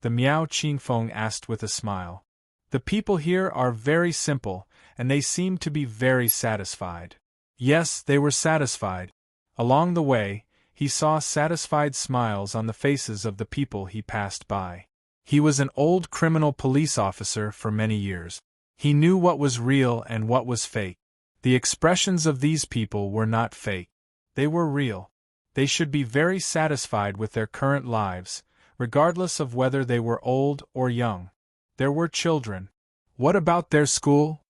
The Miao Qingfeng asked with a smile. The people here are very simple, and they seem to be very satisfied. Yes, they were satisfied. Along the way, he saw satisfied smiles on the faces of the people he passed by. He was an old criminal police officer for many years. He knew what was real and what was fake. The expressions of these people were not fake. They were real. They should be very satisfied with their current lives, regardless of whether they were old or young. There were children. What about their school?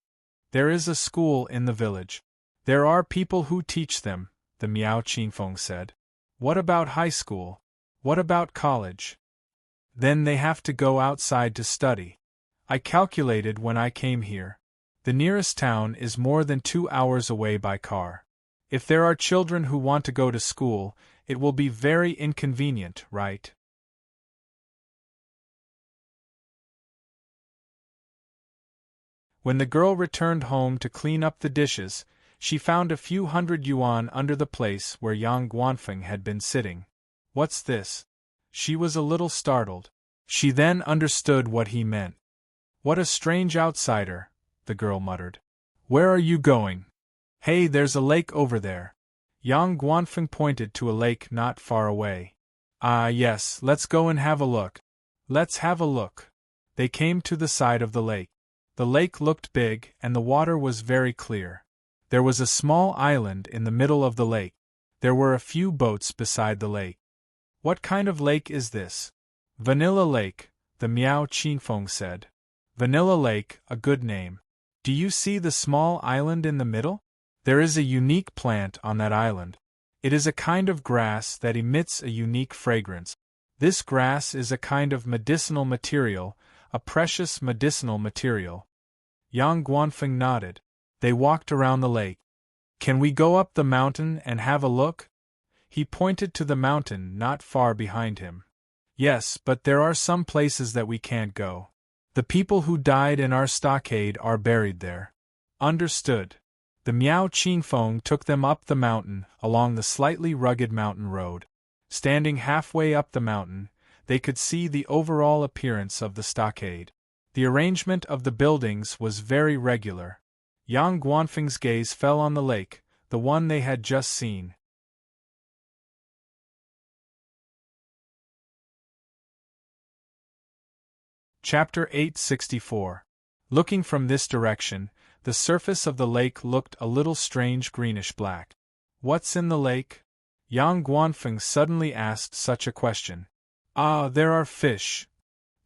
There is a school in the village. There are people who teach them, the Miao Qingfeng said. What about high school? What about college? Then they have to go outside to study. I calculated when I came here. The nearest town is more than 2 hours away by car. If there are children who want to go to school, it will be very inconvenient, right? When the girl returned home to clean up the dishes, she found a few hundred yuan under the place where Yang Guanfeng had been sitting. What's this? She was a little startled. She then understood what he meant. What a strange outsider, the girl muttered. Where are you going? Hey, there's a lake over there. Yang Guanfeng pointed to a lake not far away. Ah, yes, let's go and have a look. Let's have a look. They came to the side of the lake. The lake looked big and the water was very clear. There was a small island in the middle of the lake. There were a few boats beside the lake. What kind of lake is this? Vanilla Lake, the Miao Qingfeng said. Vanilla Lake, a good name. Do you see the small island in the middle? There is a unique plant on that island. It is a kind of grass that emits a unique fragrance. This grass is a kind of medicinal material, a precious medicinal material. Yang Guanfeng nodded. They walked around the lake. Can we go up the mountain and have a look? He pointed to the mountain not far behind him. Yes, but there are some places that we can't go. The people who died in our stockade are buried there. Understood. The Miao Qingfeng took them up the mountain, along the slightly rugged mountain road. Standing halfway up the mountain, they could see the overall appearance of the stockade. The arrangement of the buildings was very regular. Yang Guanfeng's gaze fell on the lake, the one they had just seen. Chapter 864. Looking from this direction, the surface of the lake looked a little strange greenish-black. What's in the lake? Yang Guanfeng suddenly asked such a question. Ah, there are fish.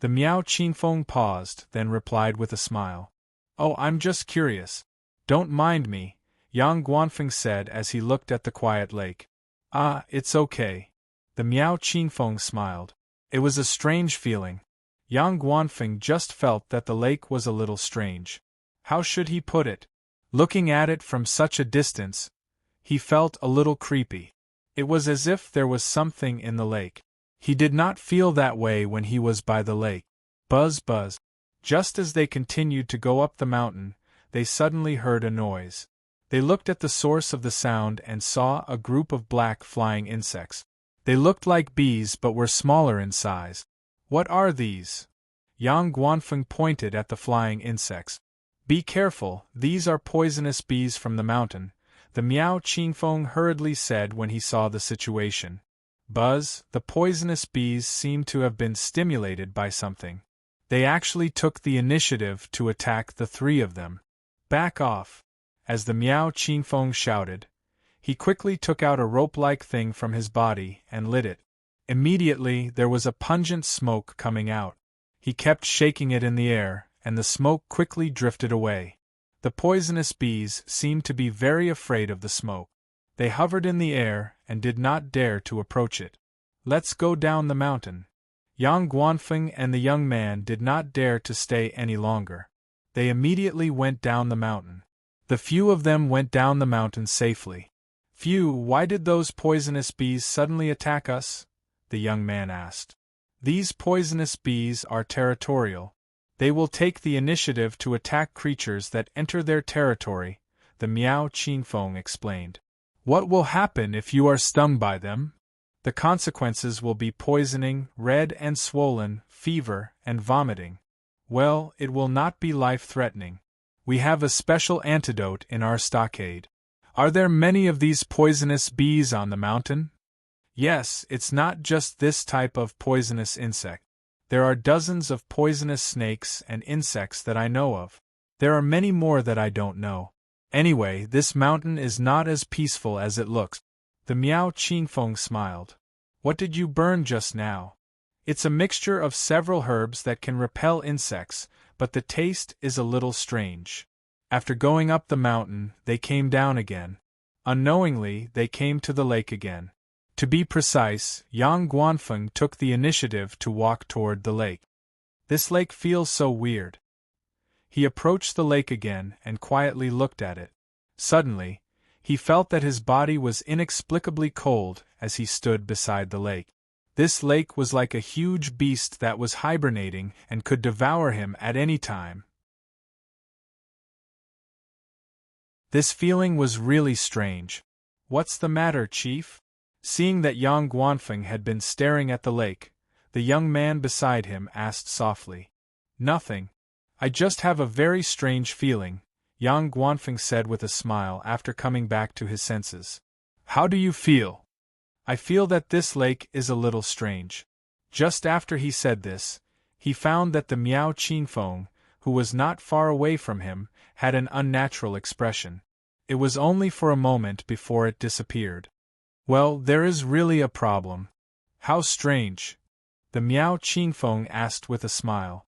The Miao Qingfeng paused, then replied with a smile. Oh, I'm just curious. Don't mind me, Yang Guanfeng said as he looked at the quiet lake. Ah, it's okay. The Miao Qingfeng smiled. It was a strange feeling. Yang Guanfeng just felt that the lake was a little strange. How should he put it? Looking at it from such a distance, he felt a little creepy. It was as if there was something in the lake. He did not feel that way when he was by the lake. Buzz, buzz. Just as they continued to go up the mountain, they suddenly heard a noise. They looked at the source of the sound and saw a group of black flying insects. They looked like bees but were smaller in size. What are these? Yang Guanfeng pointed at the flying insects. Be careful, these are poisonous bees from the mountain, the Miao Qingfeng hurriedly said when he saw the situation. Buzz, the poisonous bees seemed to have been stimulated by something. They actually took the initiative to attack the three of them. Back off! As the Miao Qingfeng shouted, he quickly took out a rope-like thing from his body and lit it. Immediately there was a pungent smoke coming out. He kept shaking it in the air, and the smoke quickly drifted away. The poisonous bees seemed to be very afraid of the smoke. They hovered in the air and did not dare to approach it. Let's go down the mountain. Yang Guanfeng and the young man did not dare to stay any longer. They immediately went down the mountain. The few of them went down the mountain safely. Phew, why did those poisonous bees suddenly attack us? The young man asked. These poisonous bees are territorial. They will take the initiative to attack creatures that enter their territory, the Miao Qingfeng explained. What will happen if you are stung by them? The consequences will be poisoning, red and swollen, fever, and vomiting. Well, it will not be life-threatening. We have a special antidote in our stockade. Are there many of these poisonous bees on the mountain? Yes, it's not just this type of poisonous insect. There are dozens of poisonous snakes and insects that I know of. There are many more that I don't know. Anyway, this mountain is not as peaceful as it looks. The Miao Qingfeng smiled. What did you burn just now? It's a mixture of several herbs that can repel insects, but the taste is a little strange. After going up the mountain, they came down again. Unknowingly, they came to the lake again. To be precise, Yang Guanfeng took the initiative to walk toward the lake. This lake feels so weird. He approached the lake again and quietly looked at it. Suddenly, he felt that his body was inexplicably cold as he stood beside the lake. This lake was like a huge beast that was hibernating and could devour him at any time. This feeling was really strange. What's the matter, Chief? Seeing that Yang Guanfeng had been staring at the lake, the young man beside him asked softly. Nothing. I just have a very strange feeling, Yang Guanfeng said with a smile after coming back to his senses. How do you feel? I feel that this lake is a little strange. Just after he said this, he found that the Miao Qingfeng, who was not far away from him, had an unnatural expression. It was only for a moment before it disappeared. Well, there is really a problem. How strange. The Miao Qingfeng asked with a smile.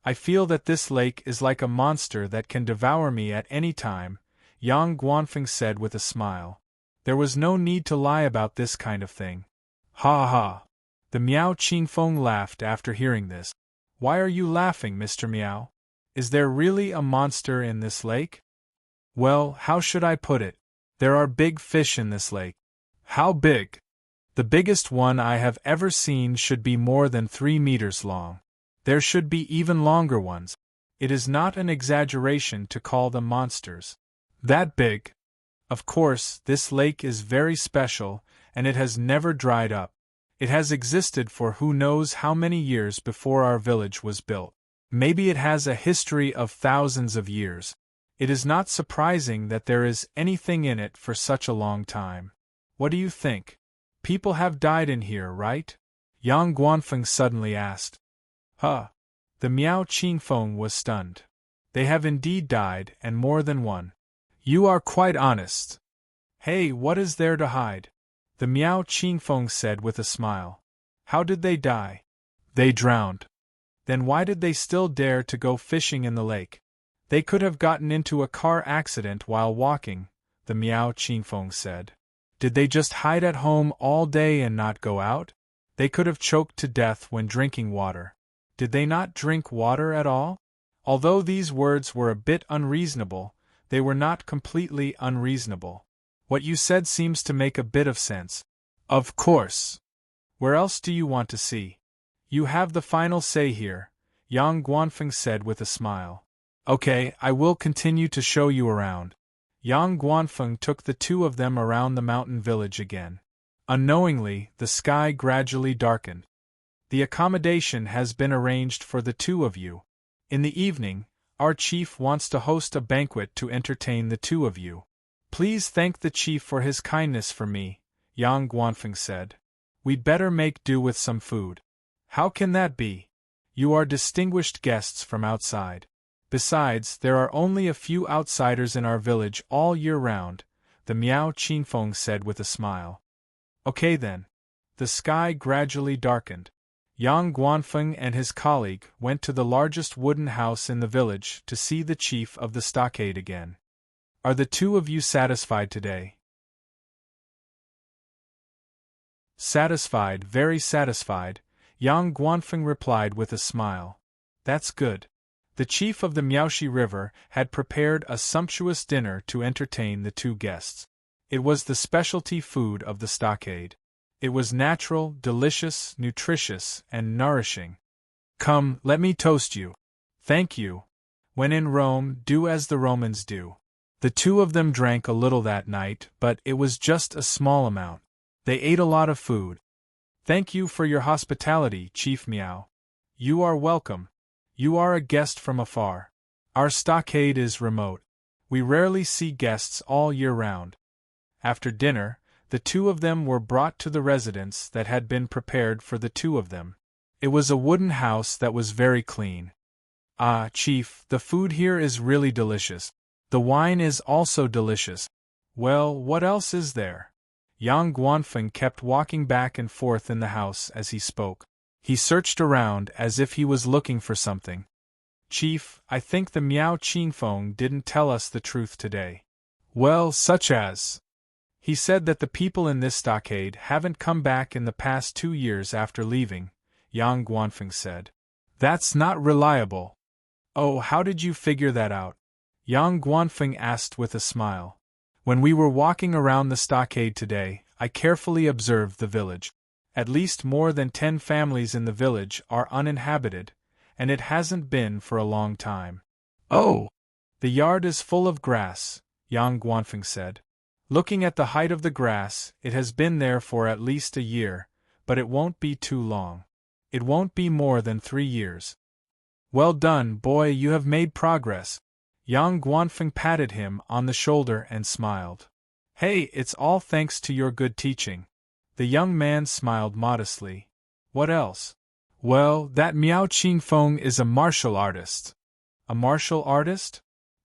I feel that this lake is like a monster that can devour me at any time, Yang Guanfeng said with a smile. There was no need to lie about this kind of thing. Ha ha. The Miao Qingfeng laughed after hearing this. Why are you laughing, Mr. Miao? Is there really a monster in this lake? Well, how should I put it? There are big fish in this lake. How big? The biggest one I have ever seen should be more than 3 meters long. There should be even longer ones. It is not an exaggeration to call them monsters. That big. Of course, this lake is very special, and it has never dried up. It has existed for who knows how many years before our village was built. Maybe it has a history of thousands of years. It is not surprising that there is anything in it for such a long time. What do you think? People have died in here, right? Yang Guanfeng suddenly asked. Huh. The Miao Qingfeng was stunned. They have indeed died, and more than one. You are quite honest. Hey, what is there to hide? The Miao Qingfeng said with a smile. How did they die? They drowned. Then why did they still dare to go fishing in the lake? They could have gotten into a car accident while walking, the Miao Qingfeng said. Did they just hide at home all day and not go out? They could have choked to death when drinking water. Did they not drink water at all? Although these words were a bit unreasonable, they were not completely unreasonable. What you said seems to make a bit of sense. Of course. Where else do you want to see? You have the final say here, Yang Guanfeng said with a smile. Okay, I will continue to show you around. Yang Guanfeng took the two of them around the mountain village again. Unknowingly, the sky gradually darkened. The accommodation has been arranged for the two of you. In the evening, our chief wants to host a banquet to entertain the two of you. Please thank the chief for his kindness for me, Yang Guanfeng said. We'd better make do with some food. How can that be? You are distinguished guests from outside. Besides, there are only a few outsiders in our village all year round, the Miao Qingfeng said with a smile. Okay then. The sky gradually darkened. Yang Guanfeng and his colleague went to the largest wooden house in the village to see the chief of the stockade again. Are the two of you satisfied today? Satisfied, very satisfied, Yang Guanfeng replied with a smile. That's good. The chief of the Miaoxi River had prepared a sumptuous dinner to entertain the two guests. It was the specialty food of the stockade. It was natural, delicious, nutritious, and nourishing. Come, let me toast you. Thank you. When in Rome, do as the Romans do. The two of them drank a little that night, but it was just a small amount. They ate a lot of food. Thank you for your hospitality, Chief Miao. You are welcome. You are a guest from afar. Our stockade is remote. We rarely see guests all year round. After dinner, the two of them were brought to the residence that had been prepared for the two of them. It was a wooden house that was very clean. Ah, Chief, the food here is really delicious. The wine is also delicious. Well, what else is there? Yang Guanfeng kept walking back and forth in the house as he spoke. He searched around as if he was looking for something. Chief, I think the Miao Qingfeng didn't tell us the truth today. Well, such as? He said that the people in this stockade haven't come back in the past 2 years after leaving, Yang Guanfeng said. That's not reliable. Oh, how did you figure that out? Yang Guanfeng asked with a smile. When we were walking around the stockade today, I carefully observed the village. At least more than 10 families in the village are uninhabited, and it hasn't been for a long time. Oh! The yard is full of grass, Yang Guanfeng said. Looking at the height of the grass, it has been there for at least a year, but it won't be too long. It won't be more than 3 years. Well done, boy, you have made progress. Yang Guanfeng patted him on the shoulder and smiled. Hey, it's all thanks to your good teaching. The young man smiled modestly. What else? Well, that Miao Qingfeng is a martial artist. A martial artist?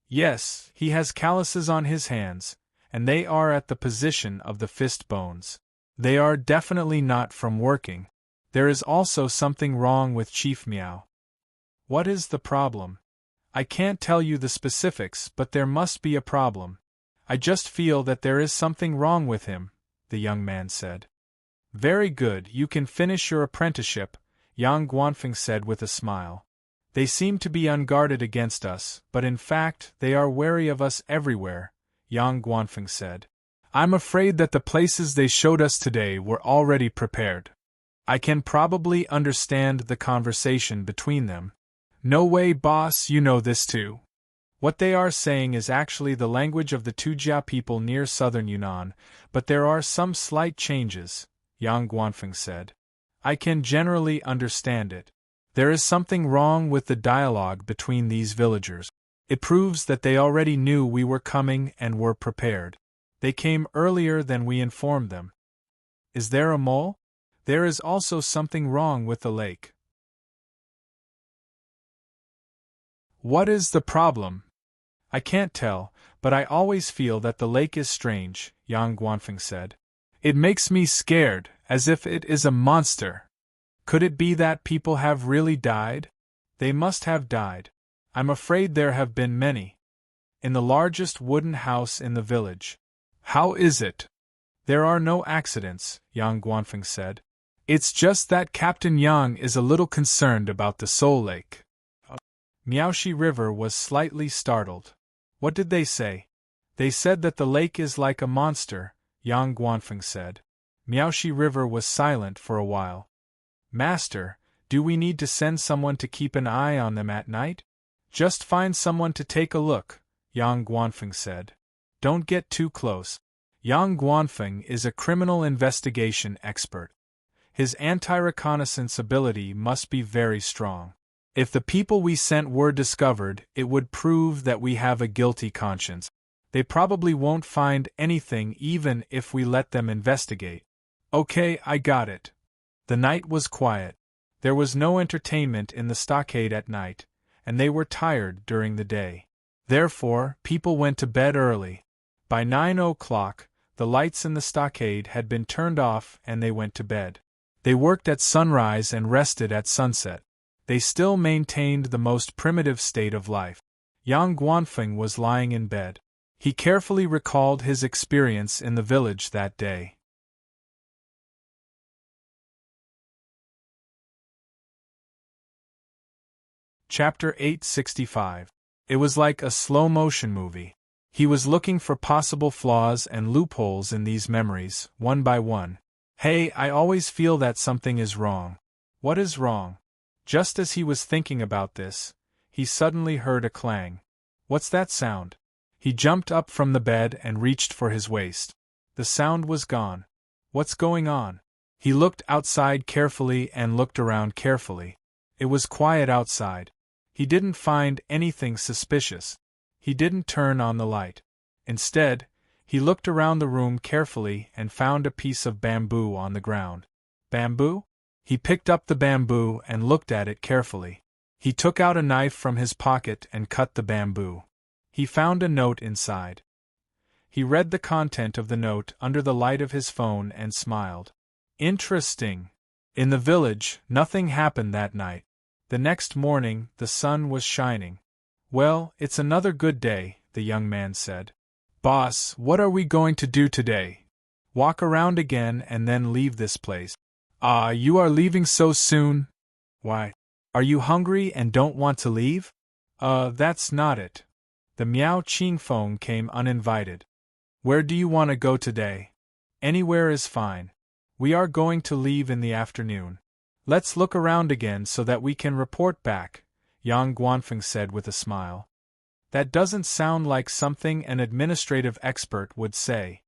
Yes, he has calluses on his hands, and they are at the position of the fist bones. They are definitely not from working. There is also something wrong with Chief Miao. What is the problem? I can't tell you the specifics, but there must be a problem. I just feel that there is something wrong with him, the young man said. Very good, you can finish your apprenticeship, Yang Guanfeng said with a smile. They seem to be unguarded against us, but in fact they are wary of us everywhere, Yang Guanfeng said. I'm afraid that the places they showed us today were already prepared. I can probably understand the conversation between them. No way, boss, you know this too. What they are saying is actually the language of the Tujia people near southern Yunnan, but there are some slight changes, Yang Guanfeng said. I can generally understand it. There is something wrong with the dialogue between these villagers. It proves that they already knew we were coming and were prepared. They came earlier than we informed them. Is there a mole? There is also something wrong with the lake. What is the problem? I can't tell, but I always feel that the lake is strange, Yang Guanfeng said. It makes me scared, as if it is a monster. Could it be that people have really died? They must have died. I'm afraid there have been many. In the largest wooden house in the village. How is it? There are no accidents, Yang Guanfeng said. It's just that Captain Yang is a little concerned about the Soul Lake. Miaoxi River was slightly startled. What did they say? They said that the lake is like a monster, Yang Guanfeng said. Miaoxi River was silent for a while. Master, do we need to send someone to keep an eye on them at night? Just find someone to take a look, Yang Guanfeng said. Don't get too close. Yang Guanfeng is a criminal investigation expert. His anti-reconnaissance ability must be very strong. If the people we sent were discovered, it would prove that we have a guilty conscience. They probably won't find anything even if we let them investigate. Okay, I got it. The night was quiet. There was no entertainment in the stockade at night, and they were tired during the day. Therefore, people went to bed early. By 9 o'clock, the lights in the stockade had been turned off and they went to bed. They worked at sunrise and rested at sunset. They still maintained the most primitive state of life. Yang Guanfeng was lying in bed. He carefully recalled his experience in the village that day. Chapter 865. It was like a slow-motion movie. He was looking for possible flaws and loopholes in these memories, one by one. Hey, I always feel that something is wrong. What is wrong? Just as he was thinking about this, he suddenly heard a clang. What's that sound? He jumped up from the bed and reached for his waist. The sound was gone. What's going on? He looked outside carefully and looked around carefully. It was quiet outside. He didn't find anything suspicious. He didn't turn on the light. Instead, he looked around the room carefully and found a piece of bamboo on the ground. Bamboo? He picked up the bamboo and looked at it carefully. He took out a knife from his pocket and cut the bamboo. He found a note inside. He read the content of the note under the light of his phone and smiled. Interesting. In the village, nothing happened that night. The next morning, the sun was shining. Well, it's another good day, the young man said. Boss, what are we going to do today? Walk around again and then leave this place. Ah, you are leaving so soon? Why? Are you hungry and don't want to leave? That's not it. The Miao Qingfeng came uninvited. Where do you want to go today? Anywhere is fine. We are going to leave in the afternoon. Let's look around again so that we can report back, Yang Guanfeng said with a smile. That doesn't sound like something an administrative expert would say.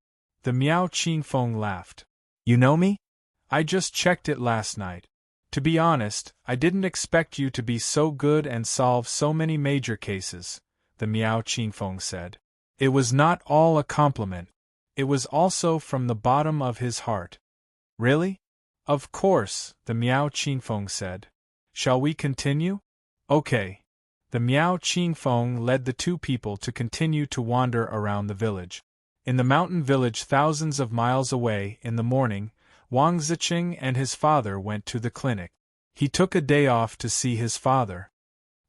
The Miao Qingfeng laughed. You know me? I just checked it last night. To be honest, I didn't expect you to be so good and solve so many major cases, the Miao Qingfeng said. It was not all a compliment. It was also from the bottom of his heart. Really? Of course, the Miao Qingfeng said. Shall we continue? Okay. The Miao Qingfeng led the two people to continue to wander around the village. In the mountain village thousands of miles away in the morning, Wang Ziqing and his father went to the clinic. He took a day off to see his father.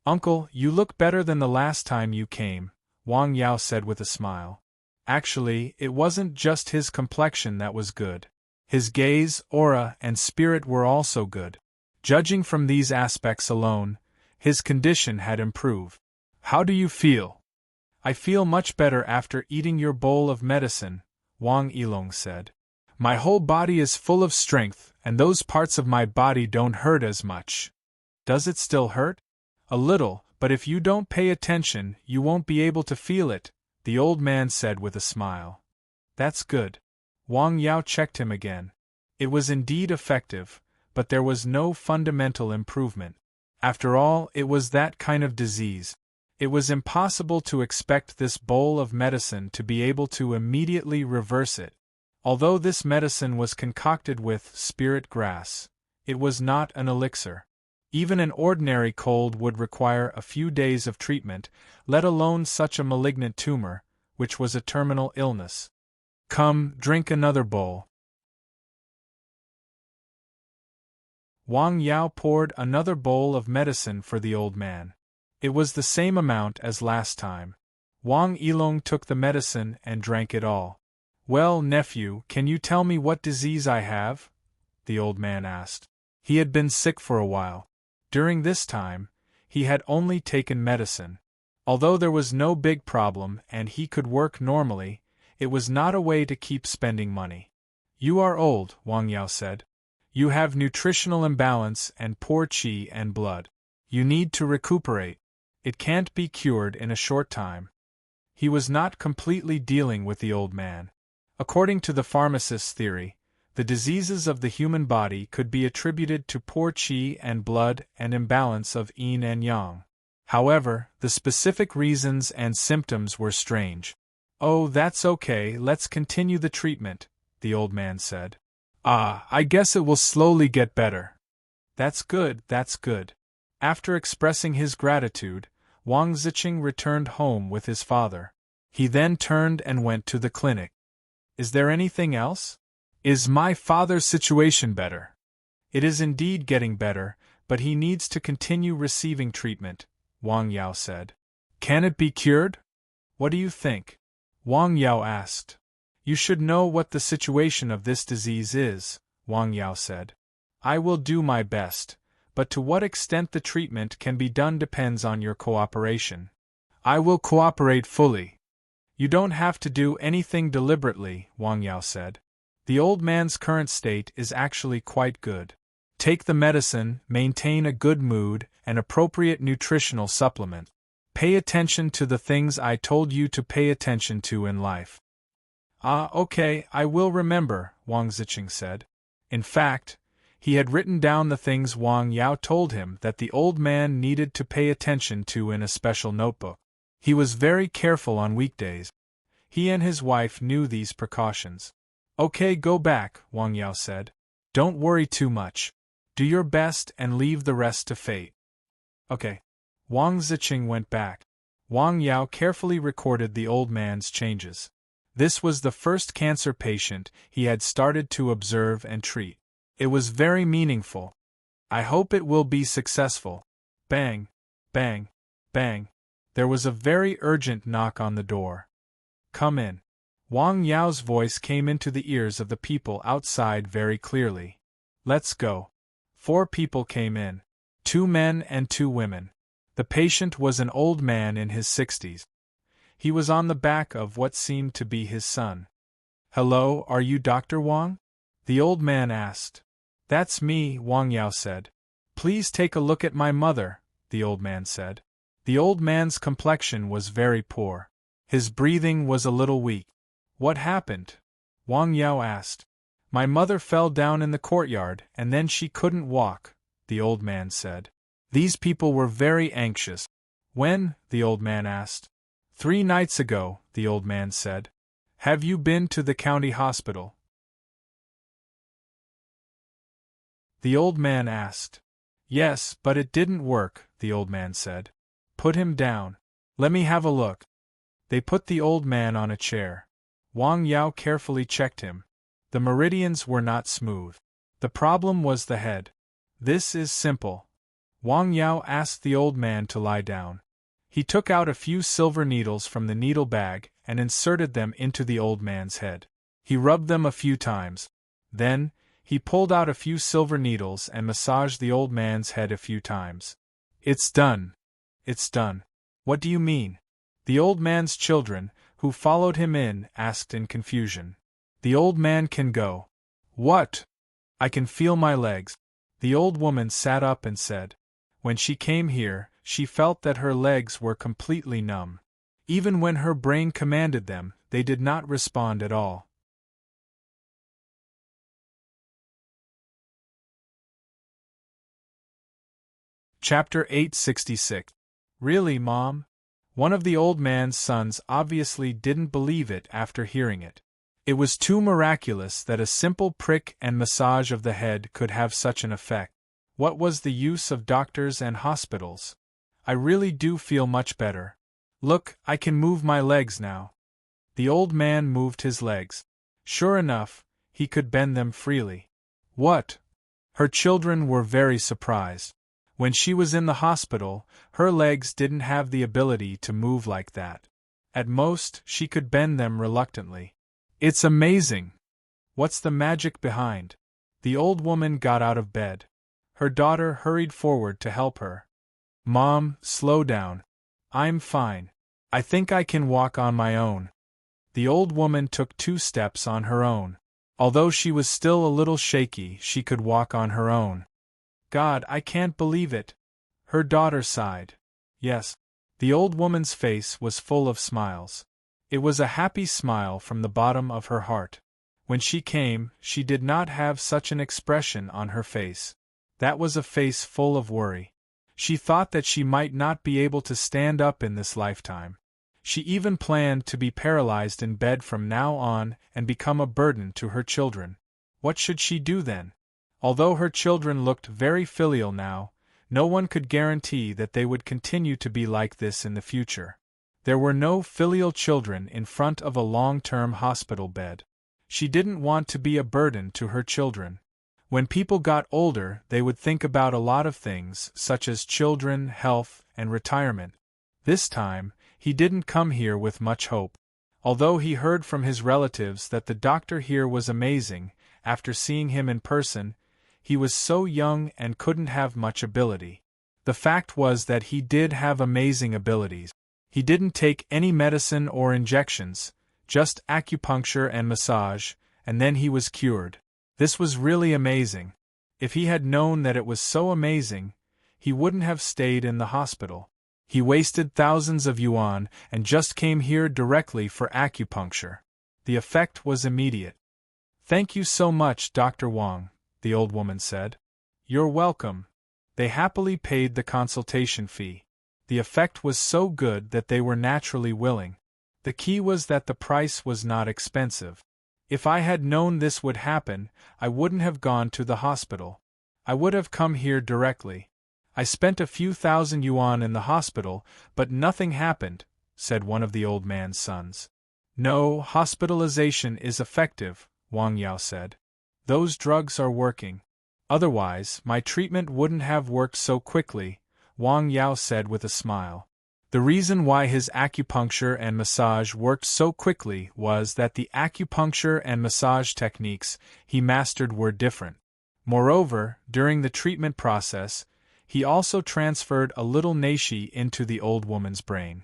Uncle, you look better than the last time you came, Wang Yao said with a smile. Actually, it wasn't just his complexion that was good. His gaze, aura, and spirit were also good. Judging from these aspects alone, his condition had improved. How do you feel? I feel much better after eating your bowl of medicine, Wang Yilong said. My whole body is full of strength, and those parts of my body don't hurt as much. Does it still hurt? A little, but if you don't pay attention, you won't be able to feel it, the old man said with a smile. That's good. Wang Yao checked him again. It was indeed effective, but there was no fundamental improvement. After all, it was that kind of disease. It was impossible to expect this bowl of medicine to be able to immediately reverse it. Although this medicine was concocted with spirit grass, it was not an elixir. Even an ordinary cold would require a few days of treatment, let alone such a malignant tumor, which was a terminal illness. Come, drink another bowl. Wang Yao poured another bowl of medicine for the old man. It was the same amount as last time. Wang Yilong took the medicine and drank it all. Well, nephew, can you tell me what disease I have? The old man asked. He had been sick for a while. During this time, he had only taken medicine. Although there was no big problem and he could work normally, it was not a way to keep spending money. You are old, Wang Yao said. You have nutritional imbalance and poor qi and blood. You need to recuperate. It can't be cured in a short time. He was not completely dealing with the old man. According to the pharmacist's theory, The diseases of the human body could be attributed to poor qi and blood and imbalance of yin and yang. However, the specific reasons and symptoms were strange. "Oh, that's okay, let's continue the treatment," the old man said. I guess it will slowly get better." That's good, that's good." After expressing his gratitude, Wang Ziqing returned home with his father. He then turned and went to the clinic. "Is there anything else? Is my father's situation better?" "It is indeed getting better, but he needs to continue receiving treatment," Wang Yao said. "Can it be cured? What do you think?" Wang Yao asked. "You should know what the situation of this disease is," Wang Yao said. "I will do my best, but to what extent the treatment can be done depends on your cooperation." "I will cooperate fully." "You don't have to do anything deliberately," Wang Yao said. "The old man's current state is actually quite good. Take the medicine, maintain a good mood, and appropriate nutritional supplement. Pay attention to the things I told you to pay attention to in life." Okay, I will remember," Wang Ziqing said. In fact, he had written down the things Wang Yao told him that the old man needed to pay attention to in a special notebook. He was very careful on weekdays. He and his wife knew these precautions. "Okay, go back," Wang Yao said. "Don't worry too much. Do your best and leave the rest to fate." "Okay." Wang Ziqing went back. Wang Yao carefully recorded the old man's changes. This was the first cancer patient he had started to observe and treat. It was very meaningful. "I hope it will be successful." Bang, bang, bang. There was a very urgent knock on the door. "Come in." Wang Yao's voice came into the ears of the people outside very clearly. "Let's go." 4 people came in. 2 men and 2 women. The patient was an old man in his 60s. He was on the back of what seemed to be his son. "Hello, are you Dr. Wang?" the old man asked. "That's me," Wang Yao said. "Please take a look at my mother," the old man said. The old man's complexion was very poor. His breathing was a little weak. "What happened?" Wang Yao asked. "My mother fell down in the courtyard and then she couldn't walk," the old man said. These people were very anxious. "When?" the old man asked. 3 nights ago," the old man said. "Have you been to the county hospital?" the old man asked. "Yes, but it didn't work," the old man said. "Put him down. Let me have a look." They put the old man on a chair. Wang Yao carefully checked him. The meridians were not smooth. The problem was the head. "This is simple." Wang Yao asked the old man to lie down. He took out a few silver needles from the needle bag and inserted them into the old man's head. He rubbed them a few times. Then, he pulled out a few silver needles and massaged the old man's head a few times. "It's done. It's done." "What do you mean?" the old man's children, who followed him in, asked in confusion. "The old man can go." "What?" "I can feel my legs." The old woman sat up and said. When she came here, she felt that her legs were completely numb. Even when her brain commanded them, they did not respond at all. Chapter 866. "Really, Mom?" One of the old man's sons obviously didn't believe it after hearing it. It was too miraculous that a simple prick and massage of the head could have such an effect. What was the use of doctors and hospitals? "I really do feel much better. Look, I can move my legs now." The old man moved his legs. Sure enough, he could bend them freely. "What?" Her children were very surprised. When she was in the hospital, her legs didn't have the ability to move like that. At most, she could bend them reluctantly. "It's amazing!" "What's the magic behind?" The old woman got out of bed. Her daughter hurried forward to help her. "Mom, slow down. I'm fine. I think I can walk on my own." The old woman took 2 steps on her own. Although she was still a little shaky, she could walk on her own. "God, I can't believe it." Her daughter sighed. Yes. The old woman's face was full of smiles. It was a happy smile from the bottom of her heart. When she came, she did not have such an expression on her face. That was a face full of worry. She thought that she might not be able to stand up in this lifetime. She even planned to be paralyzed in bed from now on and become a burden to her children. What should she do then? Although her children looked very filial now, no one could guarantee that they would continue to be like this in the future. There were no filial children in front of a long-term hospital bed. She didn't want to be a burden to her children. When people got older, they would think about a lot of things, such as children, health, and retirement. This time, he didn't come here with much hope. Although he heard from his relatives that the doctor here was amazing, after seeing him in person, he was so young and couldn't have much ability. The fact was that he did have amazing abilities. He didn't take any medicine or injections, just acupuncture and massage, and then he was cured. This was really amazing. If he had known that it was so amazing, he wouldn't have stayed in the hospital. He wasted thousands of yuan and just came here directly for acupuncture. The effect was immediate. "Thank you so much, Dr. Wang," the old woman said. "You're welcome." They happily paid the consultation fee. The effect was so good that they were naturally willing. The key was that the price was not expensive. If I had known this would happen, I wouldn't have gone to the hospital. I would have come here directly. I spent a few thousand yuan in the hospital, but nothing happened, said one of the old man's sons. No, hospitalization is effective, Wang Yao said. Those drugs are working. Otherwise, my treatment wouldn't have worked so quickly, Wang Yao said with a smile. The reason why his acupuncture and massage worked so quickly was that the acupuncture and massage techniques he mastered were different. Moreover, during the treatment process, he also transferred a little neishi into the old woman's brain.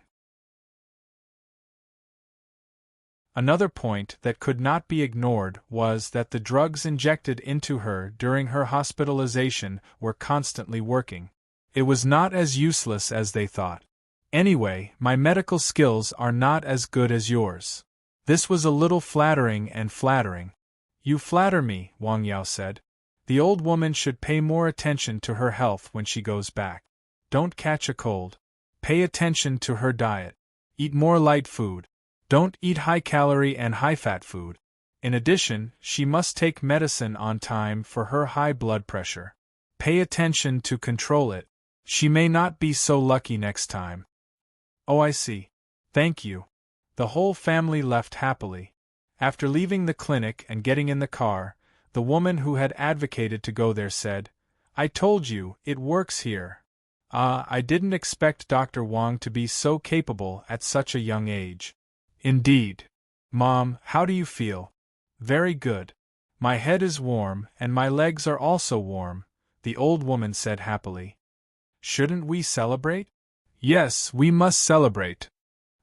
Another point that could not be ignored was that the drugs injected into her during her hospitalization were constantly working. It was not as useless as they thought. Anyway, my medical skills are not as good as yours. This was a little flattering and flattering. You flatter me, Wang Yao said. The old woman should pay more attention to her health when she goes back. Don't catch a cold. Pay attention to her diet. Eat more light food. Don't eat high-calorie and high-fat food. In addition, she must take medicine on time for her high blood pressure. Pay attention to control it. She may not be so lucky next time. Oh, I see. Thank you. The whole family left happily. After leaving the clinic and getting in the car, the woman who had advocated to go there said, I told you, it works here. I didn't expect Dr. Wang to be so capable at such a young age. Indeed. Mom, how do you feel? Very good. My head is warm and my legs are also warm, the old woman said happily. Shouldn't we celebrate? Yes, we must celebrate.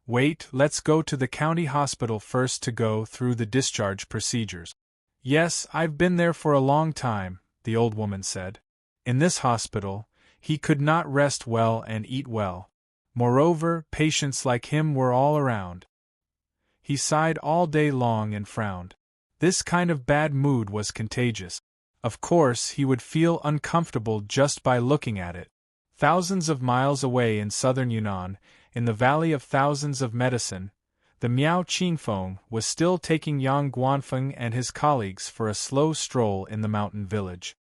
Wait, let's go to the county hospital first to go through the discharge procedures. Yes, I've been there for a long time, the old woman said. In this hospital, he could not rest well and eat well. Moreover, patients like him were all around. He sighed all day long and frowned. This kind of bad mood was contagious. Of course, he would feel uncomfortable just by looking at it. Thousands of miles away in southern Yunnan, in the Valley of Thousands of Medicine, the Miao Qingfeng was still taking Yang Guanfeng and his colleagues for a slow stroll in the mountain village.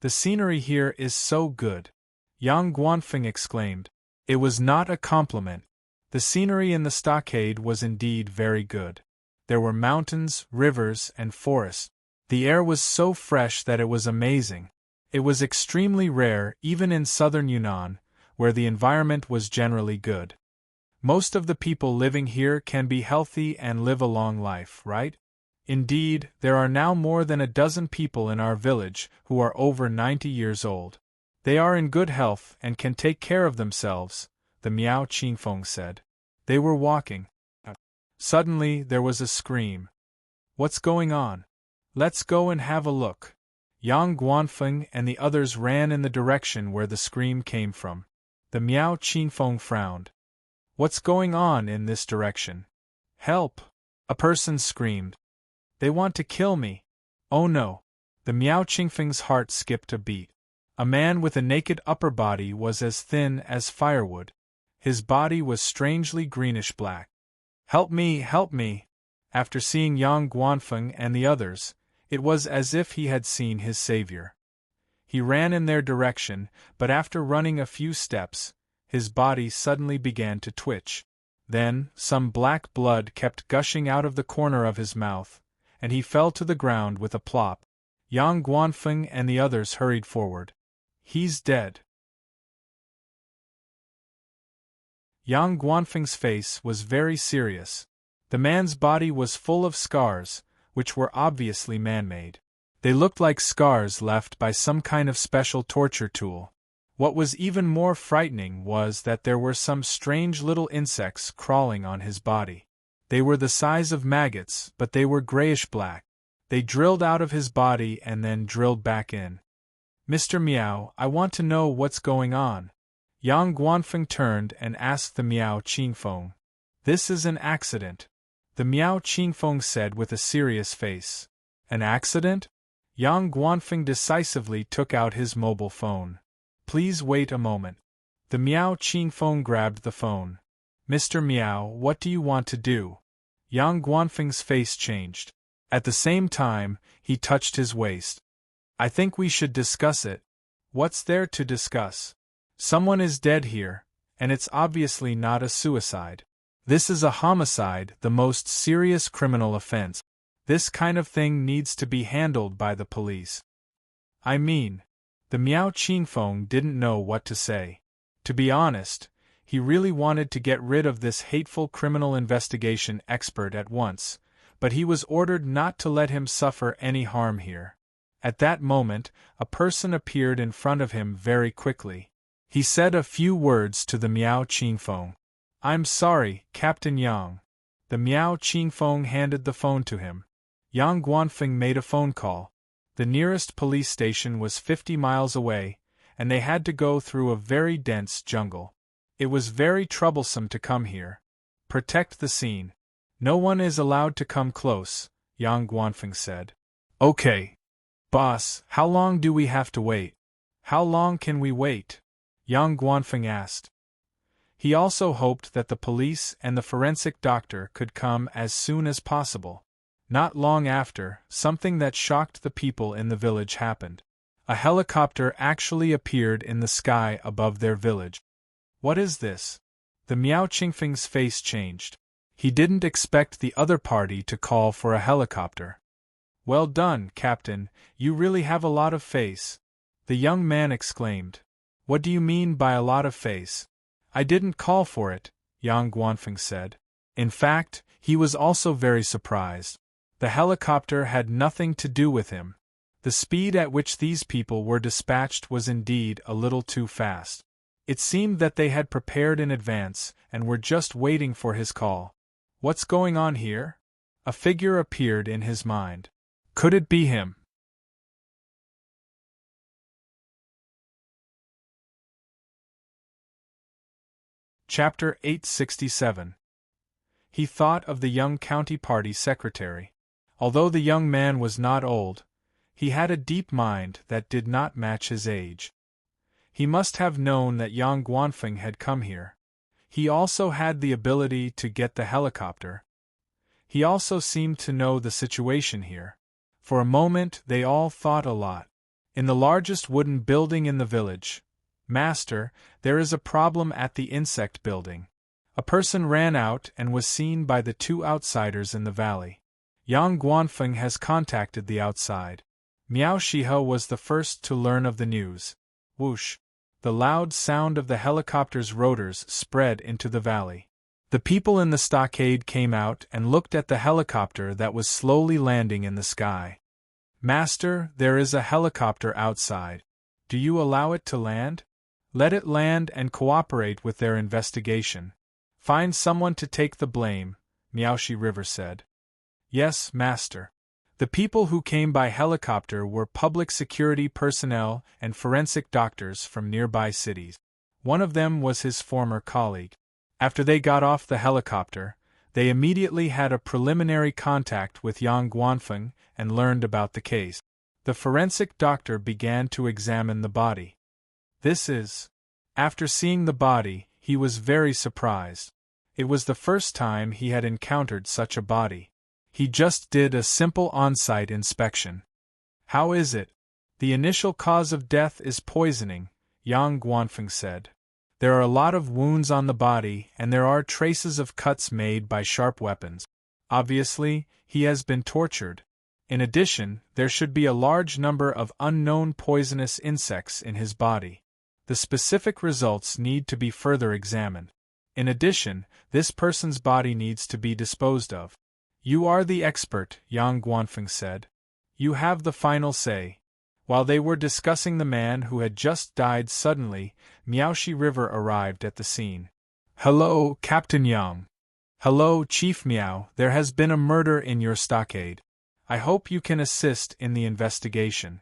The scenery here is so good, Yang Guanfeng exclaimed. It was not a compliment. The scenery in the stockade was indeed very good. There were mountains, rivers, and forests. The air was so fresh that it was amazing. It was extremely rare even in southern Yunnan, where the environment was generally good. Most of the people living here can be healthy and live a long life, right? Indeed, there are now more than a dozen people in our village who are over 90 years old. They are in good health and can take care of themselves, the Miao Qingfeng said. They were walking. Suddenly, there was a scream. What's going on? Let's go and have a look. Yang Guanfeng and the others ran in the direction where the scream came from. The Miao Qingfeng frowned. What's going on in this direction? Help! A person screamed. They want to kill me. Oh no. The Miao Qingfeng's heart skipped a beat. A man with a naked upper body was as thin as firewood. His body was strangely greenish-black. Help me, help me! After seeing Yang Guanfeng and the others, it was as if he had seen his savior. He ran in their direction, but after running a few steps, his body suddenly began to twitch. Then, some black blood kept gushing out of the corner of his mouth, and he fell to the ground with a plop. Yang Guanfeng and the others hurried forward. He's dead. Yang Guanfeng's face was very serious. The man's body was full of scars, which were obviously man-made. They looked like scars left by some kind of special torture tool. What was even more frightening was that there were some strange little insects crawling on his body. They were the size of maggots, but they were grayish-black. They drilled out of his body and then drilled back in. Mr. Miao, I want to know what's going on. Yang Guanfeng turned and asked the Miao Qingfeng. This is an accident, the Miao Qingfeng said with a serious face. An accident? Yang Guanfeng decisively took out his mobile phone. Please wait a moment. The Miao Qingfeng grabbed the phone. Mr. Miao, what do you want to do? Yang Guanfeng's face changed. At the same time, he touched his waist. I think we should discuss it. What's there to discuss? Someone is dead here, and it's obviously not a suicide. This is a homicide, the most serious criminal offense. This kind of thing needs to be handled by the police. I mean, the Miao Qingfeng didn't know what to say. To be honest, he really wanted to get rid of this hateful criminal investigation expert at once, but he was ordered not to let him suffer any harm here. At that moment, a person appeared in front of him very quickly. He said a few words to the Miao Qingfeng. I'm sorry, Captain Yang. The Miao Qingfeng handed the phone to him. Yang Guanfeng made a phone call. The nearest police station was 50 miles away, and they had to go through a very dense jungle. It was very troublesome to come here. Protect the scene. No one is allowed to come close, Yang Guanfeng said. Okay. Boss, how long do we have to wait? How long can we wait? Yang Guanfeng asked. He also hoped that the police and the forensic doctor could come as soon as possible. Not long after, something that shocked the people in the village happened. A helicopter actually appeared in the sky above their village. What is this? The Miao Qingfeng's face changed. He didn't expect the other party to call for a helicopter. Well done, Captain, you really have a lot of face. The young man exclaimed. What do you mean by a lot of face? I didn't call for it, Yang Guanfeng said. In fact, he was also very surprised. The helicopter had nothing to do with him. The speed at which these people were dispatched was indeed a little too fast. It seemed that they had prepared in advance and were just waiting for his call. What's going on here? A figure appeared in his mind. Could it be him? Chapter 867. He thought of the young county party secretary. Although the young man was not old, he had a deep mind that did not match his age. He must have known that Yang Guanfeng had come here. He also had the ability to get the helicopter. He also seemed to know the situation here. For a moment they all thought a lot. In the largest wooden building in the village, Master, there is a problem at the insect building. A person ran out and was seen by the two outsiders in the valley. Yang Guanfeng has contacted the outside. Miao Shihe was the first to learn of the news. Whoosh! The loud sound of the helicopter's rotors spread into the valley. The people in the stockade came out and looked at the helicopter that was slowly landing in the sky. Master, there is a helicopter outside. Do you allow it to land? Let it land and cooperate with their investigation. Find someone to take the blame, Miaoshi River said. Yes, Master. The people who came by helicopter were public security personnel and forensic doctors from nearby cities. One of them was his former colleague. After they got off the helicopter, They immediately had a preliminary contact with Yang Guanfeng and learned about the case. The forensic doctor began to examine the body. After seeing the body, he was very surprised. It was the first time he had encountered such a body. He just did a simple on-site inspection. How is it? The initial cause of death is poisoning, Yang Guanfeng said. There are a lot of wounds on the body and there are traces of cuts made by sharp weapons. Obviously, he has been tortured. In addition, there should be a large number of unknown poisonous insects in his body. The specific results need to be further examined. In addition, this person's body needs to be disposed of. You are the expert, Yang Guanfeng said. You have the final say. While they were discussing the man who had just died suddenly, Miaoshi River arrived at the scene. Hello, Captain Yang. Hello, Chief Miao, there has been a murder in your stockade. I hope you can assist in the investigation.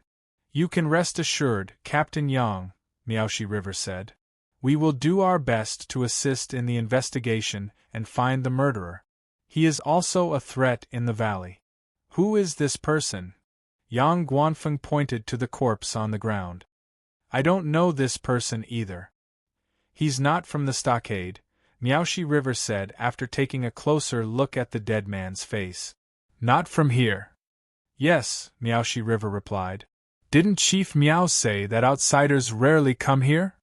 You can rest assured, Captain Yang, Miaoshi River said. We will do our best to assist in the investigation and find the murderer. He is also a threat in the valley. Who is this person? Yang Guanfeng pointed to the corpse on the ground. I don't know this person either. He's not from the stockade, Miaoshi River said after taking a closer look at the dead man's face. Not from here. Yes, Miaoshi River replied. Didn't Chief Miao say that outsiders rarely come here?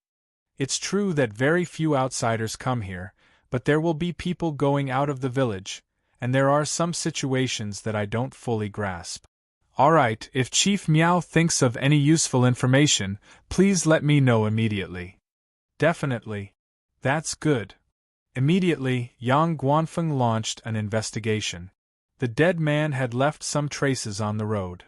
It's true that very few outsiders come here, but there will be people going out of the village, and there are some situations that I don't fully grasp. Alright, if Chief Miao thinks of any useful information, please let me know immediately. Definitely. That's good. Immediately, Yang Guanfeng launched an investigation. The dead man had left some traces on the road.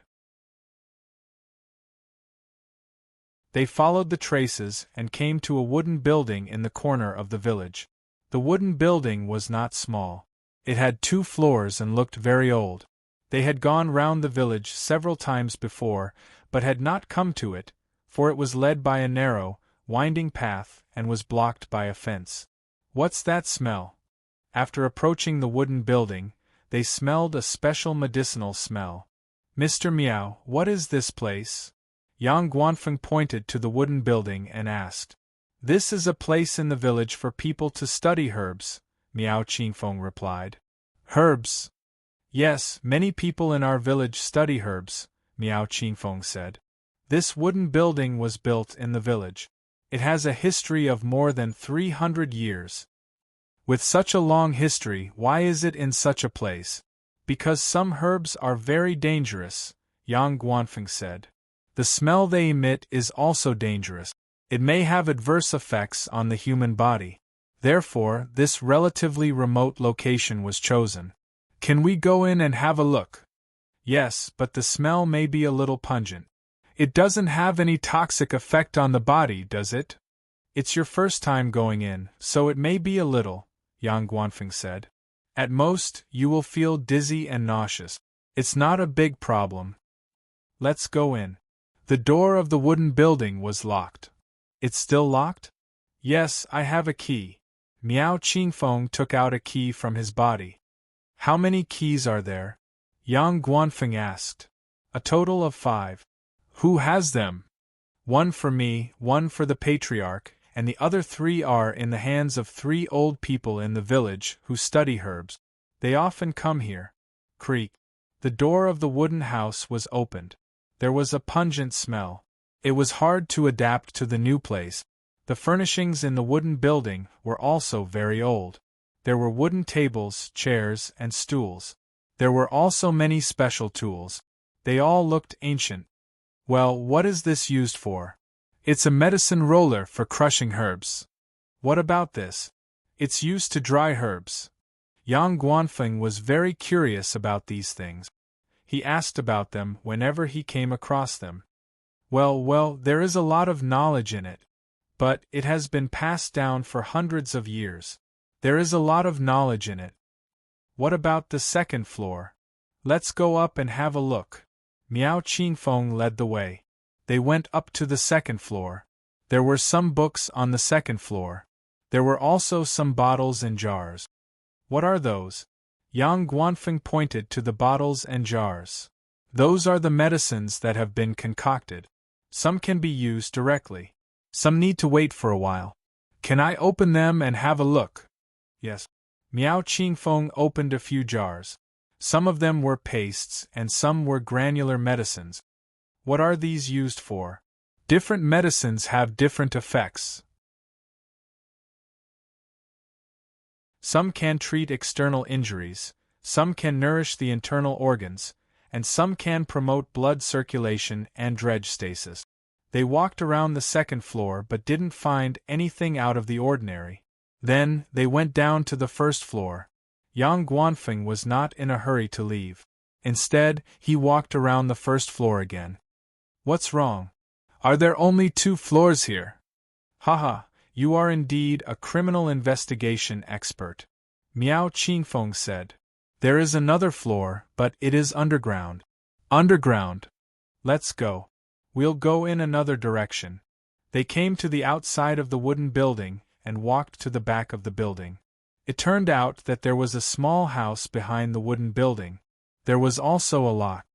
They followed the traces and came to a wooden building in the corner of the village. The wooden building was not small. It had 2 floors and looked very old. They had gone round the village several times before, but had not come to it, for it was led by a narrow, winding path and was blocked by a fence. What's that smell? After approaching the wooden building, they smelled a special medicinal smell. Mr. Miao, what is this place? Yang Guanfeng pointed to the wooden building and asked. This is a place in the village for people to study herbs, Miao Qingfeng replied. Herbs? Yes, many people in our village study herbs, Miao Qingfeng said. This wooden building was built in the village. It has a history of more than 300 years. With such a long history, why is it in such a place? Because some herbs are very dangerous, Yang Guanfeng said. The smell they emit is also dangerous. It may have adverse effects on the human body. Therefore, this relatively remote location was chosen. Can we go in and have a look? Yes, but the smell may be a little pungent. It doesn't have any toxic effect on the body, does it? It's your first time going in, so it may be a little, Yang Guanfeng said. At most, you will feel dizzy and nauseous. It's not a big problem. Let's go in. The door of the wooden building was locked. It's still locked? Yes, I have a key. Miao Qingfeng took out a key from his body. How many keys are there? Yang Guanfeng asked. A total of 5. Who has them? 1 for me, 1 for the patriarch, and the other 3 are in the hands of 3 old people in the village who study herbs. They often come here. Creak. The door of the wooden house was opened. There was a pungent smell. It was hard to adapt to the new place. The furnishings in the wooden building were also very old. There were wooden tables, chairs, and stools. There were also many special tools. They all looked ancient. Well, what is this used for? It's a medicine roller for crushing herbs. What about this? It's used to dry herbs. Yang Guanfeng was very curious about these things. He asked about them whenever he came across them. Well, there is a lot of knowledge in it. But it has been passed down for hundreds of years. There is a lot of knowledge in it. What about the second floor? Let's go up and have a look. Miao Qingfeng led the way. They went up to the second floor. There were some books on the second floor. There were also some bottles and jars. What are those? Yang Guanfeng pointed to the bottles and jars. Those are the medicines that have been concocted. Some can be used directly. Some need to wait for a while. Can I open them and have a look? Yes. Miao Qingfeng opened a few jars. Some of them were pastes and some were granular medicines. What are these used for? Different medicines have different effects. Some can treat external injuries, some can nourish the internal organs, and some can promote blood circulation and dredge stasis. They walked around the second floor but didn't find anything out of the ordinary. Then, they went down to the first floor. Yang Guanfeng was not in a hurry to leave. Instead, he walked around the first floor again. What's wrong? Are there only 2 floors here? Haha, you are indeed a criminal investigation expert. Miao Qingfeng said. There is another floor, but it is underground. Underground. Let's go. We'll go in another direction. They came to the outside of the wooden building and walked to the back of the building. It turned out that there was a small house behind the wooden building. There was also a lock.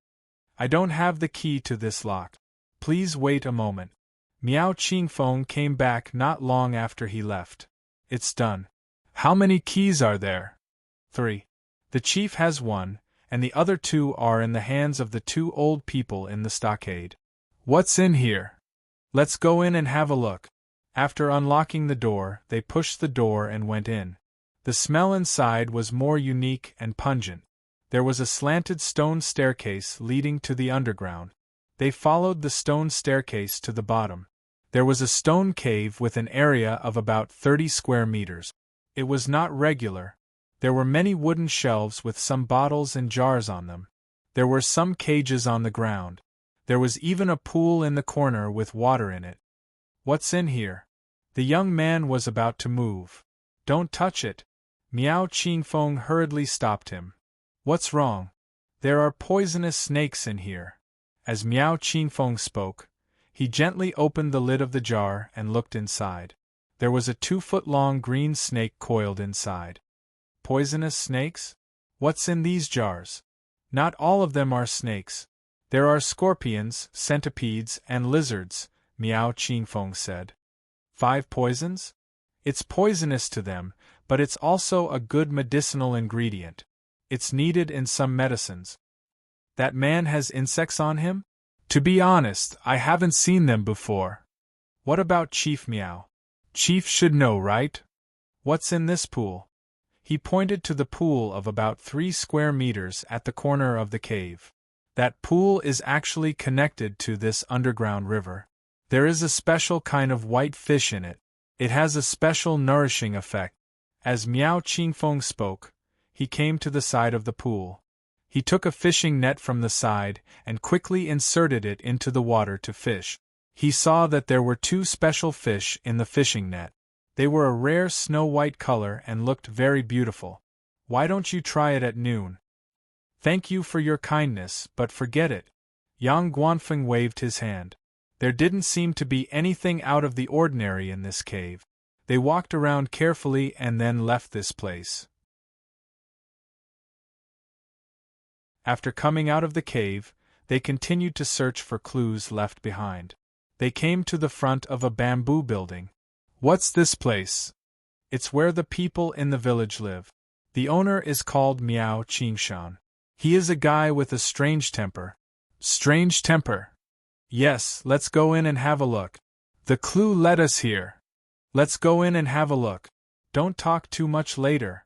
I don't have the key to this lock. Please wait a moment. Miao Qingfeng came back not long after he left. It's done. How many keys are there? 3. The chief has 1, and the other 2 are in the hands of the 2 old people in the stockade. What's in here? Let's go in and have a look. After unlocking the door, they pushed the door and went in. The smell inside was more unique and pungent. There was a slanted stone staircase leading to the underground. They followed the stone staircase to the bottom. There was a stone cave with an area of about 30 square meters. It was not regular. There were many wooden shelves with some bottles and jars on them. There were some cages on the ground. There was even a pool in the corner with water in it. What's in here? The young man was about to move. Don't touch it. Miao Qingfeng hurriedly stopped him. What's wrong? There are poisonous snakes in here. As Miao Qingfeng spoke, he gently opened the lid of the jar and looked inside. There was a 2-foot-long green snake coiled inside. Poisonous snakes? What's in these jars? Not all of them are snakes. There are scorpions, centipedes, and lizards, Miao Qingfeng said. 5 poisons? It's poisonous to them, but it's also a good medicinal ingredient. It's needed in some medicines. That man has insects on him? To be honest, I haven't seen them before. What about Chief Miao? Chief should know, right? What's in this pool? He pointed to the pool of about 3 square meters at the corner of the cave. That pool is actually connected to this underground river. There is a special kind of white fish in it. It has a special nourishing effect. As Miao Qingfeng spoke, he came to the side of the pool. He took a fishing net from the side and quickly inserted it into the water to fish. He saw that there were 2 special fish in the fishing net. They were a rare snow-white color and looked very beautiful. Why don't you try it at noon? Thank you for your kindness, but forget it. Yang Guanfeng waved his hand. There didn't seem to be anything out of the ordinary in this cave. They walked around carefully and then left this place. After coming out of the cave, they continued to search for clues left behind. They came to the front of a bamboo building. What's this place? It's where the people in the village live. The owner is called Miao Qingshan. He is a guy with a strange temper. Strange temper? Yes, let's go in and have a look. The clue led us here. Let's go in and have a look. Don't talk too much later.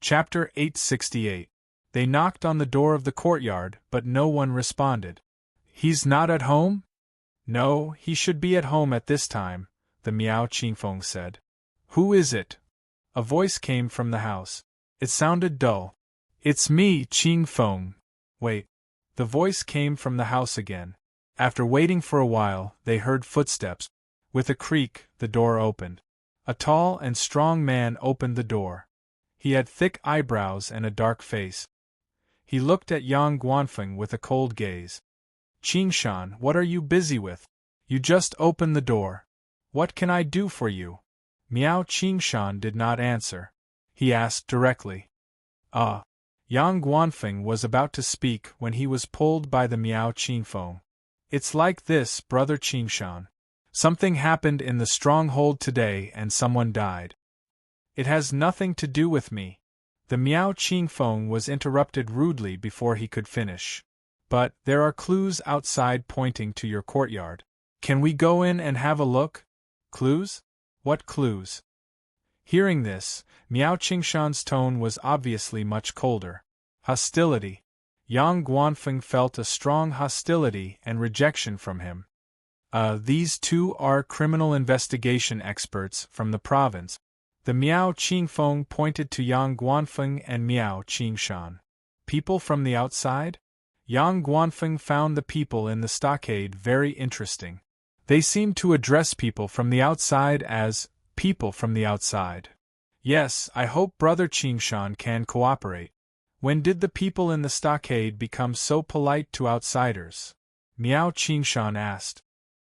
Chapter 868. They knocked on the door of the courtyard, but no one responded. He's not at home? No, he should be at home at this time, the Miao Qingfeng said. Who is it? A voice came from the house. It sounded dull. It's me, Qingfeng. Wait. The voice came from the house again. After waiting for a while, they heard footsteps. With a creak, the door opened. A tall and strong man opened the door. He had thick eyebrows and a dark face. He looked at Yang Guanfeng with a cold gaze. Qingshan, what are you busy with? You just open the door. What can I do for you? Miao Qingshan did not answer. He asked directly. Yang Guanfeng was about to speak when he was pulled by the Miao Qingfeng. It's like this, Brother Qingshan. Something happened in the stronghold today and someone died. It has nothing to do with me. The Miao Qingfeng was interrupted rudely before he could finish. But there are clues outside pointing to your courtyard. Can we go in and have a look? Clues? What clues? Hearing this, Miao Qingshan's tone was obviously much colder. Hostility. Yang Guanfeng felt a strong hostility and rejection from him. These two are criminal investigation experts from the province. The Miao Qingfeng pointed to Yang Guanfeng and Miao Qingshan. People from the outside? Yang Guanfeng found the people in the stockade very interesting. They seemed to address people from the outside as people from the outside. Yes, I hope Brother Qingshan can cooperate. When did the people in the stockade become so polite to outsiders? Miao Qingshan asked.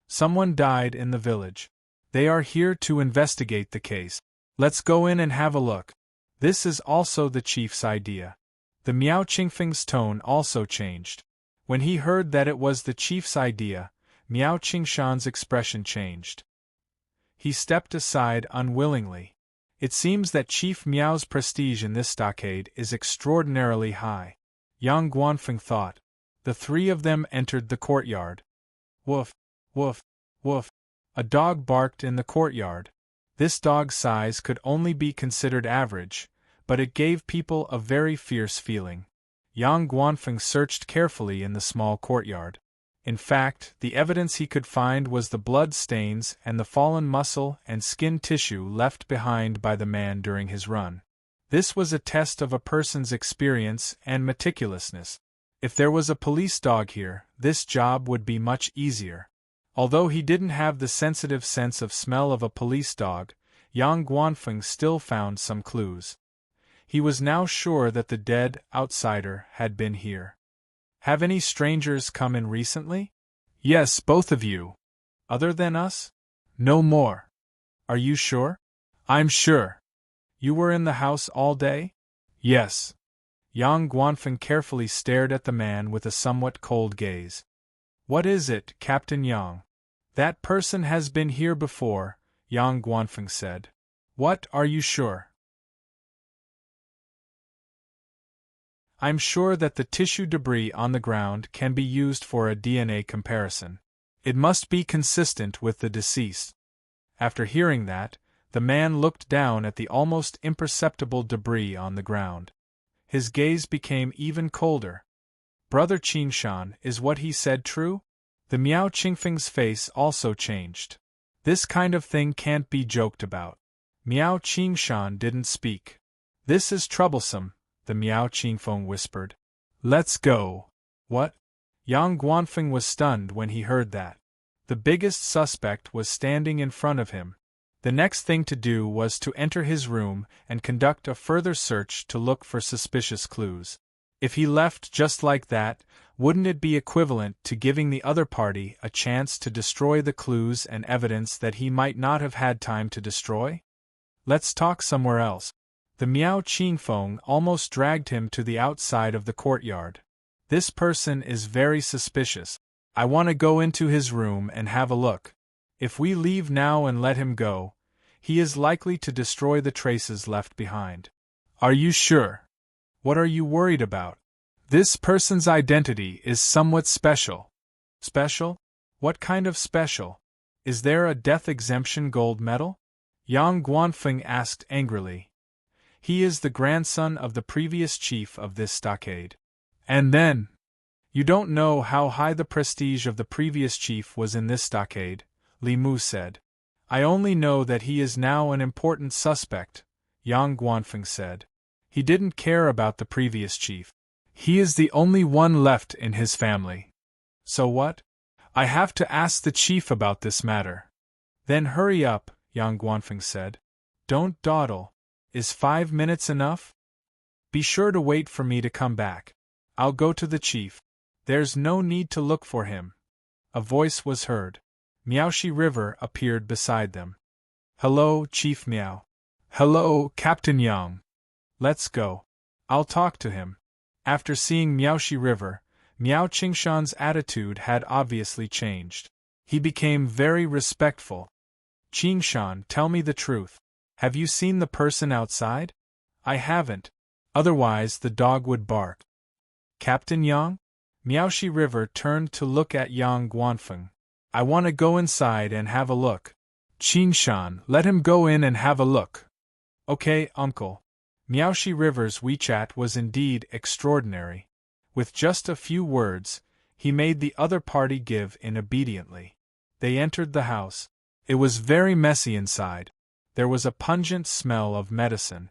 Someone died in the village. They are here to investigate the case. Let's go in and have a look. This is also the chief's idea. The Miao Qingfeng's tone also changed. When he heard that it was the chief's idea, Miao Qingshan's expression changed. He stepped aside unwillingly. It seems that Chief Miao's prestige in this stockade is extraordinarily high. Yang Guanfeng thought. The three of them entered the courtyard. Woof, woof, woof. A dog barked in the courtyard. This dog's size could only be considered average, but it gave people a very fierce feeling. Yang Guanfeng searched carefully in the small courtyard. In fact, the evidence he could find was the blood stains and the fallen muscle and skin tissue left behind by the man during his run. This was a test of a person's experience and meticulousness. If there was a police dog here, this job would be much easier. Although he didn't have the sensitive sense of smell of a police dog, Yang Guanfeng still found some clues. He was now sure that the dead outsider had been here. Have any strangers come in recently? Yes, both of you. Other than us? No more. Are you sure? I'm sure. You were in the house all day? Yes. Yang Guanfeng carefully stared at the man with a somewhat cold gaze. What is it, Captain Yang? That person has been here before, Yang Guanfeng said. What, are you sure? I'm sure that the tissue debris on the ground can be used for a DNA comparison. It must be consistent with the deceased. After hearing that, the man looked down at the almost imperceptible debris on the ground. His gaze became even colder. Brother Qingshan, is what he said true? The Miao Qingfeng's face also changed. This kind of thing can't be joked about. Miao Qingshan didn't speak. This is troublesome, the Miao Qingfeng whispered. Let's go. What? Yang Guanfeng was stunned when he heard that. The biggest suspect was standing in front of him. The next thing to do was to enter his room and conduct a further search to look for suspicious clues. If he left just like that, wouldn't it be equivalent to giving the other party a chance to destroy the clues and evidence that he might not have had time to destroy? Let's talk somewhere else. The Miao Qingfeng almost dragged him to the outside of the courtyard. This person is very suspicious. I want to go into his room and have a look. If we leave now and let him go, he is likely to destroy the traces left behind. Are you sure? What are you worried about? This person's identity is somewhat special. Special? What kind of special? Is there a death exemption gold medal? Yang Guanfeng asked angrily. He is the grandson of the previous chief of this stockade. And then? You don't know how high the prestige of the previous chief was in this stockade, Li Mu said. I only know that he is now an important suspect, Yang Guanfeng said. He didn't care about the previous chief. He is the only one left in his family. So what? I have to ask the chief about this matter. Then hurry up, Yang Guanfeng said. Don't dawdle. Is 5 minutes enough? Be sure to wait for me to come back. I'll go to the chief. There's no need to look for him. A voice was heard. Miaoshi River appeared beside them. Hello, Chief Miao. Hello, Captain Yang. Let's go. I'll talk to him. After seeing Miaoshi River, Miao Qingshan's attitude had obviously changed. He became very respectful. Qingshan, tell me the truth. Have you seen the person outside? I haven't. Otherwise the dog would bark. Captain Yang? Miaoshi River turned to look at Yang Guanfeng. I want to go inside and have a look. Qingshan, let him go in and have a look. Okay, uncle. Miaoshi River's WeChat was indeed extraordinary. With just a few words, he made the other party give in obediently. They entered the house. It was very messy inside. There was a pungent smell of medicine.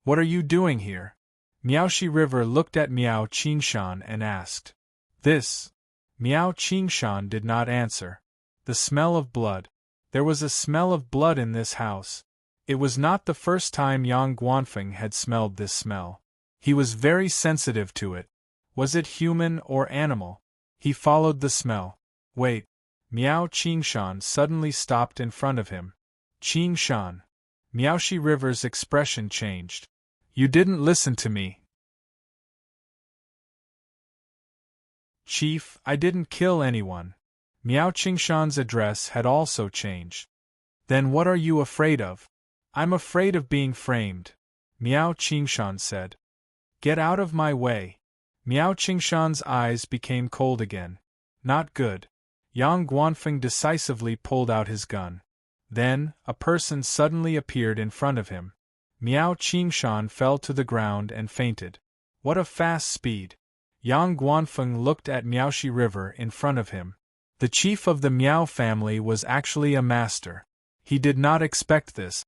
What are you doing here? Miaoshi River looked at Miao Qingshan and asked. This. Miao Qingshan did not answer. The smell of blood. There was a smell of blood in this house. It was not the first time Yang Guanfeng had smelled this smell. He was very sensitive to it. Was it human or animal? He followed the smell. Wait. Miao Qingshan suddenly stopped in front of him. Qingshan. Miaoshi River's expression changed. You didn't listen to me. Chief, I didn't kill anyone. Miao Qingshan's address had also changed. Then what are you afraid of? I'm afraid of being framed, Miao Qingshan said. Get out of my way. Miao Qingshan's eyes became cold again. Not good. Yang Guanfeng decisively pulled out his gun. Then, a person suddenly appeared in front of him. Miao Qingshan fell to the ground and fainted. What a fast speed! Yang Guanfeng looked at Miaoshi River in front of him. The chief of the Miao family was actually a master. He did not expect this.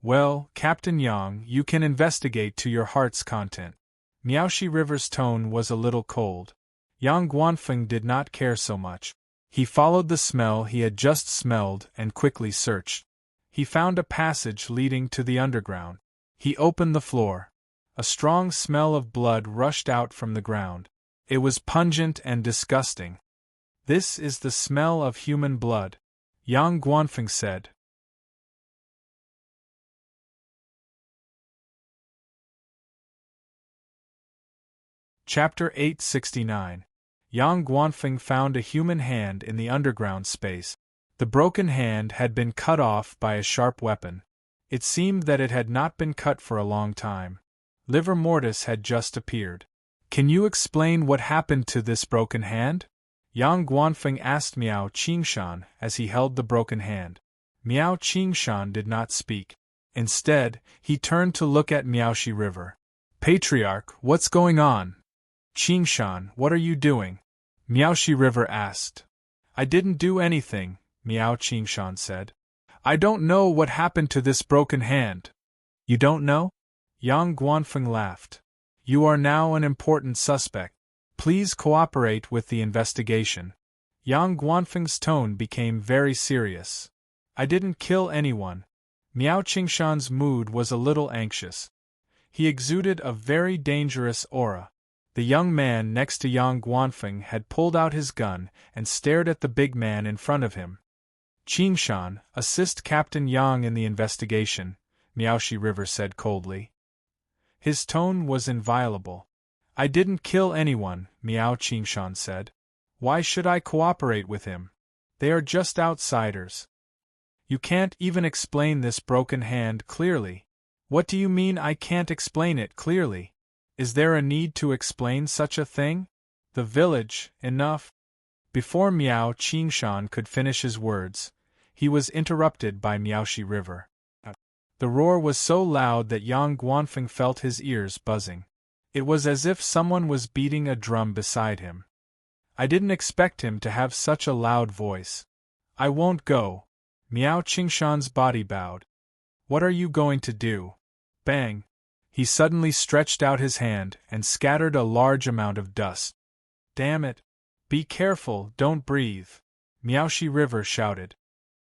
Well, Captain Yang, you can investigate to your heart's content. Miaoshi River's tone was a little cold. Yang Guanfeng did not care so much. He followed the smell he had just smelled and quickly searched. He found a passage leading to the underground. He opened the floor. A strong smell of blood rushed out from the ground. It was pungent and disgusting. This is the smell of human blood, Yang Guanfeng said. Chapter 869. Yang Guanfeng found a human hand in the underground space. The broken hand had been cut off by a sharp weapon. It seemed that it had not been cut for a long time. Livor mortis had just appeared. Can you explain what happened to this broken hand? Yang Guanfeng asked Miao Qingshan as he held the broken hand. Miao Qingshan did not speak. Instead, he turned to look at Miaoshi River. Patriarch, what's going on? Qingshan, what are you doing? Miaoshi River asked. I didn't do anything, Miao Qingshan said. I don't know what happened to this broken hand. You don't know? Yang Guanfeng laughed. You are now an important suspect. Please cooperate with the investigation. Yang Guanfeng's tone became very serious. I didn't kill anyone. Miao Qingshan's mood was a little anxious. He exuded a very dangerous aura. The young man next to Yang Guanfeng had pulled out his gun and stared at the big man in front of him. Qingshan, assist Captain Yang in the investigation, Miaoshi River said coldly. His tone was inviolable. I didn't kill anyone, Miao Qingshan said. Why should I cooperate with him? They are just outsiders. You can't even explain this broken hand clearly. What do you mean I can't explain it clearly? Is there a need to explain such a thing? The village, enough. Before Miao Qingshan could finish his words, he was interrupted by Miaoshi River. The roar was so loud that Yang Guanfeng felt his ears buzzing. It was as if someone was beating a drum beside him. I didn't expect him to have such a loud voice. I won't go. Miao Qingshan's body bowed. What are you going to do? Bang! He suddenly stretched out his hand and scattered a large amount of dust. Damn it! Be careful, don't breathe! Miaoshi River shouted.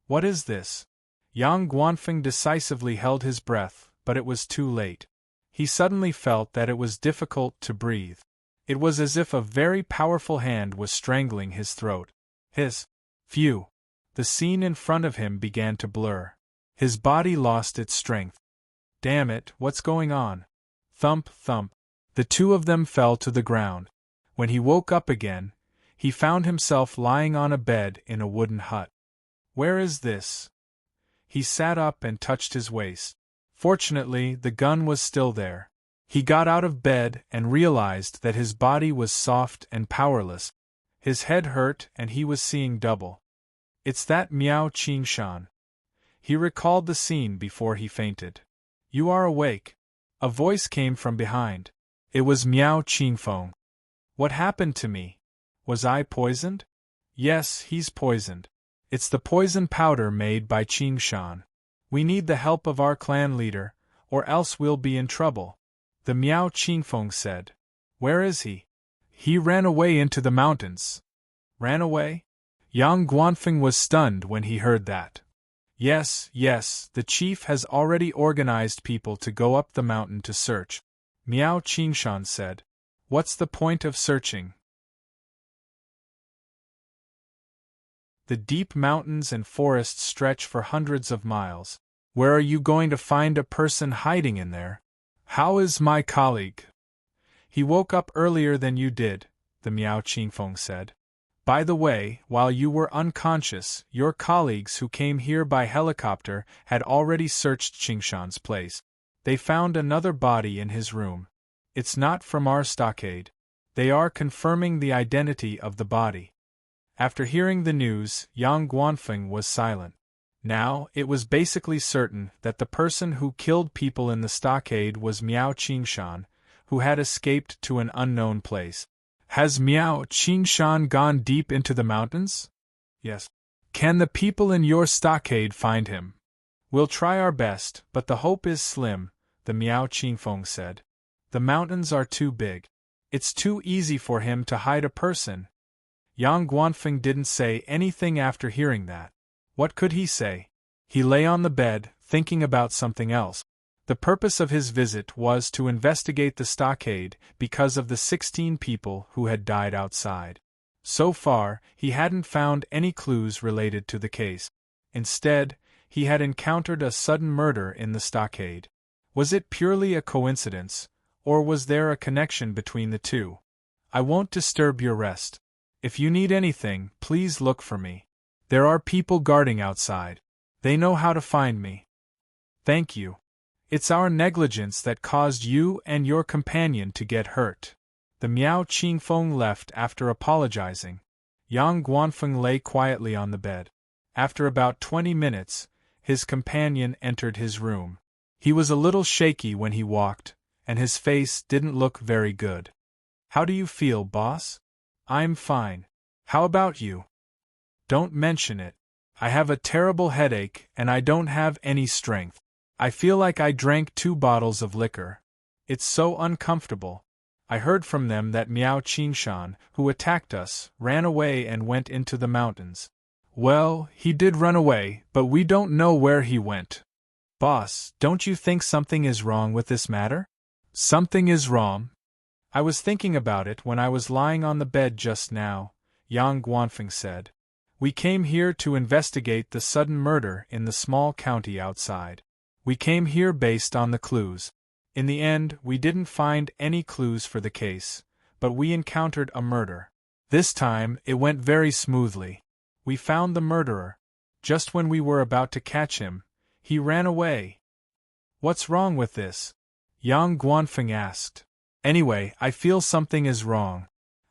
What is this? Yang Guanfeng decisively held his breath, but it was too late. He suddenly felt that it was difficult to breathe. It was as if a very powerful hand was strangling his throat. Phew! The scene in front of him began to blur. His body lost its strength. Damn it, what's going on? Thump, thump. The two of them fell to the ground. When he woke up again, he found himself lying on a bed in a wooden hut. Where is this? He sat up and touched his waist. Fortunately, the gun was still there. He got out of bed and realized that his body was soft and powerless. His head hurt and he was seeing double. It's that Miao Qingshan. He recalled the scene before he fainted. You are awake. A voice came from behind. It was Miao Qingfeng. What happened to me? Was I poisoned? Yes, he's poisoned. It's the poison powder made by Qingshan. We need the help of our clan leader, or else we'll be in trouble. The Miao Qingfeng said. Where is he? He ran away into the mountains. Ran away? Yang Guanfeng was stunned when he heard that. Yes, the chief has already organized people to go up the mountain to search. Miao Qingshan said. What's the point of searching? The deep mountains and forests stretch for hundreds of miles. Where are you going to find a person hiding in there? How is my colleague? He woke up earlier than you did, the Miao Qingfeng said. By the way, while you were unconscious, your colleagues who came here by helicopter had already searched Qingshan's place. They found another body in his room. It's not from our stockade. They are confirming the identity of the body. After hearing the news, Yang Guanfeng was silent. Now, it was basically certain that the person who killed people in the stockade was Miao Qingshan, who had escaped to an unknown place. Has Miao Qingshan gone deep into the mountains? Yes. Can the people in your stockade find him? We'll try our best, but the hope is slim, the Miao Qingfeng said. The mountains are too big. It's too easy for him to hide a person. Yang Guanfeng didn't say anything after hearing that. What could he say? He lay on the bed, thinking about something else. The purpose of his visit was to investigate the stockade because of the 16 people who had died outside. So far, he hadn't found any clues related to the case. Instead, he had encountered a sudden murder in the stockade. Was it purely a coincidence, or was there a connection between the two? I won't disturb your rest. If you need anything, please look for me. There are people guarding outside. They know how to find me. Thank you. It's our negligence that caused you and your companion to get hurt. The Miao Qingfeng left after apologizing. Yang Guanfeng lay quietly on the bed. After about 20 minutes, his companion entered his room. He was a little shaky when he walked, and his face didn't look very good. How do you feel, boss? I'm fine. How about you? Don't mention it. I have a terrible headache and I don't have any strength. I feel like I drank 2 bottles of liquor. It's so uncomfortable. I heard from them that Miao Qingshan, who attacked us, ran away and went into the mountains. Well, he did run away, but we don't know where he went. Boss, don't you think something is wrong with this matter? Something is wrong. I was thinking about it when I was lying on the bed just now, Yang Guanfeng said. We came here to investigate the sudden murder in the small county outside. We came here based on the clues. In the end, we didn't find any clues for the case, but we encountered a murder. This time, it went very smoothly. We found the murderer. Just when we were about to catch him, he ran away. What's wrong with this? Yang Guanfeng asked. Anyway, I feel something is wrong.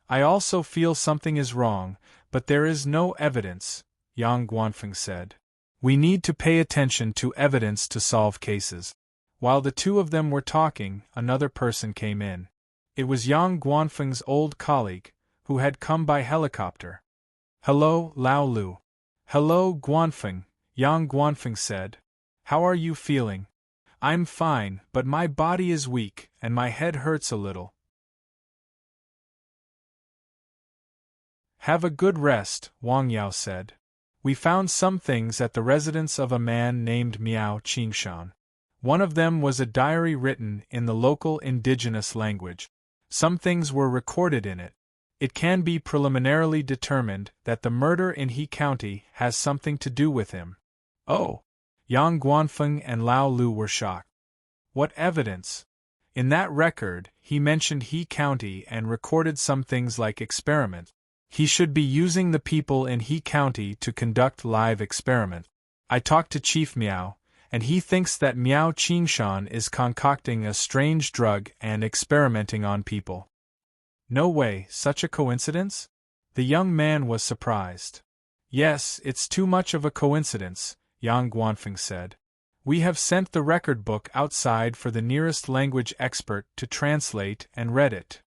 I also feel something is wrong, but there is no evidence, Yang Guanfeng said. We need to pay attention to evidence to solve cases. While the two of them were talking, another person came in. It was Yang Guanfeng's old colleague, who had come by helicopter. Hello, Lao Lu. Hello, Guanfeng, Yang Guanfeng said. How are you feeling? I'm fine, but my body is weak, and my head hurts a little. Have a good rest, Wang Yao said. We found some things at the residence of a man named Miao Qingshan. One of them was a diary written in the local indigenous language. Some things were recorded in it. It can be preliminarily determined that the murder in He County has something to do with him. Oh! Yang Guanfeng and Lao Lu were shocked. What evidence? In that record, he mentioned He County and recorded some things like experiments. He should be using the people in He County to conduct live experiments. I talked to Chief Miao, and he thinks that Miao Qingshan is concocting a strange drug and experimenting on people. No way, such a coincidence? The young man was surprised. Yes, it's too much of a coincidence, Yang Guanfeng said. We have sent the record book outside for the nearest language expert to translate and read it.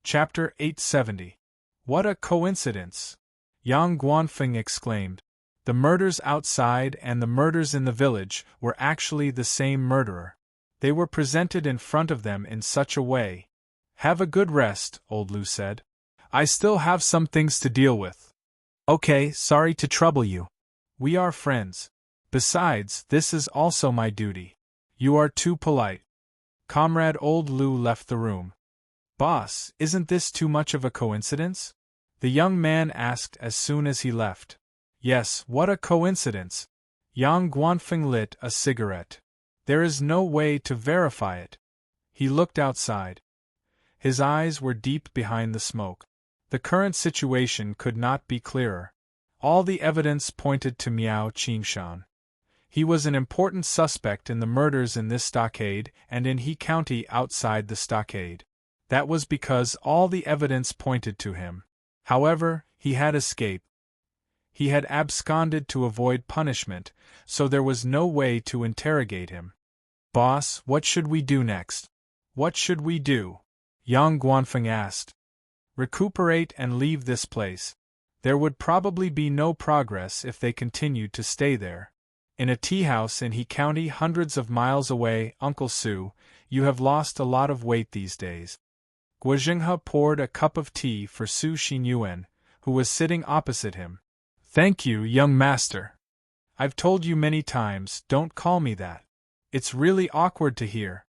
Chapter 870. What a coincidence! Yang Guanfeng exclaimed. The murders outside and the murders in the village were actually the same murderer. They were presented in front of them in such a way. Have a good rest, Old Lu said. I still have some things to deal with. Okay, sorry to trouble you. We are friends. Besides, this is also my duty. You are too polite. Comrade Old Lu left the room. Boss, isn't this too much of a coincidence? The young man asked as soon as he left. Yes, what a coincidence. Yang Guanfeng lit a cigarette. There is no way to verify it. He looked outside. His eyes were deep behind the smoke. The current situation could not be clearer. All the evidence pointed to Miao Qingshan. He was an important suspect in the murders in this stockade and in He County outside the stockade. That was because all the evidence pointed to him. However, he had escaped. He had absconded to avoid punishment, so there was no way to interrogate him. Boss, what should we do next? What should we do? Yang Guanfeng asked. Recuperate and leave this place. There would probably be no progress if they continued to stay there. In a tea house in He County hundreds of miles away, Uncle Su, you have lost a lot of weight these days. Guozhenghe poured a cup of tea for Su Xinyuan, who was sitting opposite him. Thank you, young master. I've told you many times, don't call me that. It's really awkward to hear.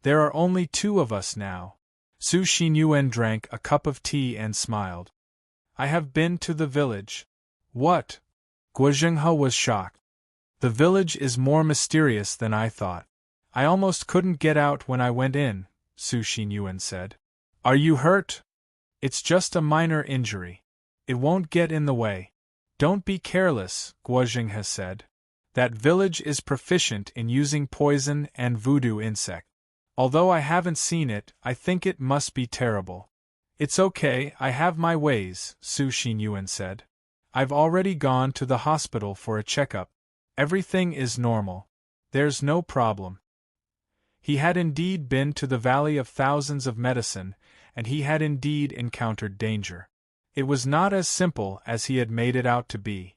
There are only two of us now. Su Xinyuan drank a cup of tea and smiled. I have been to the village. What? Guozhenghe was shocked. The village is more mysterious than I thought. I almost couldn't get out when I went in, Su Xinyuan said. Are you hurt? It's just a minor injury. It won't get in the way. Don't be careless, Guozhenghe said. That village is proficient in using poison and voodoo insect. Although I haven't seen it, I think it must be terrible. It's okay, I have my ways, Su Xinyuan said. I've already gone to the hospital for a checkup. Everything is normal. There's no problem. He had indeed been to the Valley of Thousands of Medicine, and he had indeed encountered danger. It was not as simple as he had made it out to be.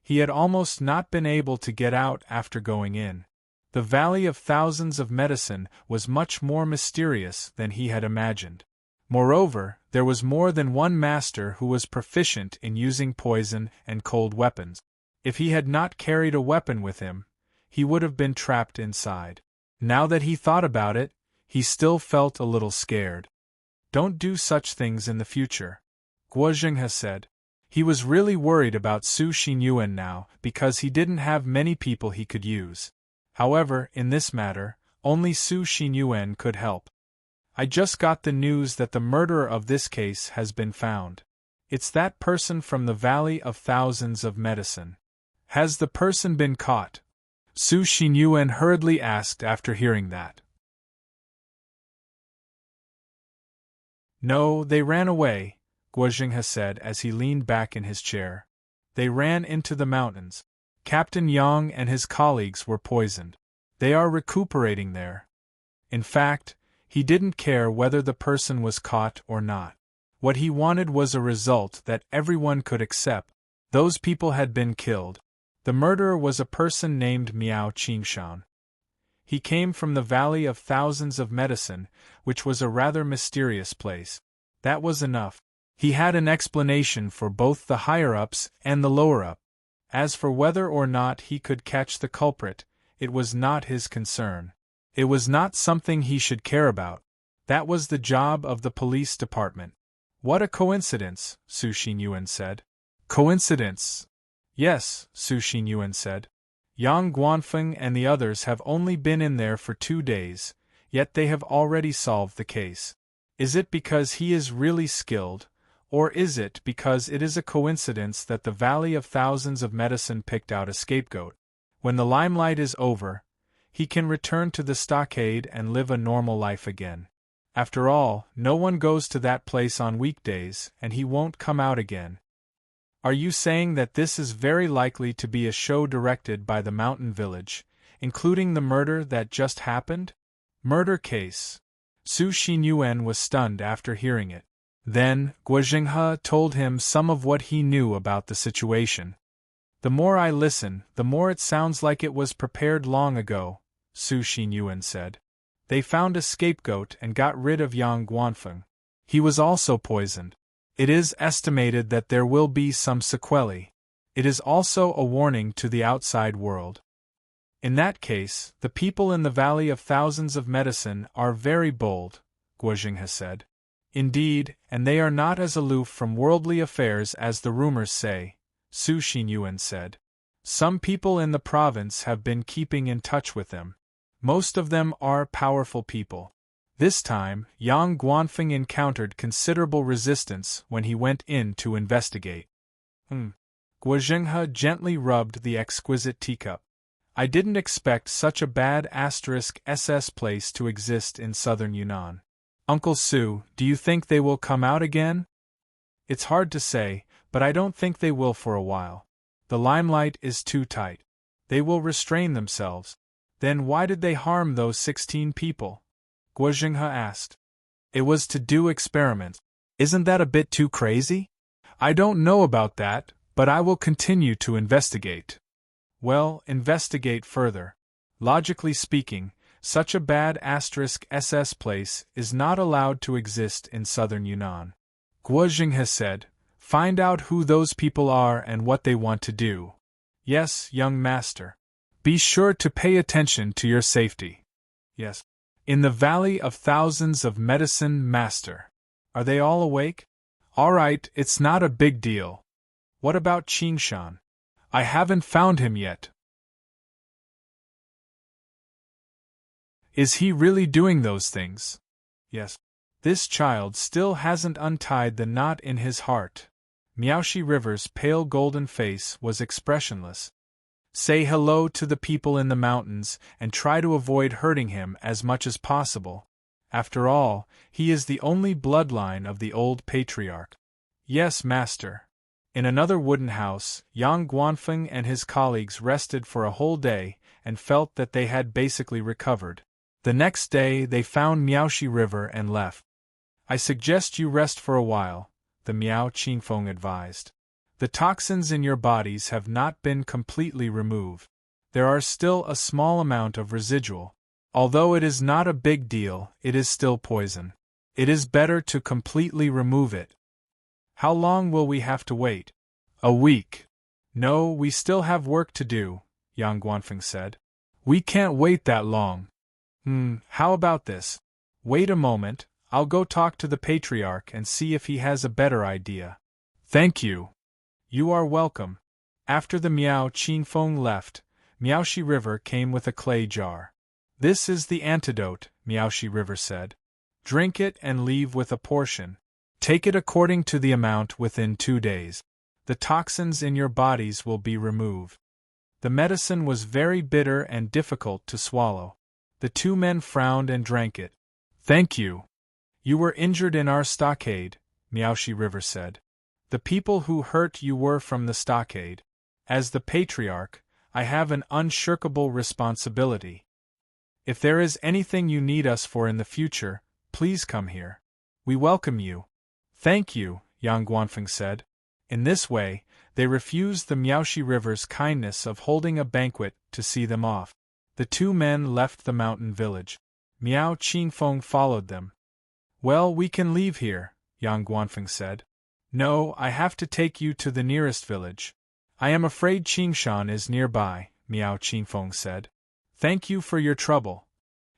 He had almost not been able to get out after going in. The Valley of Thousands of Medicine was much more mysterious than he had imagined. Moreover, there was more than one master who was proficient in using poison and cold weapons. If he had not carried a weapon with him, he would have been trapped inside. Now that he thought about it, he still felt a little scared. Don't do such things in the future, Guozhenghe said. He was really worried about Su Xinyuan now because he didn't have many people he could use. However, in this matter, only Su Xinyuan could help. I just got the news that the murderer of this case has been found. It's that person from the Valley of Thousands of Medicine. Has the person been caught? Su Xinyuan hurriedly asked after hearing that. No, they ran away, Guozhenghe said as he leaned back in his chair. They ran into the mountains. Captain Yang and his colleagues were poisoned. They are recuperating there. In fact, he didn't care whether the person was caught or not. What he wanted was a result that everyone could accept. Those people had been killed. The murderer was a person named Miao Qingshan. He came from the Valley of Thousands of Medicine, which was a rather mysterious place. That was enough. He had an explanation for both the higher-ups and the lower-up. As for whether or not he could catch the culprit, it was not his concern. It was not something he should care about. That was the job of the police department. What a coincidence, Su Xinyuan said. Coincidence? Yes, Su Xinyuan said. Yang Guanfeng and the others have only been in there for 2 days, yet they have already solved the case. Is it because he is really skilled, or is it because it is a coincidence that the Valley of Thousands of Medicine picked out a scapegoat? When the limelight is over, he can return to the stockade and live a normal life again. After all, no one goes to that place on weekdays, and he won't come out again. Are you saying that this is very likely to be a show directed by the mountain village, including the murder that just happened? Murder case. Su Xinyuan was stunned after hearing it. Then, Guozhenghe told him some of what he knew about the situation. The more I listen, the more it sounds like it was prepared long ago, Su Xinyuan said. They found a scapegoat and got rid of Yang Guanfeng. He was also poisoned. It is estimated that there will be some sequelae. It is also a warning to the outside world. In that case, the people in the Valley of Thousands of Medicine are very bold, Guozhenghe said. Indeed, and they are not as aloof from worldly affairs as the rumors say, Su Xinyuan said. Some people in the province have been keeping in touch with them. Most of them are powerful people. This time, Yang Guanfeng encountered considerable resistance when he went in to investigate. Guozhenghe gently rubbed the exquisite teacup. I didn't expect such a bad *SS place to exist in southern Yunnan. Uncle Su, do you think they will come out again? It's hard to say, but I don't think they will for a while. The limelight is too tight. They will restrain themselves. Then why did they harm those 16 people? Guozhenghe asked. It was to do experiments. Isn't that a bit too crazy? I don't know about that, but I will continue to investigate. Well, investigate further. Logically speaking, such a bad *SS place is not allowed to exist in southern Yunnan. Guozhenghe said, find out who those people are and what they want to do. Yes, young master. Be sure to pay attention to your safety. Yes. In the Valley of Thousands of Medicine, master. Are they all awake? All right, it's not a big deal. What about Qingshan? I haven't found him yet. Is he really doing those things? Yes. This child still hasn't untied the knot in his heart. Miaoshi River's pale golden face was expressionless. Say hello to the people in the mountains and try to avoid hurting him as much as possible. After all, he is the only bloodline of the old patriarch. Yes, master. In another wooden house, Yang Guanfeng and his colleagues rested for a whole day and felt that they had basically recovered. The next day they found Miaoshi River and left. I suggest you rest for a while, the Miao Qingfeng advised. The toxins in your bodies have not been completely removed. There are still a small amount of residual. Although it is not a big deal, it is still poison. It is better to completely remove it. How long will we have to wait? A week. No, we still have work to do, Yang Guanfeng said. We can't wait that long. How about this? Wait a moment, I'll go talk to the patriarch and see if he has a better idea. Thank you. You are welcome. After the Miao Qingfeng left, Miaoshi River came with a clay jar. This is the antidote, Miaoshi River said. Drink it and leave with a portion. Take it according to the amount within 2 days. The toxins in your bodies will be removed. The medicine was very bitter and difficult to swallow. The 2 men frowned and drank it. Thank you. You were injured in our stockade, Miaoshi River said. The people who hurt you were from the stockade. As the patriarch, I have an unshirkable responsibility. If there is anything you need us for in the future, please come here. We welcome you. Thank you, Yang Guanfeng said. In this way, they refused the Miaoshi River's kindness of holding a banquet to see them off. The 2 men left the mountain village. Miao Qingfeng followed them. Well, we can leave here, Yang Guanfeng said. No, I have to take you to the nearest village. I am afraid Qingshan is nearby, Miao Qingfeng said. Thank you for your trouble.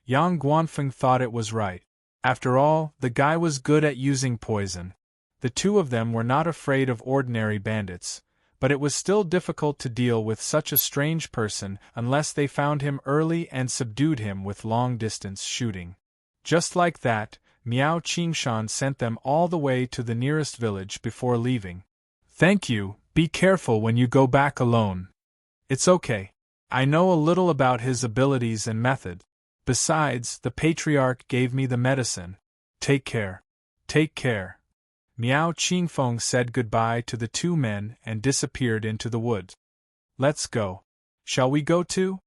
Yang Guanfeng thought it was right. After all, the guy was good at using poison. The two of them were not afraid of ordinary bandits, but it was still difficult to deal with such a strange person unless they found him early and subdued him with long-distance shooting. Just like that, Miao Qingshan sent them all the way to the nearest village before leaving. Thank you, be careful when you go back alone. It's okay. I know a little about his abilities and method. Besides, the patriarch gave me the medicine. Take care. Take care. Miao Qingfeng said goodbye to the two men and disappeared into the woods. Let's go. Shall we go too?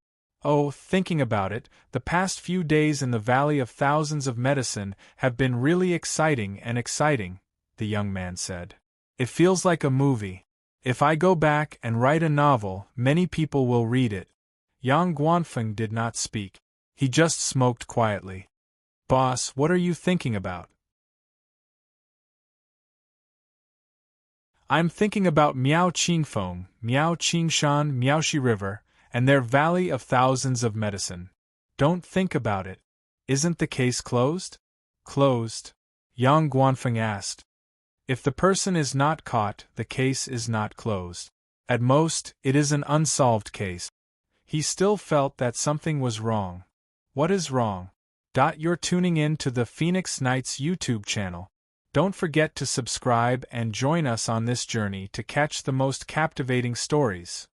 Oh, thinking about it, the past few days in the Valley of Thousands of Medicine have been really exciting, the young man said. It feels like a movie. If I go back and write a novel, many people will read it. Yang Guanfeng did not speak. He just smoked quietly. Boss, what are you thinking about? I'm thinking about Miao Qingfeng, Miao Qingshan, Miaoxi River, and their Valley of Thousands of Medicine. Don't think about it. Isn't the case closed? Closed? Yang Guanfeng asked. If the person is not caught, the case is not closed. At most, it is an unsolved case. He still felt that something was wrong. What is wrong? You're tuning in to the Phoenix Nights YouTube channel. Don't forget to subscribe and join us on this journey to catch the most captivating stories.